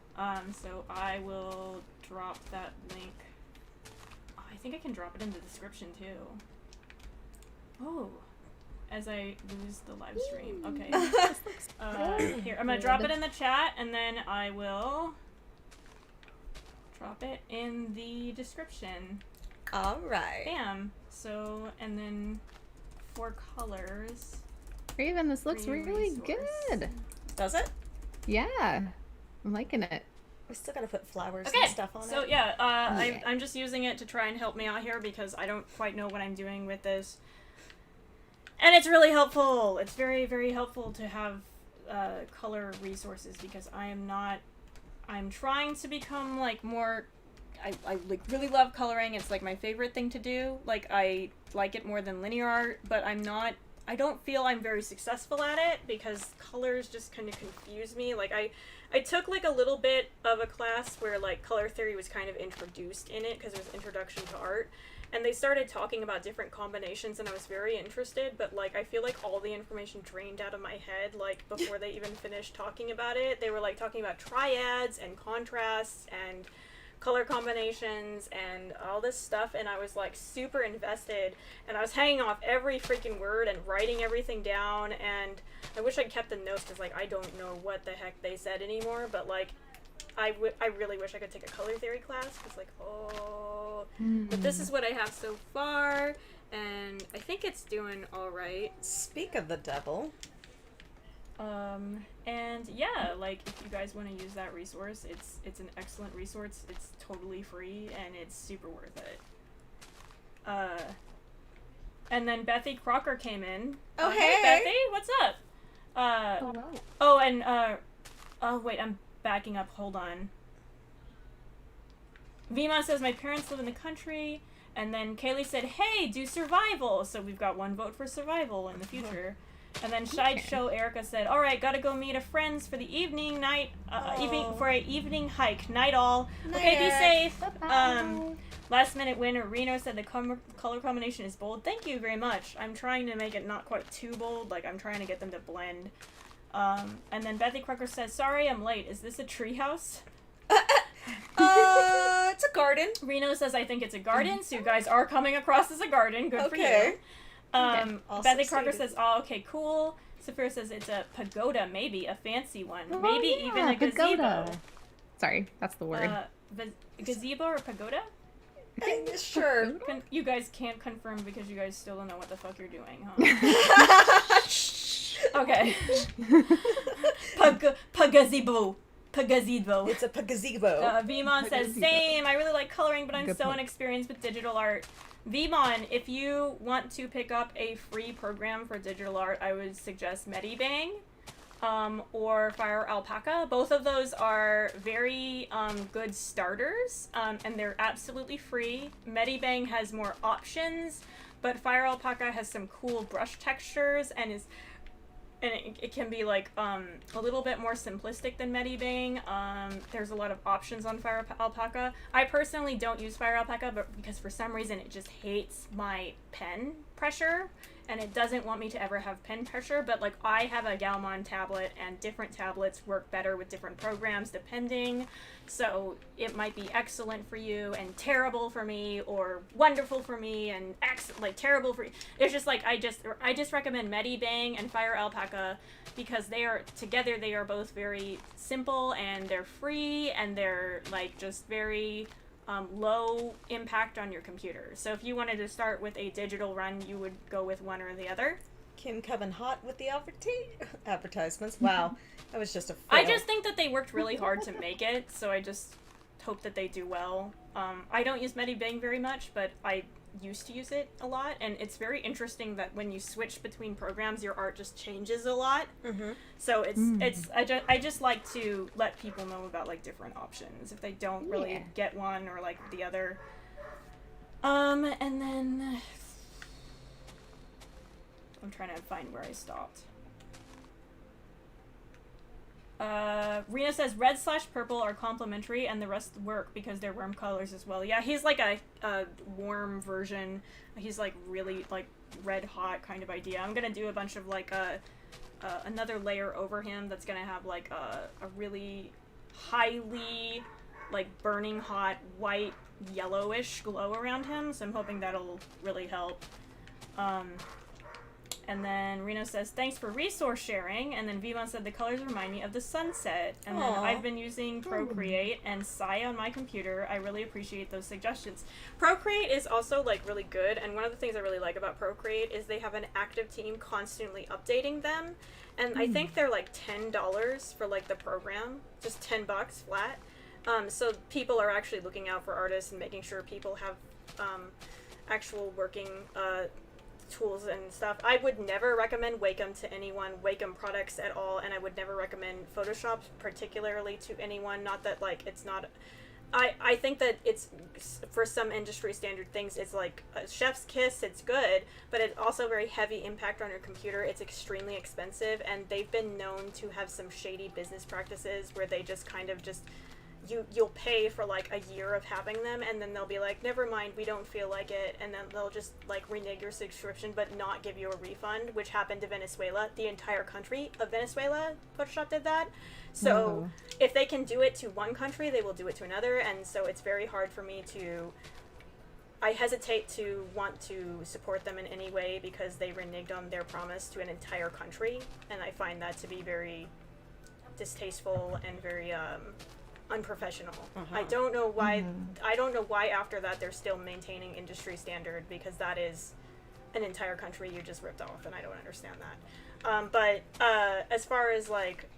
So I will drop that link. Oh, I think I can drop it in the description too. Oh, as I lose the live stream. Okay. Here, I'm gonna drop it in the chat, and then I will drop it in the description. All right. Bam. So, and then for colors. Raven, this looks Free really resource. good. Does it? Yeah. I'm liking it. We still gotta put flowers Okay, and stuff on so it. yeah, Yeah. I'm just using it to try and help me out here because I don't quite know what I'm doing with this. And it's really helpful. It's very, very helpful to have color resources because I'm trying to become, like, more... I like really love coloring. It's, like, my favorite thing to do. Like, I like it more than linear art, but I don't feel I'm very successful at it because colors just kind of confuse me. Like, I took, like, a little bit of a class where, like, color theory was kind of introduced in it because it was Introduction to Art, and they started talking about different combinations, and I was very interested, but, like, I feel like all the information drained out of my head, like, before they even finished talking about it. They were, like, talking about triads and contrasts and color combinations and all this stuff, and I was, like, super invested, and I was hanging off every freaking word and writing everything down, and I wish I'd kept the notes because, like, I don't know what the heck they said anymore, but, like, I really wish I could take a color theory class because, like, but this is what I have so far, and I think it's doing alright. Speak of the devil. And yeah, like, if you guys want to use that resource, it's an excellent resource. It's totally free, and it's super worth it. And then Bethy Crocker came in. Oh, Hey, hey! Bethy, what's up? Hello. Oh, and, oh, wait, I'm backing up, hold on. Vima says, my parents live in the country, and then Kaylee said, hey, do survival! So we've got one vote for survival in the future. And then Shy Show Erica said, all right, gotta go meet a friends for the evening for a evening hike. Night all. Night, okay, be Eric. safe. Bye-bye. Last minute winner Reno said the color combination is bold. Thank you very much. I'm trying to make it not quite too bold. Like, I'm trying to get them to blend. And then Bethy Crocker says, sorry, I'm late. Is this a treehouse? It's a garden. Reno says, I think it's a garden. So you guys are coming across as a garden. Good for you. Okay. Bethy Also Crocker stated. says, oh, okay, cool. Saphira says it's a pagoda, maybe a fancy one. Oh, Maybe yeah, even a gazebo. pagoda. Sorry, that's the word. Gazebo or pagoda? Sure. You guys can't confirm because you guys still don't know what the fuck you're doing, huh? Okay. Pagazebo. Pagazebo. It's a gazebo. Vimon says, same, I really like coloring, but I'm Good so point. inexperienced with digital art. Vimon, if you want to pick up a free program for digital art, I would suggest Medibang or Fire Alpaca. Both of those are very good starters, and they're absolutely free. Medibang has more options, but Fire Alpaca has some cool brush textures and it can be, like, a little bit more simplistic than Medibang. There's a lot of options on Fire Alpaca. I personally don't use Fire Alpaca, but because for some reason it just hates my pen pressure. and it doesn't want me to ever have pen pressure, but like I have a Galmon tablet and different tablets work better with different programs depending. So it might be excellent for you and terrible for me, or wonderful for me and terrible for you. It's just like I just recommend Medibang and Fire Alpaca because they are both very simple and they're free and they're like just very low impact on your computer. So if you wanted to start with a digital run, you would go with one or the other. Kim coming hot with the advertisements. Wow, that was just a fail. I just think that they worked really hard to make it, so I just hope that they do well. I don't use Medibang very much, but I used to use it a lot, and it's very interesting that when you switch between programs, your art just changes a lot. Mm-hmm. So I just like to let people know about like different options if they don't really get one or like the other. And then I'm trying to find where I stopped. Rena says red/purple are complementary and the rest work because they're worm colors as well. Yeah, he's like a warm version. He's like really like red hot kind of idea. I'm gonna do a bunch of like another layer over him that's gonna have like a really highly like burning hot white yellowish glow around him. So I'm hoping that'll really help. And then Reno says, thanks for resource sharing. And then Vivon said, the colors remind me of the sunset. And then I've been using Procreate and Sai on my computer. I really appreciate those suggestions. Procreate is also, like, really good. And one of the things I really like about Procreate is they have an active team constantly updating them. And I think they're, like, $10 for, like, the program. Just $10 flat. So people are actually looking out for artists and making sure people have actual working tools and stuff. I would never recommend Wacom to anyone, Wacom products at all, and I would never recommend Photoshop particularly to anyone. Not that like it's not, I think that it's, for some industry standard things, it's like a chef's kiss, it's good, but it's also very heavy impact on your computer. It's extremely expensive, and they've been known to have some shady business practices where they just kind of just you'll pay for like a year of having them, and then they'll be like, never mind, we don't feel like it, and then they'll just like renege your subscription but not give you a refund, which happened to Venezuela. The entire country of Venezuela, Photoshop did that. So if they can do it to one country, they will do it to another, and so it's very hard for me to, I hesitate to want to support them in any way because they reneged on their promise to an entire country, and I find that to be very distasteful and very unprofessional. I don't know why. I don't know why after that they're still maintaining industry standard, because that is an entire country you just ripped off, and I don't understand that. But as far as like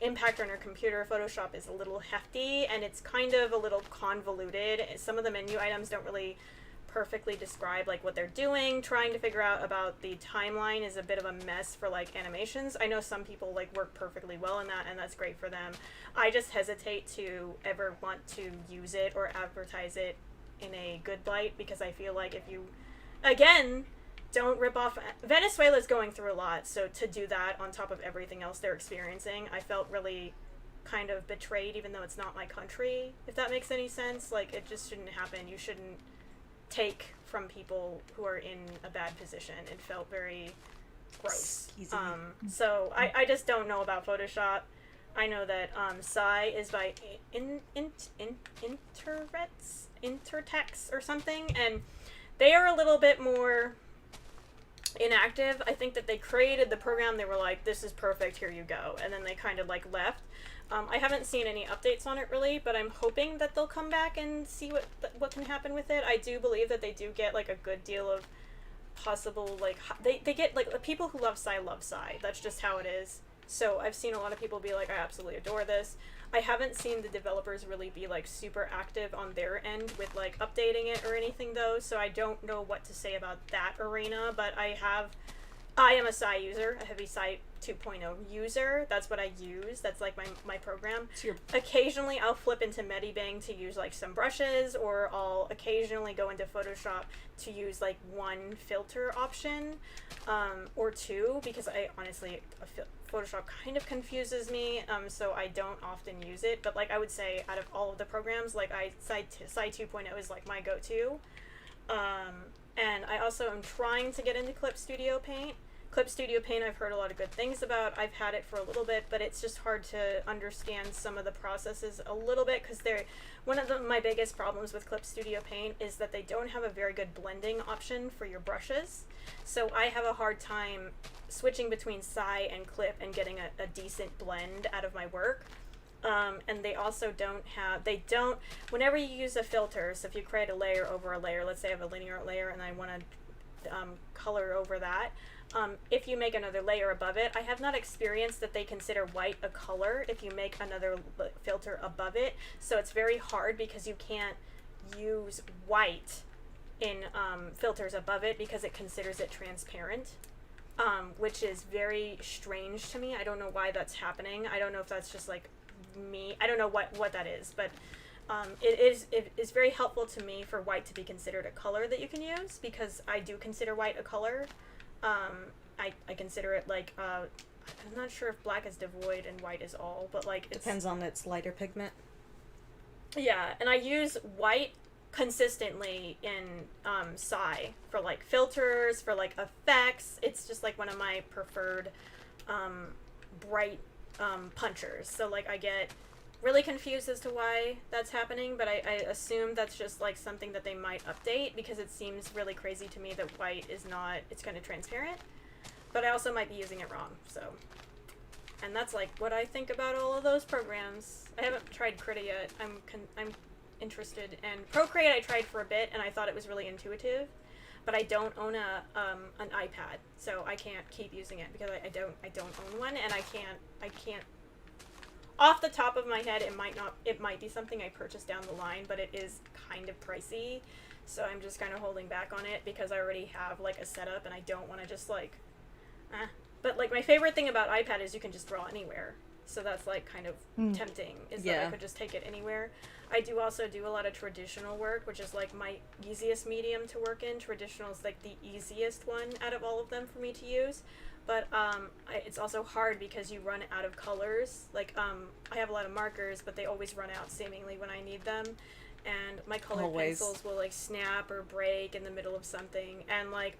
impact on your computer, Photoshop is a little hefty, and it's kind of a little convoluted. Some of the menu items don't really perfectly describe like what they're doing. Trying to figure out about the timeline is a bit of a mess for like animations. I know some people like work perfectly well in that, and that's great for them. I just hesitate to ever want to use it or advertise it in a good light, because I feel like if you, again, don't rip off. Venezuela's going through a lot, so to do that on top of everything else they're experiencing, I felt really kind of betrayed, even though it's not my country, if that makes any sense. Like, it just shouldn't happen. You shouldn't take from people who are in a bad position. It felt very gross. So I just don't know about Photoshop. I know that Sai is by Intertex or something, and they are a little bit more inactive. I think that they created the program, they were like, this is perfect, here you go, and then they kind of like left. I haven't seen any updates on it really, but I'm hoping that they'll come back and see what can happen with it. I do believe that they do get like a good deal of possible, like, they get like, people who love Sai. That's just how it is. So I've seen a lot of people be like, I absolutely adore this. I haven't seen the developers really be like super active on their end with like updating it or anything though, so I don't know what to say about that arena, but I am a Sai user, a heavy Sai 2.0 user. That's what I use. That's like my program. Occasionally I'll flip into Medibang to use like some brushes, or I'll occasionally go into Photoshop to use like one filter option or two, because I honestly, Photoshop kind of confuses me, so I don't often use it. But like, I would say out of all of the programs, like Sai 2.0 is like my go-to. And I also am trying to get into Clip Studio Paint. Clip Studio Paint I've heard a lot of good things about. I've had it for a little bit, but it's just hard to understand some of the processes a little bit because one of my biggest problems with Clip Studio Paint is that they don't have a very good blending option for your brushes. So I have a hard time switching between Sai and Clip and getting a decent blend out of my work. And they also whenever you use a filter, so if you create a layer over a layer, let's say I have a linear layer and I want to color over that, if you make another layer above it, I have not experienced that they consider white a color if you make another filter above it. So it's very hard because you can't use white in filters above it because it considers it transparent, which is very strange to me. I don't know why that's happening. I don't know if that's just like me. I don't know what that is, but it is very helpful to me for white to be considered a color that you can use because I do consider white a color. I consider it like, I'm not sure if black is devoid and white is all, but like it depends on its lighter pigment. Yeah, and I use white consistently in Sai for like filters, for like effects. It's just like one of my preferred bright punchers. So like I get really confused as to why that's happening, but I assume that's just like something that they might update because it seems really crazy to me that white is not, it's kind of transparent, but I also might be using it wrong. So, and that's like what I think about all of those programs. I haven't tried Krita yet. I'm interested, and Procreate I tried for a bit and I thought it was really intuitive, but I don't own an iPad, so I can't keep using it because I don't own one, and I can't off the top of my head, it might be something I purchase down the line, but it is kind of pricey, so I'm just kind of holding back on it because I already have like a setup and I don't want to just like but like my favorite thing about iPad is you can just draw anywhere, so that's like kind of tempting, is that I could just take it anywhere. I do also do a lot of traditional work, which is like my easiest medium to work in. Traditional is like the easiest one out of all of them for me to use. But it's also hard because you run out of colors. Like, I have a lot of markers, but they always run out seemingly when I need them. And my colored pencils will, like, snap or break in the middle of something. And, like,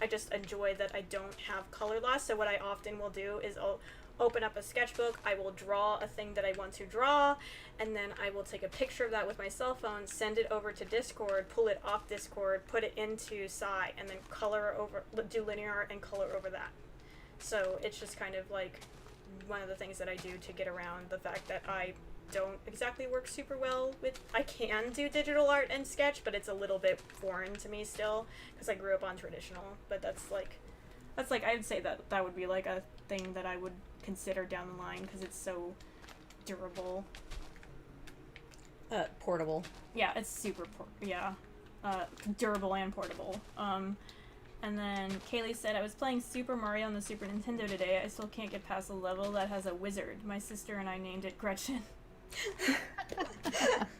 I just enjoy that I don't have color loss. So what I often will do is I'll open up a sketchbook, I will draw a thing that I want to draw, and then I will take a picture of that with my cell phone, send it over to Discord, pull it off Discord, put it into Sai, and then do linear and color over that. So it's just kind of like one of the things that I do to get around the fact that I don't exactly work super well with, I can do digital art and sketch, but it's a little bit foreign to me still, because I grew up on traditional, but that's like, I would say that would be like a thing that I would consider down the line, because it's so durable. Portable. Yeah, it's super, durable and portable. And then Kaylee said, I was playing Super Mario on the Super Nintendo today. I still can't get past a level that has a wizard. My sister and I named it Gretchen.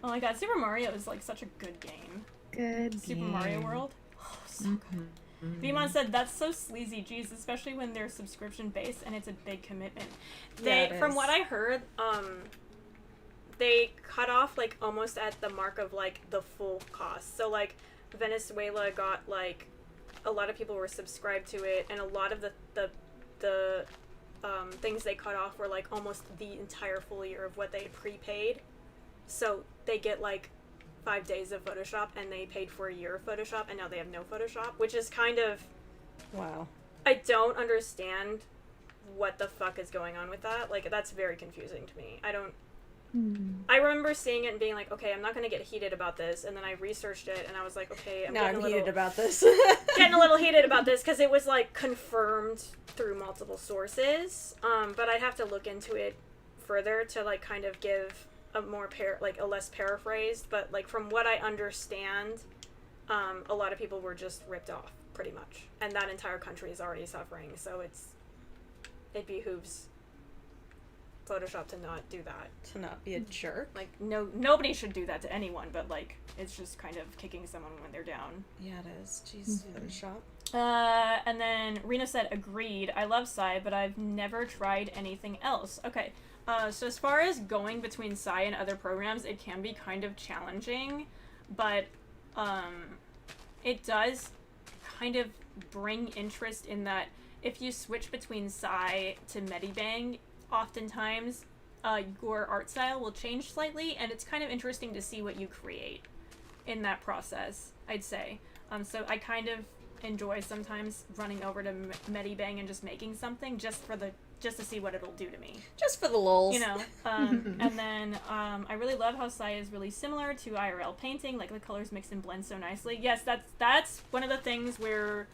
Oh my god, Super Mario is like such a good game. Super Mario World. Oh, so good. Vimon said, that's so sleazy, geez, especially when they're subscription based and it's a big commitment. From what I heard, they cut off like almost at the mark of like the full cost. So like Venezuela got like, a lot of people were subscribed to it, and a lot of the things they cut off were like almost the entire full year of what they prepaid. So they get like 5 days of Photoshop, and they paid for a year of Photoshop, and now they have no Photoshop, which is kind of... Wow. I don't understand what the fuck is going on with that. Like, that's very confusing to me. I remember seeing it and being like, okay, I'm not going to get heated about this, and then I researched it, and I was like, okay, I'm heated about this. Getting a little heated about this, because it was, like, confirmed through multiple sources, but I'd have to look into it further to, like, kind of give a more, a less paraphrased, but, like, from what I understand, a lot of people were just ripped off, pretty much, and that entire country is already suffering, so it behooves Photoshop to not do that. To not be a jerk. Like, nobody should do that to anyone, but, like, it's just kind of kicking someone when they're down. Yeah, it is. Jeez, Photoshop. And then Rena said, agreed, I love Sai, but I've never tried anything else. Okay, so as far as going between Sai and other programs, it can be kind of challenging, but, it does kind of bring interest in that if you switch between Psy to Medibang, oftentimes your art style will change slightly, and it's kind of interesting to see what you create in that process, I'd say. So I kind of enjoy sometimes running over to Medibang and just making something just to see what it'll do to me. Just for the lulz. You know, and then I really love how Sai is really similar to IRL painting, like the colors mix and blend so nicely. Yes, that's one of the things where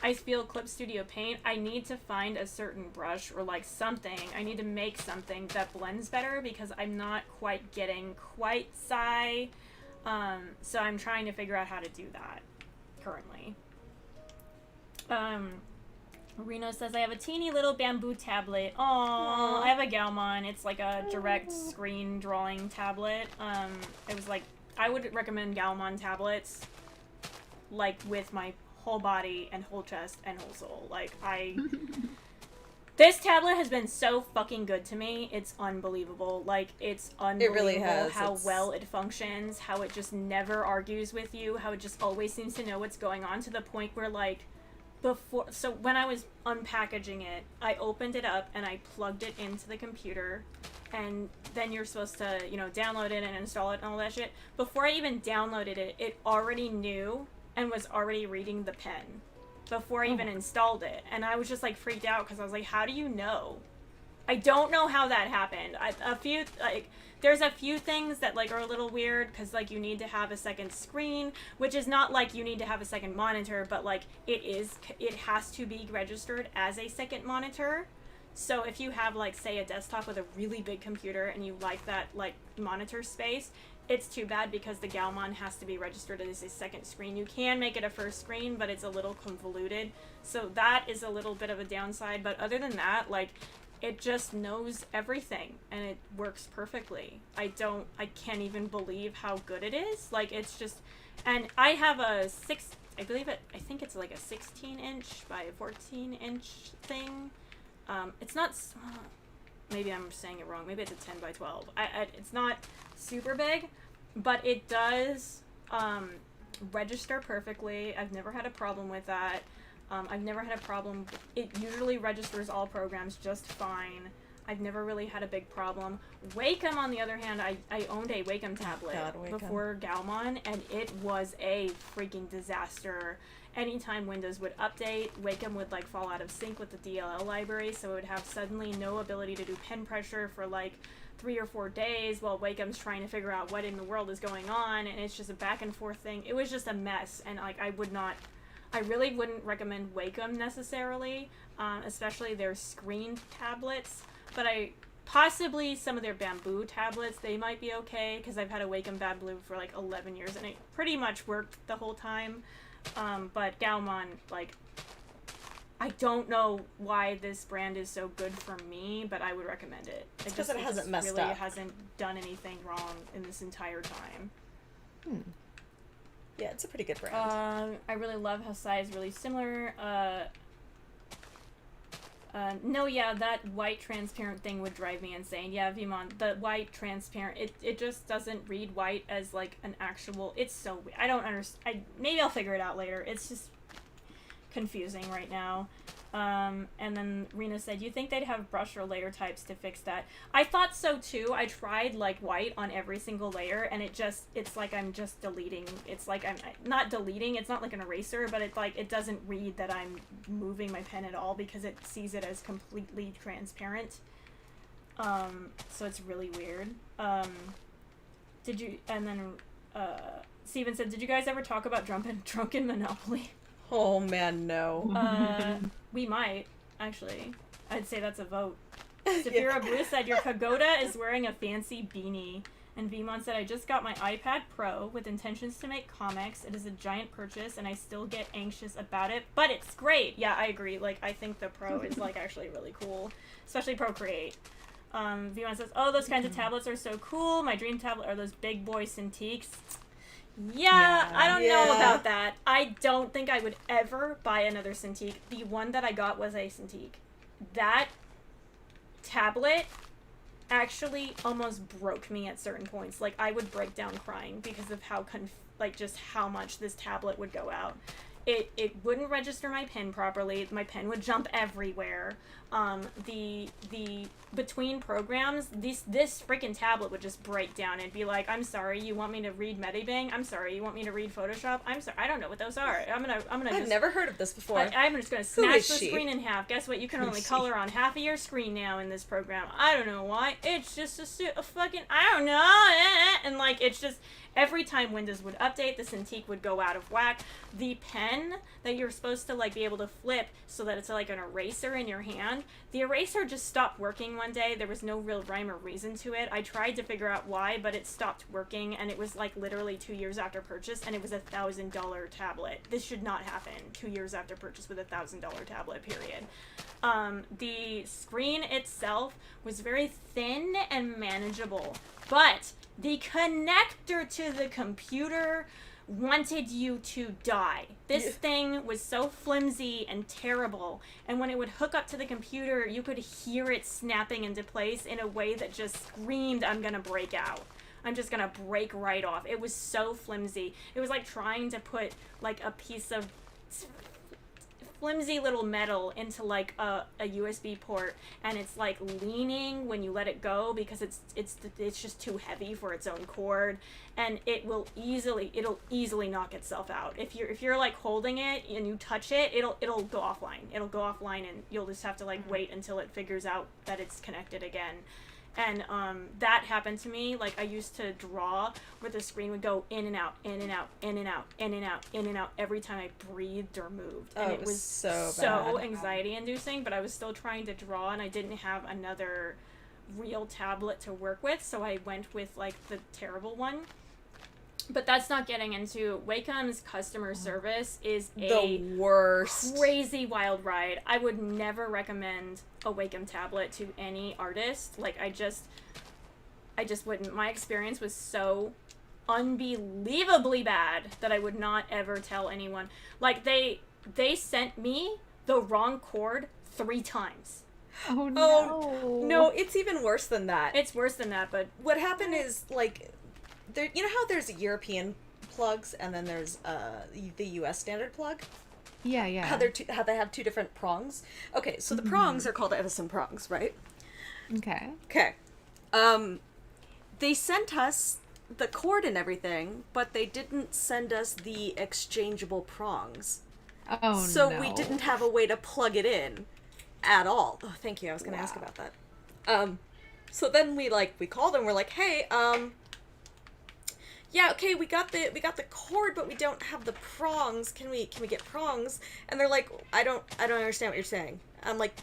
I feel Clip Studio Paint, I need to find a certain brush or like something. I need to make something that blends better because I'm not quite getting quite Sai. So I'm trying to figure out how to do that currently. Reno says, I have a teeny little bamboo tablet. Aww. I have a Galmon. It's like a direct screen drawing tablet. It was like, I would recommend Galmon tablets, like, with my whole body and whole chest and whole soul. Like, this tablet has been so fucking good to me. It's unbelievable. Like, it's unbelievable. It really has. How well it functions, how it just never argues with you, how it just always seems to know what's going on, to the point where, like, so when I was unpackaging it, I opened it up and I plugged it into the computer, and then you're supposed to, you know, download it and install it and all that shit. Before I even downloaded it, it already knew and was already reading the pen before I even installed it. And I was just, like, freaked out because I was like, how do you know? I don't know how that happened. There's a few things that, like, are a little weird because, like, you need to have a second screen, which is not like you need to have a second monitor, but, like, it has to be registered as a second monitor. So if you have, like, say a desktop with a really big computer and you like that, like, monitor space, it's too bad because the Galmon has to be registered as a second screen. You can make it a first screen, but it's a little convoluted. So that is a little bit of a downside. But other than that, like, it just knows everything and it works perfectly. I can't even believe how good it is. Like, it's just, and I have a I think it's like a 16-inch by 14-inch thing. It's not, maybe I'm saying it wrong. Maybe it's a 10 by 12. It's not super big, but it does register perfectly. I've never had a problem with that. I've never had a problem. It usually registers all programs just fine. I've never really had a big problem. Wacom, on the other hand, I owned a Wacom tablet before Galmon, and it was a freaking disaster. Anytime Windows would update, Wacom would, like, fall out of sync with the DLL library, so it would have suddenly no ability to do pen pressure for, like, 3 or 4 days while Wacom's trying to figure out what in the world is going on, and it's just a back and forth thing. It was just a mess, and, like, I really wouldn't recommend Wacom necessarily, especially their screened tablets, but possibly some of their bamboo tablets, they might be okay, because I've had a Wacom bamboo for like 11 years, and it pretty much worked the whole time, but Galmon, like, I don't know why this brand is so good for me, but I would recommend it. It's because it hasn't messed really up. It hasn't done anything wrong in this entire time. Yeah, it's a pretty good brand. I really love how Sai is really similar. No, yeah, that white transparent thing would drive me insane. Yeah, Vimon, the white transparent, it just doesn't read white as, like, an actual, it's so weird. I don't understand. Maybe I'll figure it out later. It's just confusing right now. And then Rena said, you think they'd have brush or layer types to fix that? I thought so too. I tried, like, white on every single layer, and it's like I'm just deleting. It's like I'm not deleting. It's not like an eraser, but it's like it doesn't read that I'm moving my pen at all because it sees it as completely transparent. So it's really weird. Steven said, did you guys ever talk about drunken Monopoly? Oh man, no. We might, actually. I'd say that's a vote. Safira Blue said, your pagoda is wearing a fancy beanie. And Vimon said, I just got my iPad Pro with intentions to make comics. It is a giant purchase, and I still get anxious about it, but it's great. Yeah, I agree. Like, I think the Pro is, like, actually really cool. Especially Procreate. Vimon says, oh, those kinds of tablets are so cool. My dream tablet are those big boy Cintiqs. Yeah, I don't know about that. I don't think I would ever buy another Cintiq. The one that I got was a Cintiq. That tablet actually almost broke me at certain points. Like, I would break down crying because of how just how much this tablet would go out. It wouldn't register my pin properly. My pin would jump everywhere. The between programs, this freaking tablet would just break down and be like, I'm sorry, you want me to read Medibang? I'm sorry, you want me to read Photoshop? I'm sorry, I don't know what those are. I've never heard of this before. I'm just gonna smash the screen in half. Guess what? You can only color on half of your screen now in this program. I don't know why. It's just a fucking, I don't know. And like, it's just, every time Windows would update, the Cintiq would go out of whack. The pen that you're supposed to like be able to flip so that it's like an eraser in your hand, the eraser just stopped working one day. There was no real rhyme or reason to it. I tried to figure out why, but it stopped working, and it was like literally 2 years after purchase, and it was $1,000 tablet. This should not happen 2 years after purchase with $1,000 tablet, period. The screen itself was very thin and manageable, but the connector to the computer wanted you to die. This thing was so flimsy and terrible, and when it would hook up to the computer, you could hear it snapping into place in a way that just screamed, I'm gonna break out. I'm just gonna break right off. It was so flimsy. It was like trying to put like a piece of flimsy little metal into like a USB port, and it's like leaning when you let it go because it's just too heavy for its own cord, and it'll easily knock itself out. If you're like holding it and you touch it, it'll go offline. It'll go offline, and you'll just have to like wait until it figures out that it's connected again. And that happened to me. Like, I used to draw where the screen would go in and out, in and out, in and out, in and out, in and out every time I breathed or moved. And it was so anxiety inducing, but I was still trying to draw, and I didn't have another real tablet to work with, so I went with like the terrible one. But that's not getting into Wacom's customer service is the worst, crazy wild ride. I would never recommend a Wacom tablet to any artist. Like, I just wouldn't. My experience was so unbelievably bad that I would not ever tell anyone. Like, they sent me the wrong cord 3 times. Oh no. Oh, no, it's even worse than that. It's worse than that, but what happened is, like, there, you know how there's European plugs and then there's the US standard plug? Yeah. How they have 2 different prongs. Okay, so the prongs are called Edison prongs, right? Okay. They sent us the cord and everything, but they didn't send us the exchangeable prongs. Oh, so no. we didn't have a way to plug it in at all. Oh, thank you. I was going to ask about that. So then we called and we're like, hey, yeah, okay, we got the cord, but we don't have the prongs. Can we get prongs? And they're like, I don't understand what you're saying. I'm like,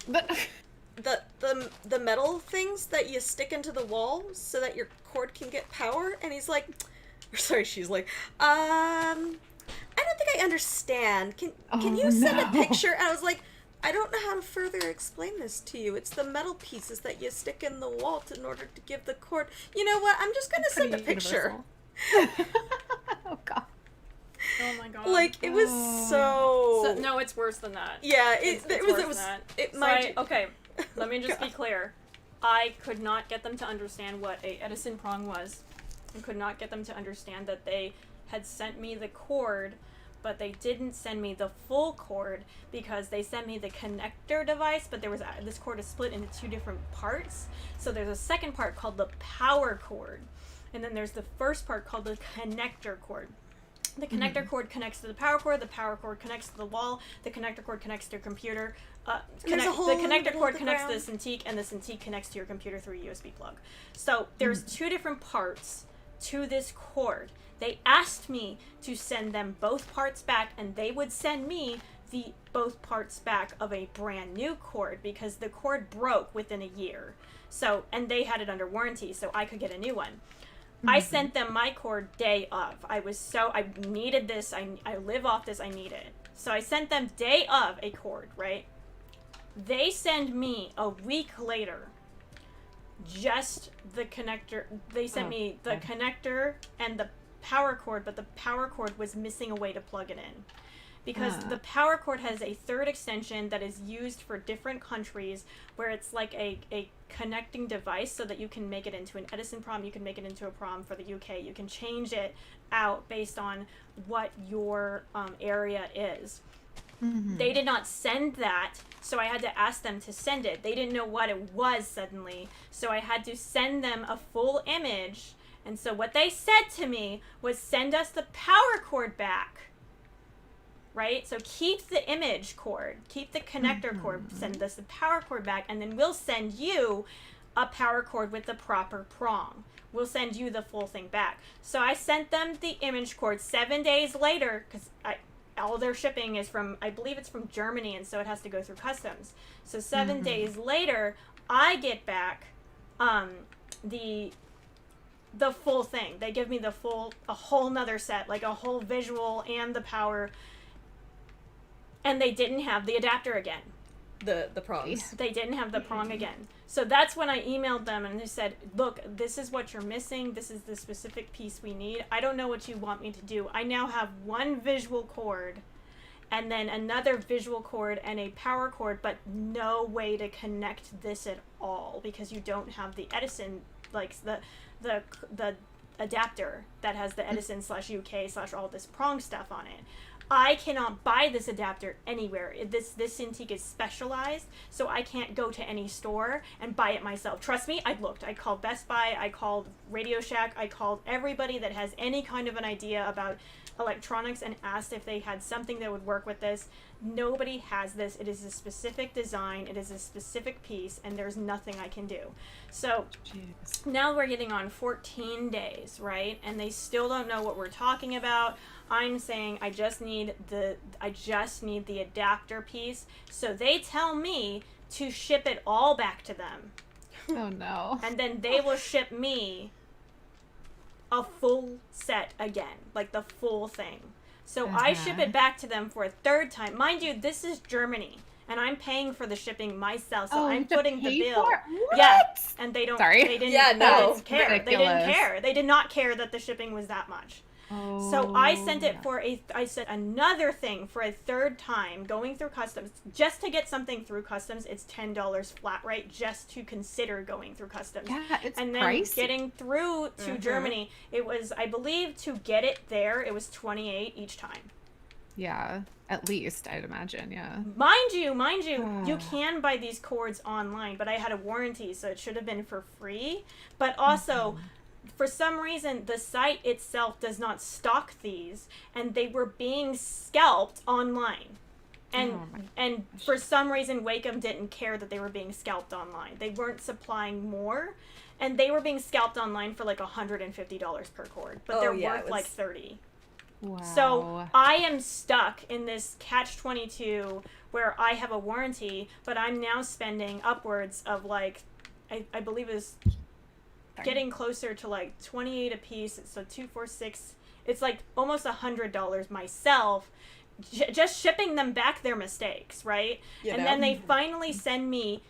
But the metal things that you stick into the wall so that your cord can get power. And he's like, she's like, I don't think I understand. Can you send a picture? And I was like, I don't know how to further explain this to you. It's the metal pieces that you stick in the wall in order to give the cord. You know what? I'm just gonna send a picture. Oh god. oh my god. Like, it was so no, it's worse than that. Yeah, It's it worse was than that. it So might okay, let me just be clear. I could not get them to understand what a Edison prong was. I could not get them to understand that they had sent me the cord, but they didn't send me the full cord because they sent me the connector device, but there was this cord is split into 2 different parts. So there's a second part called the power cord, and then there's the first part called the connector cord. The connector cord connects to the power cord connects to the wall, the connector cord connects to your computer, the connector cord connects to the Cintiq, and the Cintiq connects to your computer through a USB plug. So there's 2 different parts to this cord. They asked me to send them both parts back, and they would send me the both parts back of a brand new cord because the cord broke within a year. So, and they had it under warranty, so I could get a new one. I sent them my cord day of. I needed this. I live off this. I need it. So I sent them day of a cord, right? They send me a week later just the connector. They sent me the connector and the power cord, but the power cord was missing a way to plug it in. because the power cord has a third extension that is used for different countries, where it's like a connecting device so that you can make it into an Edison prom, you can make it into a prom for the UK, you can change it out based on what your area is. They did not send that, so I had to ask them to send it. They didn't know what it was suddenly, so I had to send them a full image. And so what they said to me was, send us the power cord back. Right? So keep the image cord, keep the connector cord, send us the power cord back, and then we'll send you a power cord with the proper prong. We'll send you the full thing back. So I sent them the image cord 7 days later, because all their shipping is from, I believe it's from Germany, and so it has to go through customs. So 7 days later, I get back the full thing. They give me a whole nother set, like a whole visual and the power, and they didn't have the adapter again. The prongs. They didn't have the prong again. So that's when I emailed them and they said, look, this is what you're missing. This is the specific piece we need. I don't know what you want me to do. I now have one visual cord and then another visual cord and a power cord, but no way to connect this at all because you don't have the Edison, like the adapter that has the Edison /UK/ all this prong stuff on it. I cannot buy this adapter anywhere. This Cintiq is specialized, so I can't go to any store and buy it myself. Trust me, I looked. I called Best Buy, I called Radio Shack, I called everybody that has any kind of an idea about electronics and asked if they had something that would work with this. Nobody has this. It is a specific design, it is a specific piece, and there's nothing I can do. So now we're getting on 14 days, right? And they still don't know what we're talking about. I'm saying I just need the adapter piece. So they tell me to ship it all back to them. Oh no. And then they will ship me a full set again, like the full thing. So I ship it back to them for a third time. Mind you, this is Germany, and I'm paying for the shipping myself, so I'm footing the bill. Yeah, and they don't. Sorry. They didn't. Yeah, no. They didn't care. Ridiculous. They didn't care. They did not care that the shipping was that much. Oh, So I sent it for I sent another thing for a third time going through customs. Just to get something through customs, it's $10 flat rate just to consider going through customs. Yeah, it's and then pricey. getting through to Germany, it was, I believe, to get it there, it was $28 each time. Yeah, at least I'd imagine. Yeah. Mind you, you can buy these cords online, but I had a warranty, so it should have been for free. But also, for some reason, the site itself does not stock these, and they were being scalped online. And for some reason, Wacom didn't care that they were being scalped online. They weren't supplying more, and they were being scalped online for like $150 per cord, but they're worth like $30. Wow. So I am stuck in this catch-22 where I have a warranty, but I'm now spending upwards of like, I believe is getting closer to like 28 a piece. So 246. It's like almost $100 myself, just shipping them back their mistakes, right? And then they finally send me,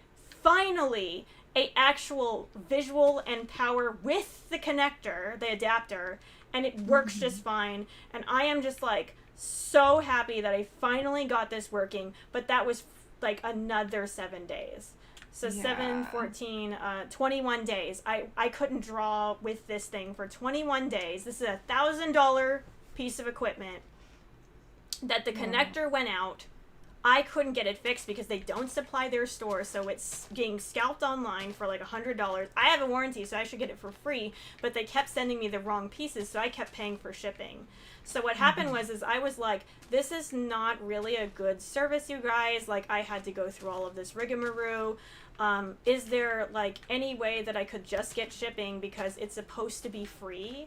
a actual visual and power with the connector, the adapter, and it works just fine. And I am just like so happy that I finally got this working, but that was like another 7 days. So 7, 14, 21 days. I couldn't draw with this thing for 21 days. This is $1,000 piece of equipment that the connector went out. I couldn't get it fixed because they don't supply their store, so it's getting scalped online for like $100. I have a warranty, so I should get it for free, but they kept sending me the wrong pieces, so I kept paying for shipping. So what happened was I was like, this is not really a good service, you guys. Like, I had to go through all of this rigmarole. Is there like any way that I could just get shipping because it's supposed to be free?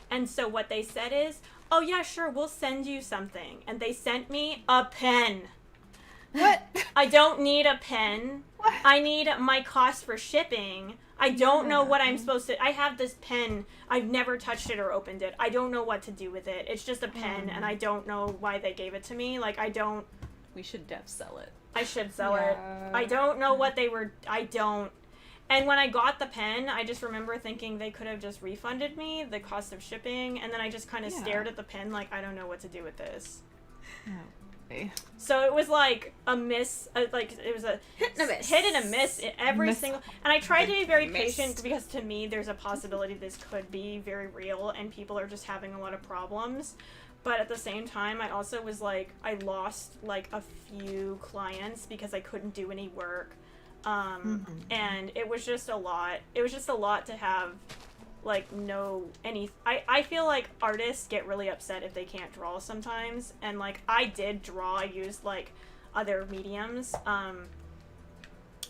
And so what they said is, oh yeah, sure, we'll send you something. And they sent me a pen. What? I don't need a pen. What? I need my cost for shipping. I don't know what I'm supposed to... I have this pen. I've never touched it or opened it. I don't know what to do with it. It's just a pen, and I don't know why they gave it to me. Like, I don't... We should sell it. I should sell it. I don't know what they were... I don't... And when I got the pen, I just remember thinking they could have just refunded me the cost of shipping, and then I just kind of stared at the pen like, I don't know what to do with this. So it was like a miss, like it was a hit and a miss in every single. And I tried to be very Missed. patient because to me there's a possibility this could be very real and people are just having a lot of problems. But at the same time, I also was like, I lost like a few clients because I couldn't do any work. And it was just a lot. It was just a lot to have, like, I feel like artists get really upset if they can't draw sometimes. And, like, I did draw. I used, like, other mediums.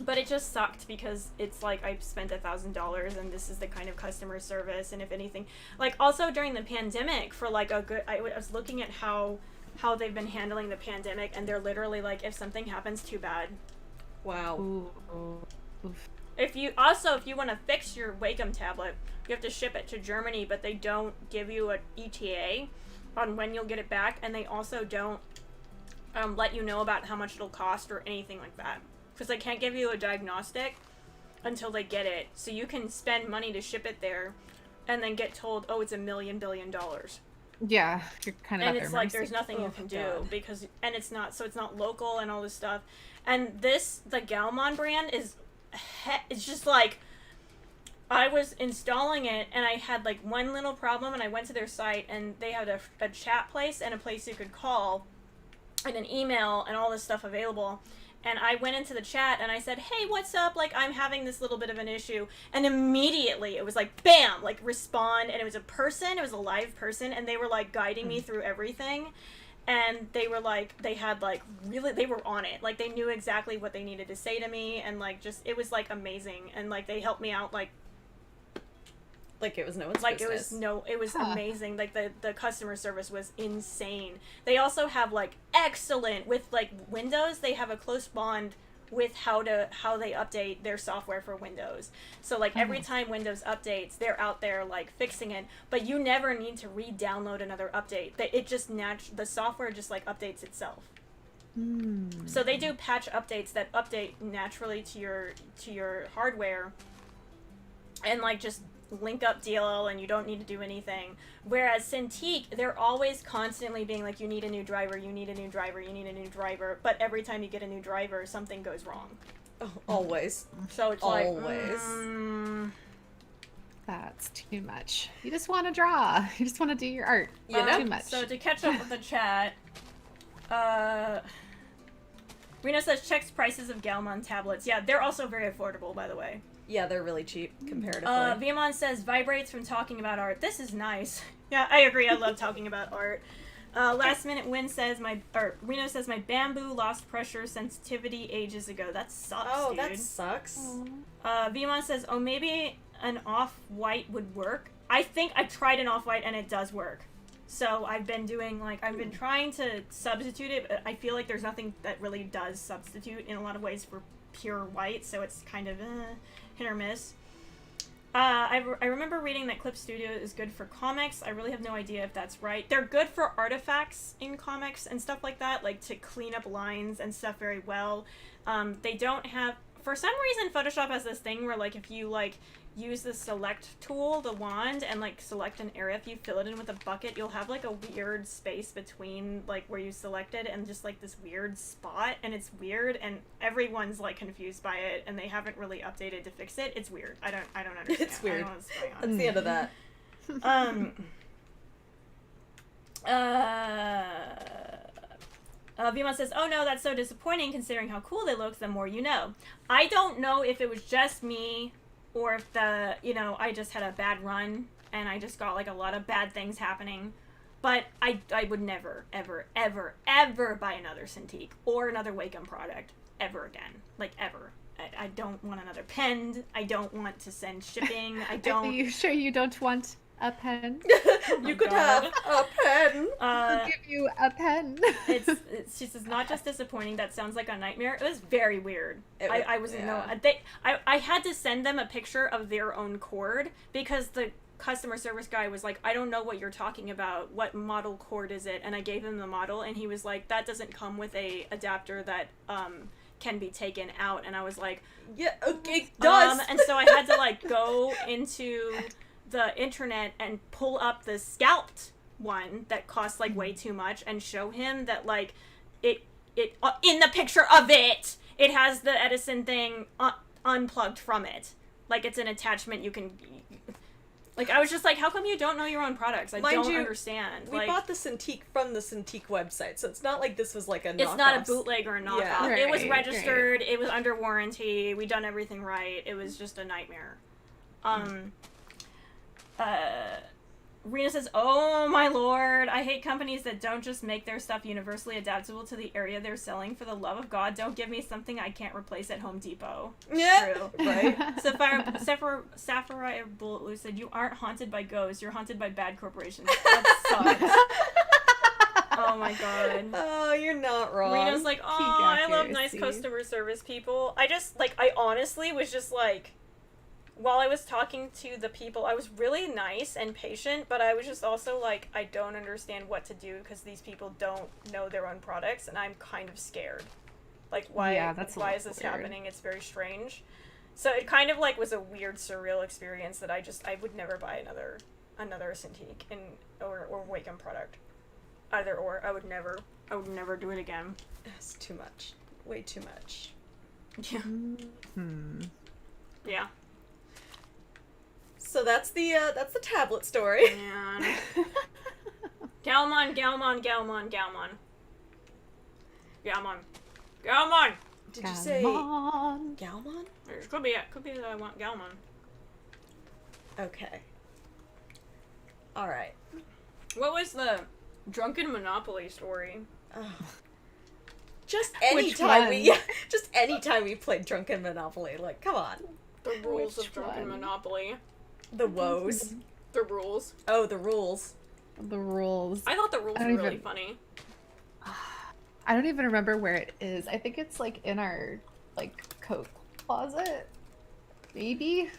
But it just sucked because it's like I spent $1,000 and this is the kind of customer service, and if anything, like also during the pandemic for like I was looking at how they've been handling the pandemic, and they're literally like, if something happens, too bad. Wow. Oof. If you want to fix your Wacom tablet, you have to ship it to Germany, but they don't give you an ETA on when you'll get it back, and they also don't let you know about how much it'll cost or anything like that. Because they can't give you a diagnostic until they get it. So you can spend money to ship it there and then get told, oh, it's $1 billion. Yeah, you're kind of And at it's their like, mercy. there's nothing you can do God. because, and it's not local and all this stuff. And the Galmon brand it's just like, I was installing it and I had like one little problem, and I went to their site and they had a chat place and a place you could call and an email and all this stuff available. And I went into the chat and I said, hey, what's up? Like, I'm having this little bit of an issue. And immediately it was like, bam, like respond. And it was a live person. And they were like guiding me through everything. And they were like, they were on it. Like, they knew exactly what they needed to say to me. And like, just, it was like amazing. And like, they helped me out like Like it was no one's like business. it was amazing. Like the customer service was insane. They also have like excellent with like Windows. They have a close bond with how they update their software for Windows. So like every time Windows updates, they're out there like fixing it. But you never need to re-download another update. It just the software just like updates itself. So they do patch updates that update naturally to your hardware, and like just link up DLL and you don't need to do anything. Whereas Cintiq, they're always constantly being like, you need a new driver, you need a new driver, you need a new driver. But every time you get a new driver, something goes wrong. Oh, always. So it's Always. That's too much. You just want to draw. You just want to do your art. You know? Too much. So to catch up with the chat, Reno says checks prices of Galmon tablets. Yeah, they're also very affordable, by the way. Yeah, they're really cheap comparatively. Viamon says vibrates from talking about art. This is nice. Yeah, I agree. I love talking about art. Last minute win says Reno says my bamboo lost pressure sensitivity ages ago. That sucks, oh, dude. that sucks. Viamon says, oh, maybe an off-white would work. I think I tried an off-white and it does work. So I've been doing I've been trying to substitute it, but I feel like there's nothing that really does substitute in a lot of ways for pure white. So it's kind of hit or miss. I remember reading that Clip Studio is good for comics. I really have no idea if that's right. They're good for artifacts in comics and stuff like that, like to clean up lines and stuff very well. They don't have, for some reason, Photoshop has this thing where like if you like use the select tool, the wand, and like select an area, if you fill it in with a bucket, you'll have like a weird space between like where you selected and just like this weird spot, and it's weird, and everyone's like confused by it, and they haven't really updated to fix it. It's weird. I don't understand. It's weird. I don't know what's going on. That's the end of that. Vimon says, oh no, that's so disappointing considering how cool they look, the more you know. I don't know if it was just me or if I just had a bad run and I just got like a lot of bad things happening. But I would never, ever, ever, ever buy another Cintiq or another Wacom product ever again. Like ever. I don't want another pen. I don't want to send shipping. I don't. Are you sure you don't want a pen? You could have a pen. I'll give you a pen. It's just not just disappointing. That sounds like a nightmare. It was very weird. I wasn't I had to send them a picture of their own cord because the customer service guy was like, I don't know what you're talking about. What model cord is it? And I gave him the model, and he was like, that doesn't come with a adapter that can be taken out. And I was like, yeah, okay, it does. And so I had to like go into the internet and pull up the scalped one that costs like way too much and show him that like in the picture of it, it has the Edison thing unplugged from it. Like, it's an attachment you can... Like, I was just like, how come you don't know your own products? I don't understand. We bought the Cintiq from the Cintiq website, so it's not like this was like a knockoff. It's not a bootleg or a knockoff. Yeah. Right, it was registered. right. It was under warranty. We done everything right. It was just a nightmare. Rena says, oh my lord, I hate companies that don't just make their stuff universally adaptable to the area they're selling. For the love of God, don't give me something I can't replace at Home Depot. Yeah. True. Right? Sapphire Bullet Blue said, you aren't haunted by ghosts, you're haunted by bad corporations. That sucks. Oh my god. Oh, you're not wrong. Rena's like, oh, I love nice accuracy. customer service people. I honestly was just like, while I was talking to the people, I was really nice and patient, but I was just also like, I don't understand what to do because these people don't know their own products, and I'm kind of scared. Like, why? Yeah, that's why is this weird. happening? It's very strange. So it kind of like was a weird, surreal experience that I would never buy another Cintiq or Wacom product. Either or, I would never do it again. That's too much. Way too much. Yeah. Yeah. So that's the tablet story. Man. Galmon. Did you say Galmon. Galmon? It could be that I want Galmon. Okay. All right. What was the drunken Monopoly story? Oh. Just Which anytime one? just anytime we played Drunken Monopoly, like, come on. The rules Which of drunken one? Monopoly. The woes. The rules. Oh, the rules. The rules. I thought the rules I were don't really even- funny. I don't even remember where it is. I think it's like in our like coat closet. Maybe.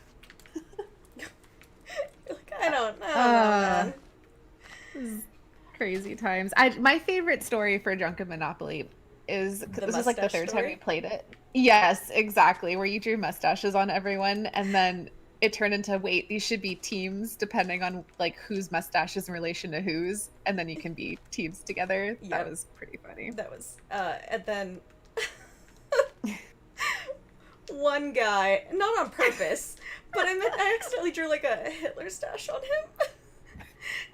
Like, I don't know, man. This is crazy times. My favorite story for Drunken Monopoly is The this is like the mustache third time story? we played it. Yes, exactly. Where you drew mustaches on everyone, and then it turned into wait, these should be teams depending on like whose mustache is in relation to whose, and then you can be teams together. Yep. That was pretty funny. That was, and then one guy, not on purpose, but I accidentally drew like a Hitler stash on him.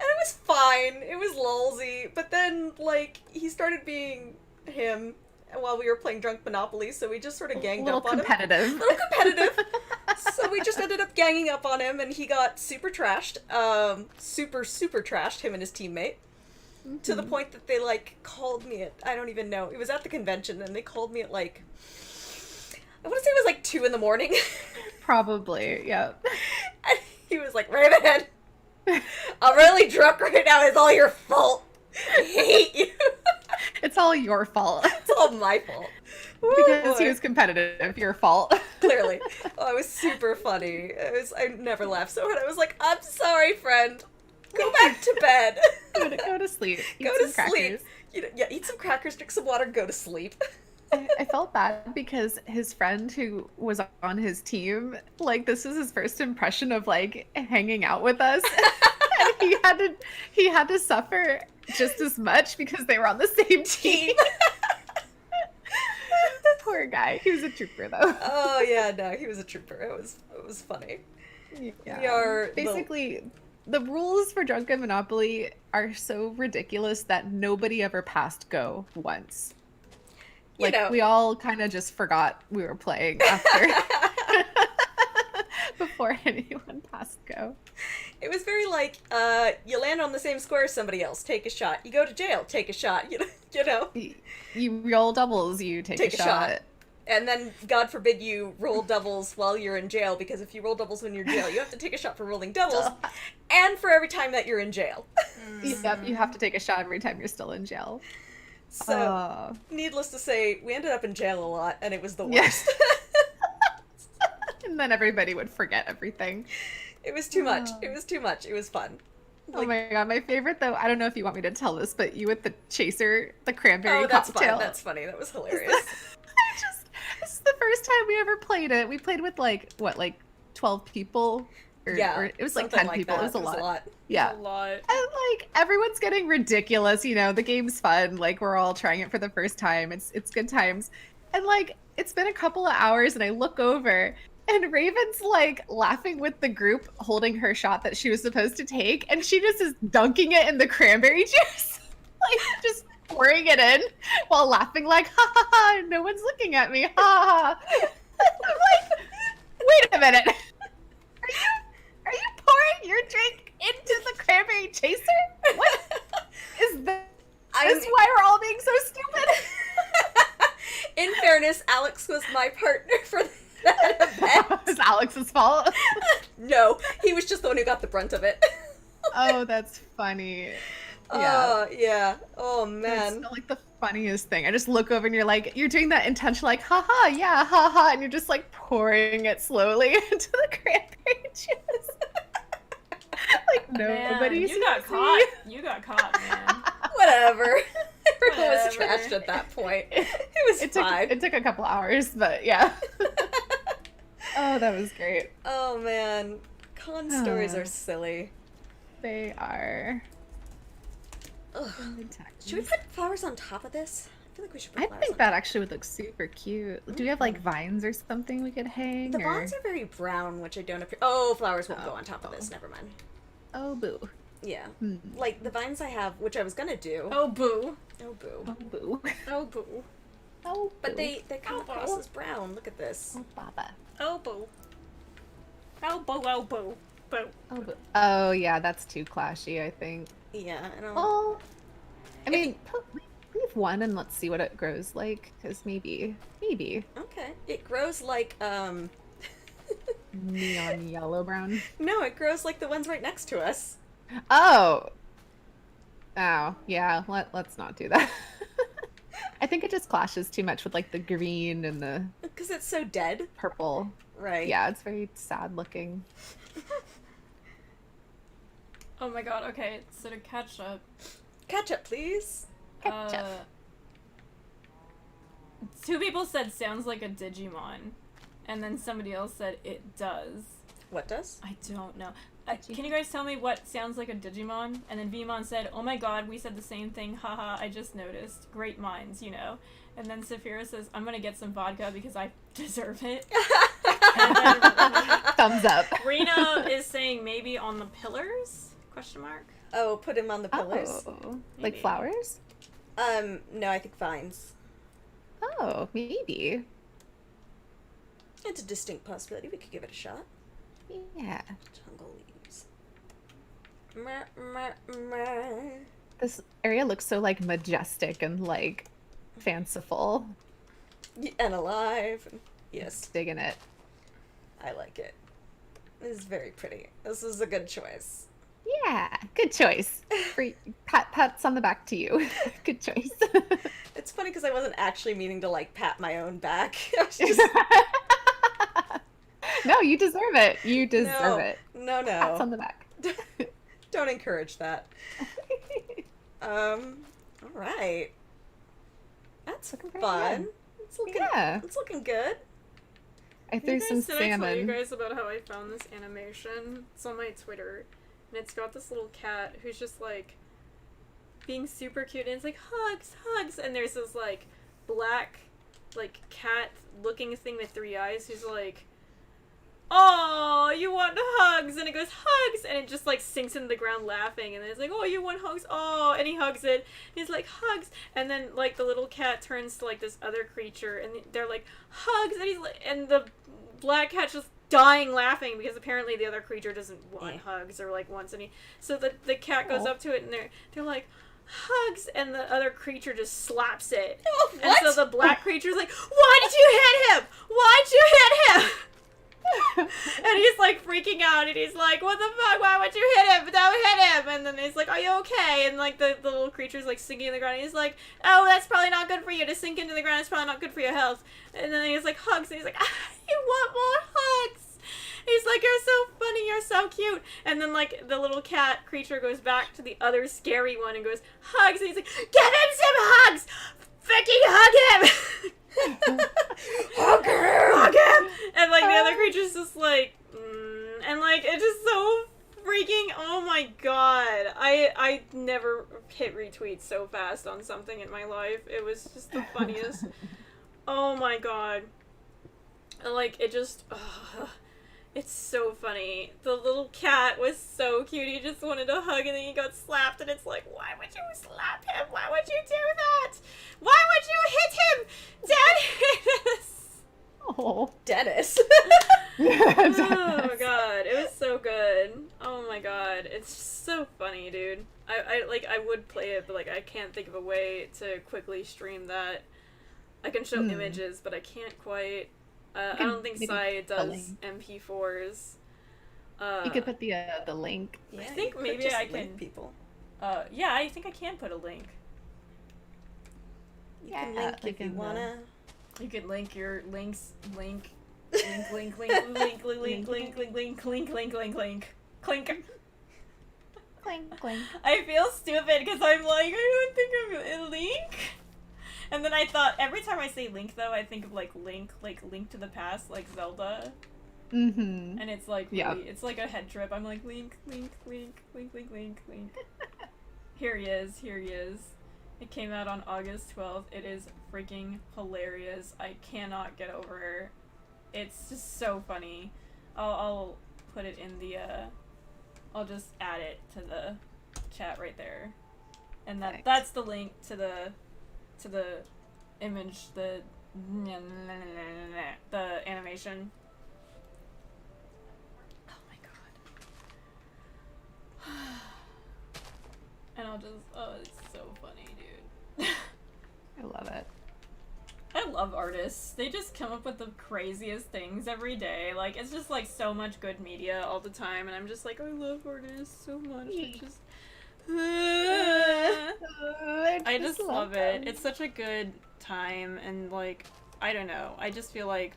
And it was fine. It was lulzy. But then, like, he started being him while we were playing Drunk Monopoly, so we just sort of ganged up on him. competitive. A little competitive. So we just ended up ganging up on him, and he got super trashed. Super trashed, him and his teammate. To the point that they, like, called me at, I don't even know. It was at the convention, and they called me at, like, I want to say it was, like, 2 in the morning. Probably, yep. And he was like, Raven, I'm really drunk right now. It's all your fault. I hate you. It's all your fault. It's all my fault. Because Ooh, he was competitive, your fault. clearly. Oh, it was super funny. I never laughed so hard. I was like, I'm sorry, friend. Go back to bed. Go to sleep. Eat Go to some sleep. crackers. Yeah, eat some crackers, drink some water, go to sleep. I felt bad because his friend who was on his team, like this was his first impression of like hanging out with us. And he had to suffer just as much because they were on the same team. Poor guy. He was a trooper though. Oh yeah, no, he was a trooper. It was funny. Yeah. We are basically the rules for Drunken Monopoly are so ridiculous that nobody ever passed go once. Like, You know. we all kind of just forgot we were playing after. Before anyone passed go. It was very like, you land on the same square as somebody else, take a shot. You go to jail, take a shot. You know? You roll doubles, you take a shot. And then, God forbid, you roll doubles while you're in jail, because if you roll doubles when you're in jail, you have to take a shot for rolling doubles, and for every time that you're in jail. Yep, you have to take a shot every time you're still in jail. So, needless to say, we ended up in jail a lot, and it was the Yeah. worst. And then everybody would forget everything. It was too much. It was too much. It was fun. Oh my god, my favorite though, I don't know if you want me to tell this, but you with the chaser, the cranberry that's cocktail. fun. That's funny. That was hilarious. This is the first time we ever played it. We played with like 12 people. Or it was like something 10 people. that. It was a lot. Yeah. A lot. And like everyone's getting ridiculous, you know, the game's fun. Like we're all trying it for the first time. It's good times. And like it's been a couple of hours and I look over and Raven's like laughing with the group holding her shot that she was supposed to take and she just is dunking it in the cranberry juice. Like just pouring it in while laughing like ha ha ha, no one's looking at me. Ha ha. I'm like, wait a minute. Are you pouring your drink into the cranberry chaser? What is that? Is why we're all being so stupid? In fairness, Alex was my partner for that event. It's Alex's fault. No, he was just the one who got the brunt of it. Oh, that's funny. Oh, yeah. Oh, It's man. still, like the funniest thing. I just look over and you're doing that intentional, like, haha, yeah, haha, and you're just like pouring it slowly into the cranberry juice. Like nobody Man, you got caught. You got caught, man. Whatever. Everyone was Whatever. trashed at that point. It was fine. It took a couple hours, but yeah. Oh, that was great. Oh, man. Con stories are silly. They are. Ugh. Good times. Should we put flowers on top of this? I feel like we should put I flowers think on that top. actually would look super cute. Do we have like vines or something we could hang? The or... vines are very brown, which I don't appreciate. Oh, flowers won't go on top of this. Oh. Never mind. Oh, boo. Yeah. Hmm. Like, the vines I have, which I was gonna do. Oh boo. Oh, boo. Oh, boo. Oh boo. Oh, But boo. they come Oh, across boo. as brown. Look at this. Oh, Baba. Oh boo. Oh boo. Oh boo. Boo. Oh, boo. Oh, yeah, that's too clashy, I think. Yeah, I don't... Oh, I mean, leave one and let's see what it grows like, because maybe. Okay. It grows like, Neon yellow brown. No, it grows like the ones right next to us. Oh. Oh, yeah, let's not do that. I think it just clashes too much with like the green and the Because it's so dead. purple. Right. Yeah, it's very sad looking. Oh my god. Okay. So to catch up. Ketchup, please. Ketchup. Two people said sounds like a Digimon, and then somebody else said it does. What does? I don't know. Can you guys tell me what sounds like a Digimon? And then Vmon said, "Oh my god, we said the same thing. Haha, I just noticed. Great minds, you know." And then Saphira says, "I'm gonna get some vodka because I deserve it." And then Thumbs up. Rena is saying maybe on the pillars? Question mark. Oh, put him on the pillars. Oh, like Maybe. flowers? No, I think vines. Oh, maybe. It's a distinct possibility. We could give it a shot. Yeah. Jungle leaves. Mer, mer, mer. This area looks so like majestic and like fanciful. And alive. Yes, Digging it. I like it. This is very pretty. This is a good choice. Yeah, good choice. Free pats on the back to you. Good choice. It's funny because I wasn't actually meaning to like pat my own back. I was just No, you deserve it. You deserve it. No, Pats on no. the back. Don't encourage that. All right. That's Looking pretty fun. good. It's looking. Yeah. It's looking good. I threw some Did I tell you salmon. guys about how I found this animation? It's on my Twitter, and it's got this little cat who's just like being super cute, and it's like hugs, hugs, and there's this like black like cat looking thing with 3 eyes who's like, "Oh, you want hugs?" And it goes hugs, and it just like sinks into the ground laughing, and then it's like, "Oh, you want hugs?" Oh, and he hugs it. And he's like hugs, and then like the little cat turns to like this other creature, and they're like hugs, and he's like, and the black cat's just dying laughing because apparently the other creature doesn't want hugs or like wants any. So the cat goes up to it, and they're like hugs, and the other creature just slaps it. Oh, And so the black creature's like, "Why did you hit him? Why'd you hit him?" And he's like freaking out, and he's like, "What the fuck? Why would you hit him? Don't hit him!" And then he's like, "Are you okay?" And like the little creature's like sinking in the ground, and he's like, "Oh, that's probably not good for you to sink into the ground. It's probably not good for your health." And then he's like, hugs, and he's like, "You want more hugs?" He's like, "You're so funny, you're so cute." And then like the little cat creature goes back to the other scary one and goes, hugs, and he's like, "Give him some hugs! Freaking hug him!" Hug him! And like the other creature's just like, and like like, it's just so freaking, oh my god. I never hit retweet so fast on something in my life. It was just the funniest. Oh my god. Like, it just, it's so funny. The little cat was so cute. He just wanted a hug and then he got slapped and it's like, why would you slap him? Why would you do that? Why would you hit him? Dennis! Oh, Dennis. Oh god, it was so good. Oh my god, it's just so funny, dude. I would play it, but like I can't think of a way to quickly stream that. I can show images, but I can't quite. I don't think Sai does MP4s. You could put the link. I think maybe I can. People. Yeah, I think I can put a link. You can link if you wanna. You can link your links. Link. Link. Clink. Clink, clink. I feel stupid because I'm like, I don't think I'm a link. And then I thought, every time I say link though, I think of like Link to the Past, like Zelda. Mm-hmm. And it's like, Yeah. really, it's like a head trip. I'm like, Link. Here he is. It came out on August 12th. It is freaking hilarious. I cannot get over. It's just so funny. I'll put it in the, I'll just add it to the chat right there. And that's the link to the image, the animation. Oh my god. And I'll just, it's so funny, dude. I love it. I love artists. They just come up with the craziest things every day. Like, it's just like so much good media all the time, and I'm just like, I love artists so much. It just I just love it. It's such a good time, and like, I don't know. I just feel like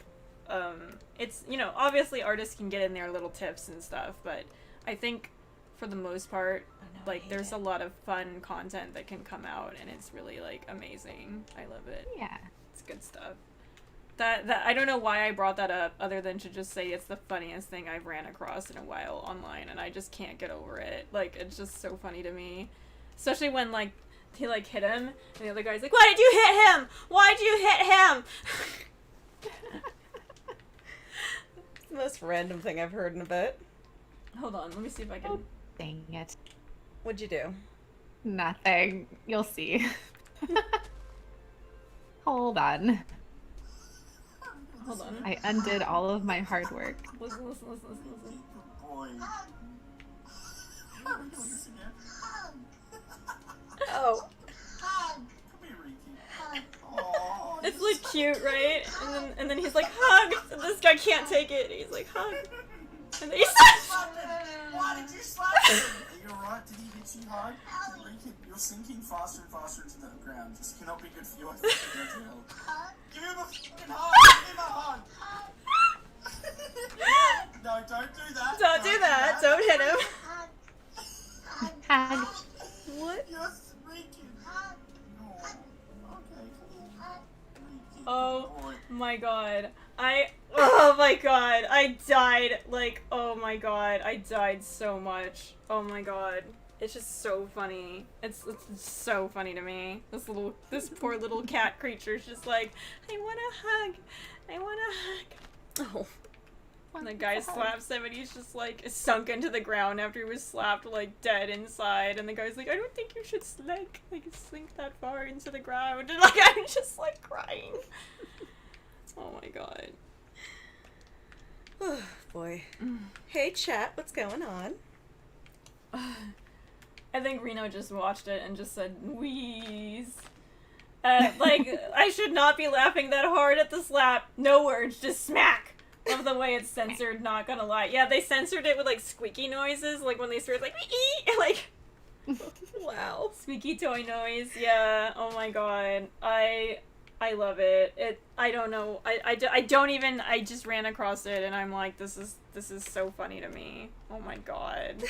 it's, you know, obviously artists can get in their little tips and stuff, but I think for the most part, like, there's a lot of fun content that can come out, and it's really like amazing. I love it. Yeah. It's good stuff. That I don't know why I brought that up, other than to just say it's the funniest thing I've ran across in a while online, and I just can't get over it. Like, it's just so funny to me. Especially when, like, he, like, hit him, and the other guy's like, why did you hit him? Why'd you hit him? It's the most random thing I've heard in a bit. Hold on, let me see if I can... Oh, dang it. What'd you do? Nothing. You'll see. Hold on. Hold on. I undid all of my hard work. Listen. Oh. It's like cute, right? And then he's like, hug! And this guy can't take it. He's like, hug. And then he Why did you slap him? Are you alright? Did he hit you hard? You're sinking faster and faster into the ground. This cannot be good for you. I think you need help. Give him a fucking hug! Give him a hug! No, don't do that. Don't do that. Don't hit him. Hag. What? You're freaking. No. Okay, come Oh my god. Oh my god. I died. Like, oh my god. I died so much. Oh my god. It's just so funny. It's so funny to me. This poor little cat creature's just like, I want a hug. I want a hug. Oh. And the guy slaps him and he's just like sunk into the ground after he was slapped, like dead inside. And the guy's like, I don't think you should sink that far into the ground. And like, I'm just like crying. Oh my god. Oh, boy. Hey, chat, what's going on? I think Reno just watched it and just said, wheeze. Like, I should not be laughing that hard at the slap. No words, just smack. Love the way it's censored, not gonna lie. Yeah, they censored it with, like, squeaky noises, like when they started, like, like, Wow. squeaky toy noise. Yeah, oh my god. I love it. I don't know. I don't even, I just ran across it and I'm like, this is so funny to me. Oh my god.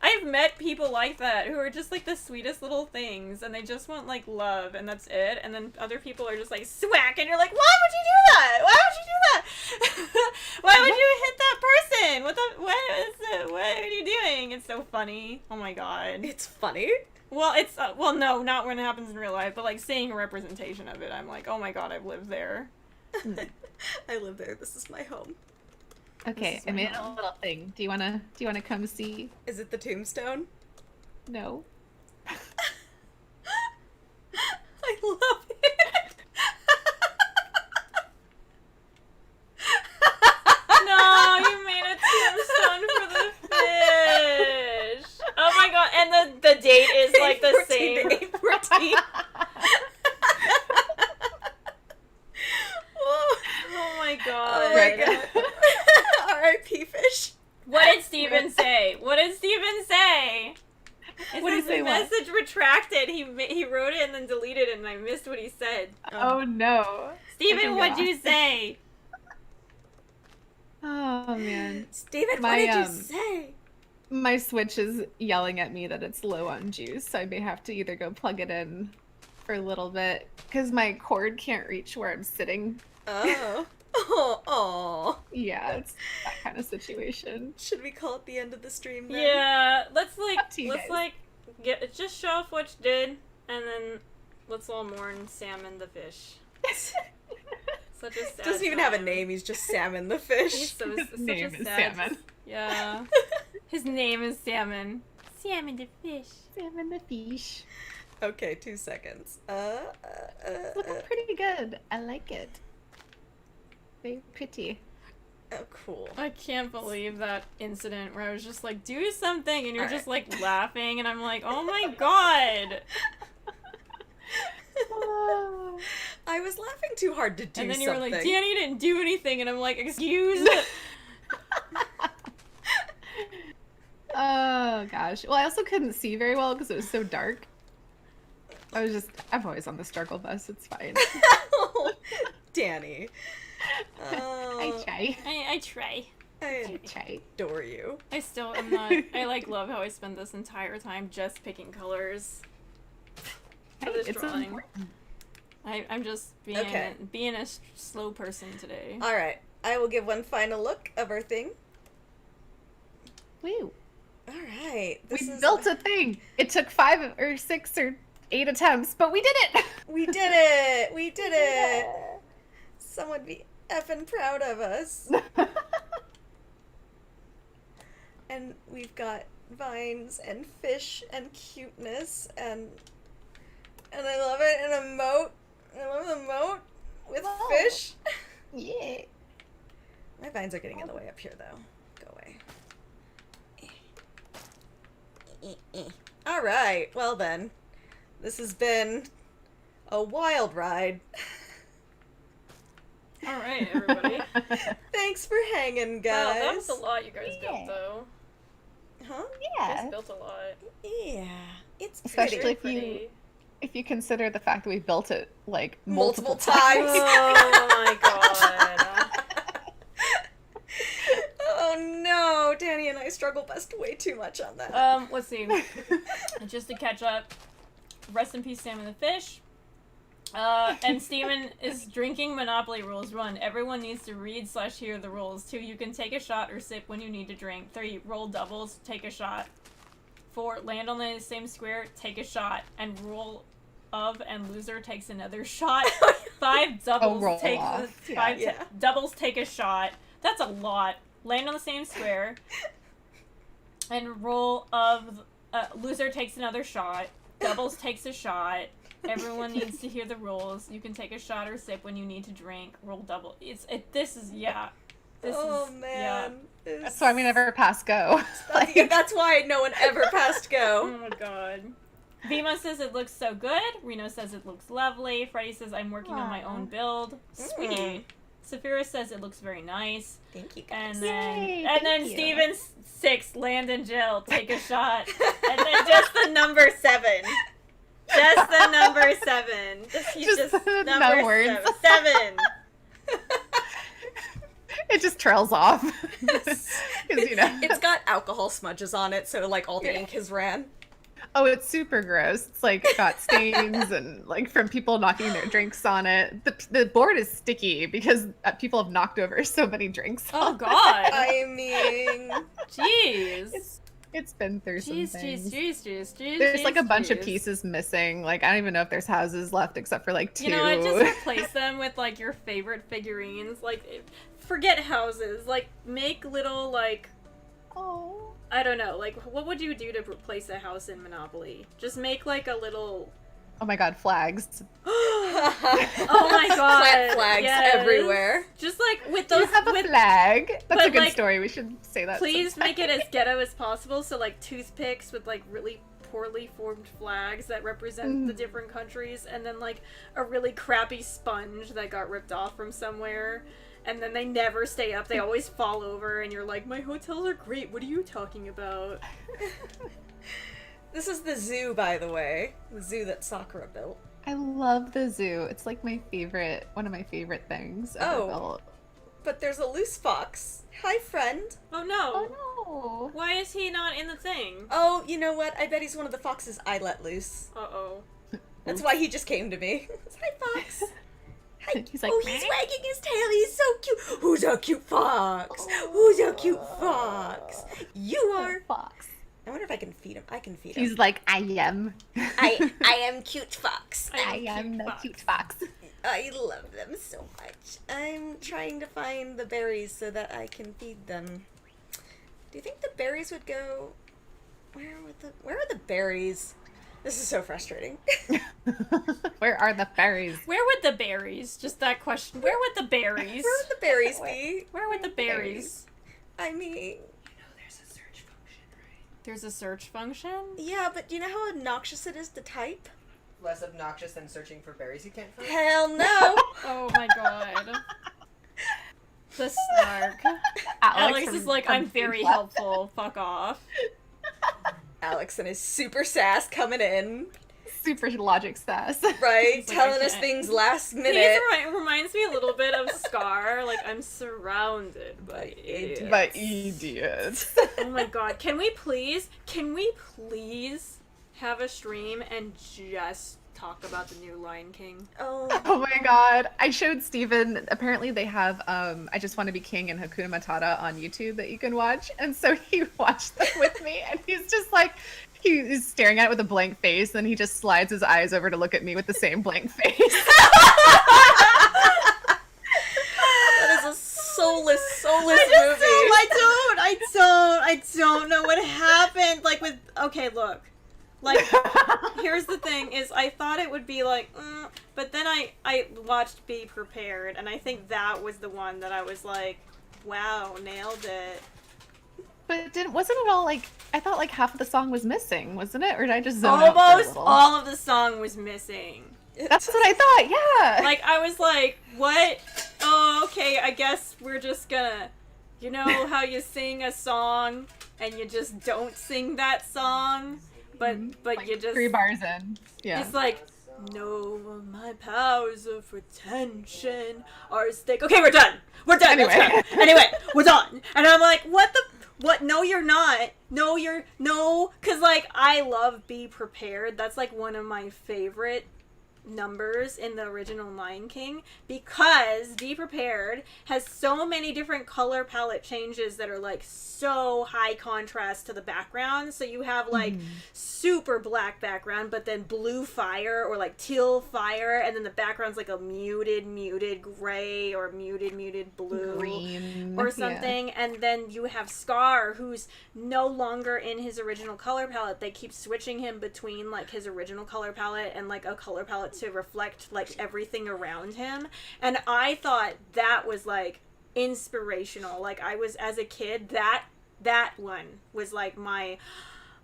I've met people like that who are just like the sweetest little things and they just want like love and that's it, and then other people are just like swack and you're like, why would you do that? Why would you do that? Why would so funny. Oh my god. It's funny. Well, it's well, no, not when it happens in real life, but like seeing a representation of it, I'm like, oh my god, I've lived there. I live there. This is my home. Okay, I made a little thing. Do you wanna come see? Is it the tombstone? No. I love it. No, you made a tombstone for the fish. Oh my god, and the date is like the 8/14 same. to 8/14. Oh my god. Oh my god. R.I.P. fish. What did Steven say? What did Steven say? What did he say? The message retracted. He wrote it and then deleted it, and I missed what he said. Oh no. Steven, what'd you say? Oh man. Steven, what did you say? My Switch is yelling at me that it's low on juice, so I may have to either go plug it in for a little bit because my cord can't reach where I'm sitting. Oh. Oh. Yeah, it's that kind of situation. Should we call it the end of the stream then? Yeah, let's guys. just show off what you did, and then let's all mourn Salmon the fish. Such a sad Doesn't even have a time. name. He's just Salmon the He's fish. His such name a is sad. Salmon. Yeah. His name is Salmon. Salmon the fish. Salmon the fish. Okay, 2 seconds. It's looking pretty good. I like it. Very pretty. Oh, cool. I can't believe that incident where I was just like, do something, and you're just like laughing, and I'm like, oh my god. I was laughing too hard to do And then something. you were like, Danny didn't do anything, and I'm like, excuse me. Oh gosh. Well, I also couldn't see very well because it was so dark. I'm always on the struggle bus. It's fine. Danny. I try. I try. I Try. adore you. I still am not. I like love how I spent this entire time just picking colors for this It's drawing. important. I'm just being a slow person today. All right. I will give one final look of our thing. Woo. All right. We built a thing. It took 5 or 6 or 8 attempts, but we did it. We did it. We did it. Someone be effing proud of us. And we've got vines and fish and cuteness and I love it. And a moat. I love the moat with fish. Yeah. My vines are getting in the way up here, though. Go away. All right. Well, then. This has been a wild ride. All right, everybody. Thanks for hanging, guys. Wow, that was a lot you guys built, though. Huh? You Yeah. guys built a lot. Yeah. It's Especially pretty. if you consider the fact that we built it like Multiple multiple times. Oh my god. Oh no, Danny and I struggle bust way too much on that. Let's see. Just to catch up, rest in peace, Salmon the fish. And Steven is drinking Monopoly rules. 1. Everyone needs to read/hear the rules. 2. You can take a shot or sip when you need to drink. 3. Roll doubles, take a shot. 4. Land on the same square, take a shot. And rule of and loser takes another shot. 5. Doubles roll take off. doubles take a shot. That's a lot. Land on the same square. And roll of loser takes another shot. Doubles takes a shot. Everyone needs to hear the rules. You can take a shot or sip when you need to drink. Roll double. This is man. That's why we never pass go. That's why no one ever passed go. Oh my god. Vima says it looks so good. Reno says it looks lovely. Freddie says I'm working on my own build. Sweet. Saphira says it looks very nice. Thank you, guys. And then Yay, and then thank you. Steven 6, land and Jill, take a shot. And then just the number 7. Just the number 7. Just no number words. 7. It just trails off. 'Cause, you know. It's got alcohol smudges on it, so like all the ink has ran. Oh, it's super gross. It's like got stains and like from people knocking their drinks on it. The board is sticky because people have knocked over so many drinks. Oh on god. I mean, Jeez. It's been through some Jeez, things. jeez. There's like a bunch of pieces missing. Like I don't even know if there's houses left except for like 2. You know what? Just replace them with like your favorite figurines. Like, forget houses. Like, make little like. Oh. I don't know. Like, what would you do to replace a house in Monopoly? Just make like a little. Oh my god, flags. Oh my god. Plant flags everywhere. Just like with Do those. you have a with, flag? That's but, a good like, story. We should say that. Please sometime. make it as ghetto as possible. So like toothpicks with like really poorly formed flags that represent the different countries, and then like a really crappy sponge that got ripped off from somewhere. And then they never stay up. They always fall over, and you're like, my hotels are great. What are you talking about? This is the zoo, by the way. The zoo that Sakura built. I love the zoo. It's like my favorite, one of my favorite things ever Oh. built. But there's a loose fox. Hi, friend. Oh no. Oh Why is he not in the thing? Oh, you know what? I bet he's one of the foxes I let loose. Uh-oh. That's why he just came to me. Hi, fox. Hi. He's like, oh, he's wagging his tail. He's so cute. Who's a cute fox? Who's a cute fox? You are. fox. I wonder if I can feed him. I can feed him. He's like, I am. I am cute fox. I am the cute fox. I love them so much. I'm trying to find the berries so that I can feed them. Do you think the berries would go? Where are the berries? This is so frustrating. Where are the berries? Where would the berries? Just that question. Where would the berries? Where would the berries be? Where would the berries? I mean, There's a search function? yeah, but you know how obnoxious it is to type? Less obnoxious than searching for berries you can't find. Hell no! Oh my god. The snark. Alex from- is like, from I'm very Food Lab. helpful. Fuck off. Alex and his super sass coming in, Super logic sass. right? He's like, Telling I us can't. things last He minute. reminds me a little bit of Scar. Like, I'm surrounded by idiots. By idiots. Oh my god. Can we please have a stream and just talk about the new Lion King? Oh, Oh my god. I showed Steven, apparently they have I Just Want to Be King and Hakuna Matata on YouTube that you can watch. And so he watched them with me and he's just like, he's staring at it with a blank face and he just slides his eyes over to look at me with the same blank face. that is a soulless movie. I don't know what happened. Like with, okay, look. Like, here's the thing, is I thought it would be like, but then I watched Be Prepared, and I think that was the one that I was like, wow, nailed it. But wasn't it all like, I thought like half of the song was missing, wasn't it? Or did I just zone out for a Almost little? all of the song was missing. That's what I thought, yeah. Like, I was like, what? Oh, okay, I guess we're just gonna, you know how you sing a song and you just don't sing that song? But like you just... 3 bars in. Yeah. It's like, no, my powers of retention are at stake. Okay, we're done. We're done. Anyway. Let's go. Anyway, we're done. And I'm like, what? No, you're not. No, because, like, I love Be Prepared. That's, like, one of my favorite numbers in the original Lion King, because Be Prepared has so many different color palette changes that are like so high contrast to the background. So you have like super black background, but then blue fire or like teal fire, and then the background's like a muted gray or muted blue Green. or something. And then you have Scar, who's no longer in his original color palette. They keep switching him between like his original color palette and like a color palette to reflect like everything around him. And I thought that was like inspirational. Like, I was, as a kid, that one was like my,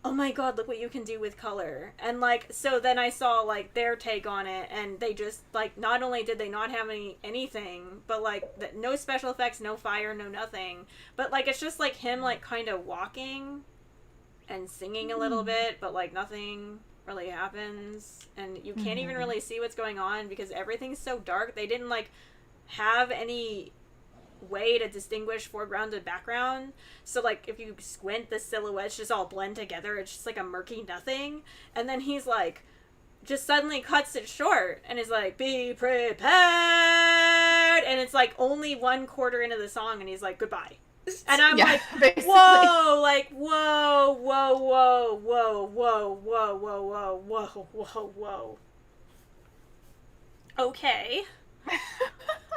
oh my god, look what you can do with color. And like, so then I saw like their take on it, and they just like, not only did they not have anything, but like no special effects, no fire, no nothing, but like it's just like him like kind of walking and singing a little bit, but like nothing really happens, and you can't even really see what's going on because everything's so dark. They didn't like have any way to distinguish foreground and background, so like if you squint, the silhouettes just all blend together. It's just like a murky nothing. And then he's like just suddenly cuts it short and is like, be prepared, and it's like only 1/4 into the song and he's like, goodbye. And I'm Yeah, like, basically. whoa, like, whoa, whoa, whoa, whoa, whoa, whoa, whoa, whoa, whoa, whoa, whoa. Okay.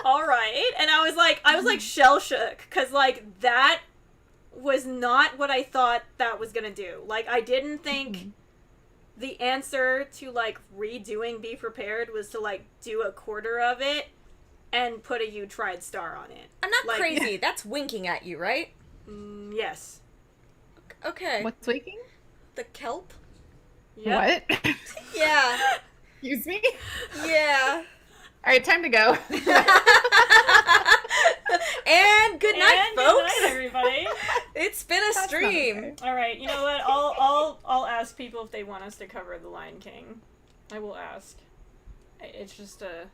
All right. And I was like shell shook, because, like, that was not what I thought that was gonna do. Like, I didn't think the answer to, like, redoing Be Prepared was to, like, do a quarter of it and put a "you tried" star on it. I'm not like, crazy. That's winking at you, right? Yes. Okay. What's waking? The kelp? Yep. What? Yeah. Excuse me? Yeah. All right, time to go. And good night, And folks. good night, everybody. It's been a stream. All right, you know what? I'll ask people if they want us to cover The Lion King. I will ask. It's just The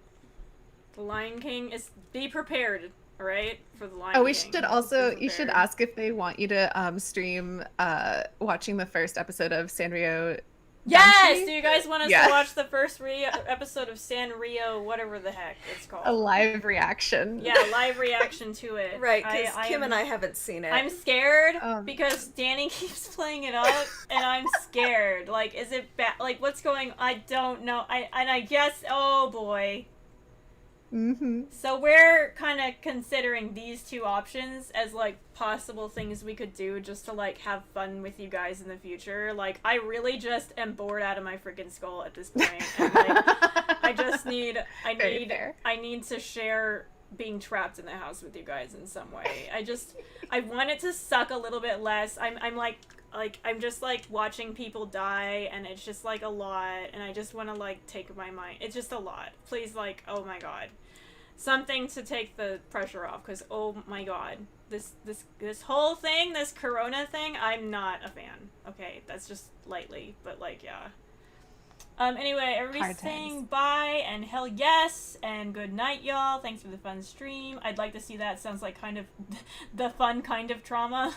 Lion King is Be Prepared, all right, for The Lion King. Oh, we should also, Be you should prepared. ask if they want you to stream watching the first episode of Sanrio. Yes! Banshee? Do you guys want us Yeah. to watch the first episode of Sanrio, whatever the heck it's called? A live reaction. Yeah, live reaction to it. Right, because I Kim am- and I haven't seen it. I'm scared Um. because Danny keeps playing it up, and I'm scared. Like, is it bad? Like, what's going? I don't know. I guess. Oh boy. Mm-hmm. So we're kind of considering these two options as, like, possible things we could do just to, like, have fun with you guys in the future. Like, I really just am bored out of my freaking skull at this point, and, like, I just need, Very fair. I need to share being trapped in the house with you guys in some way. I want it to suck a little bit less. I'm just, like, watching people die, and it's just, like, a lot, and I just want to, like, take my mind. It's just a lot. Please, like, oh my god. Something to take the pressure off, because, oh my god. This whole thing, this corona thing, I'm not a fan. Okay, that's just lightly, but, like, yeah. Anyway, everybody's Hard saying times. bye, and hell yes, and good night, y'all. Thanks for the fun stream. I'd like to see that. Sounds like kind of the fun kind of trauma.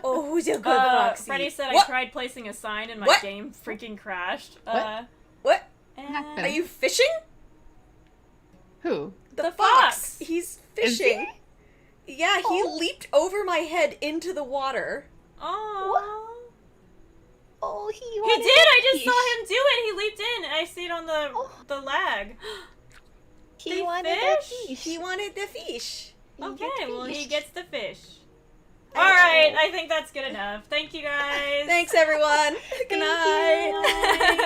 Oh, who's your good Roxy? Freddie said What? I tried placing a sign and my What? game freaking crashed. What? And happened? Are you fishing? Who? the fox. He's Is fishing. Yeah, he Oh. leaped over my head into the water. Oh. Oh, He did. I just saw him do it. He leaped in. I see it on the lag. He They wanted fish? a fish. He wanted the fish. Okay, well, he fish. gets the fish. All right, I think that's good enough. Thank you guys. Thank everyone. Good Thank night. you. Bye.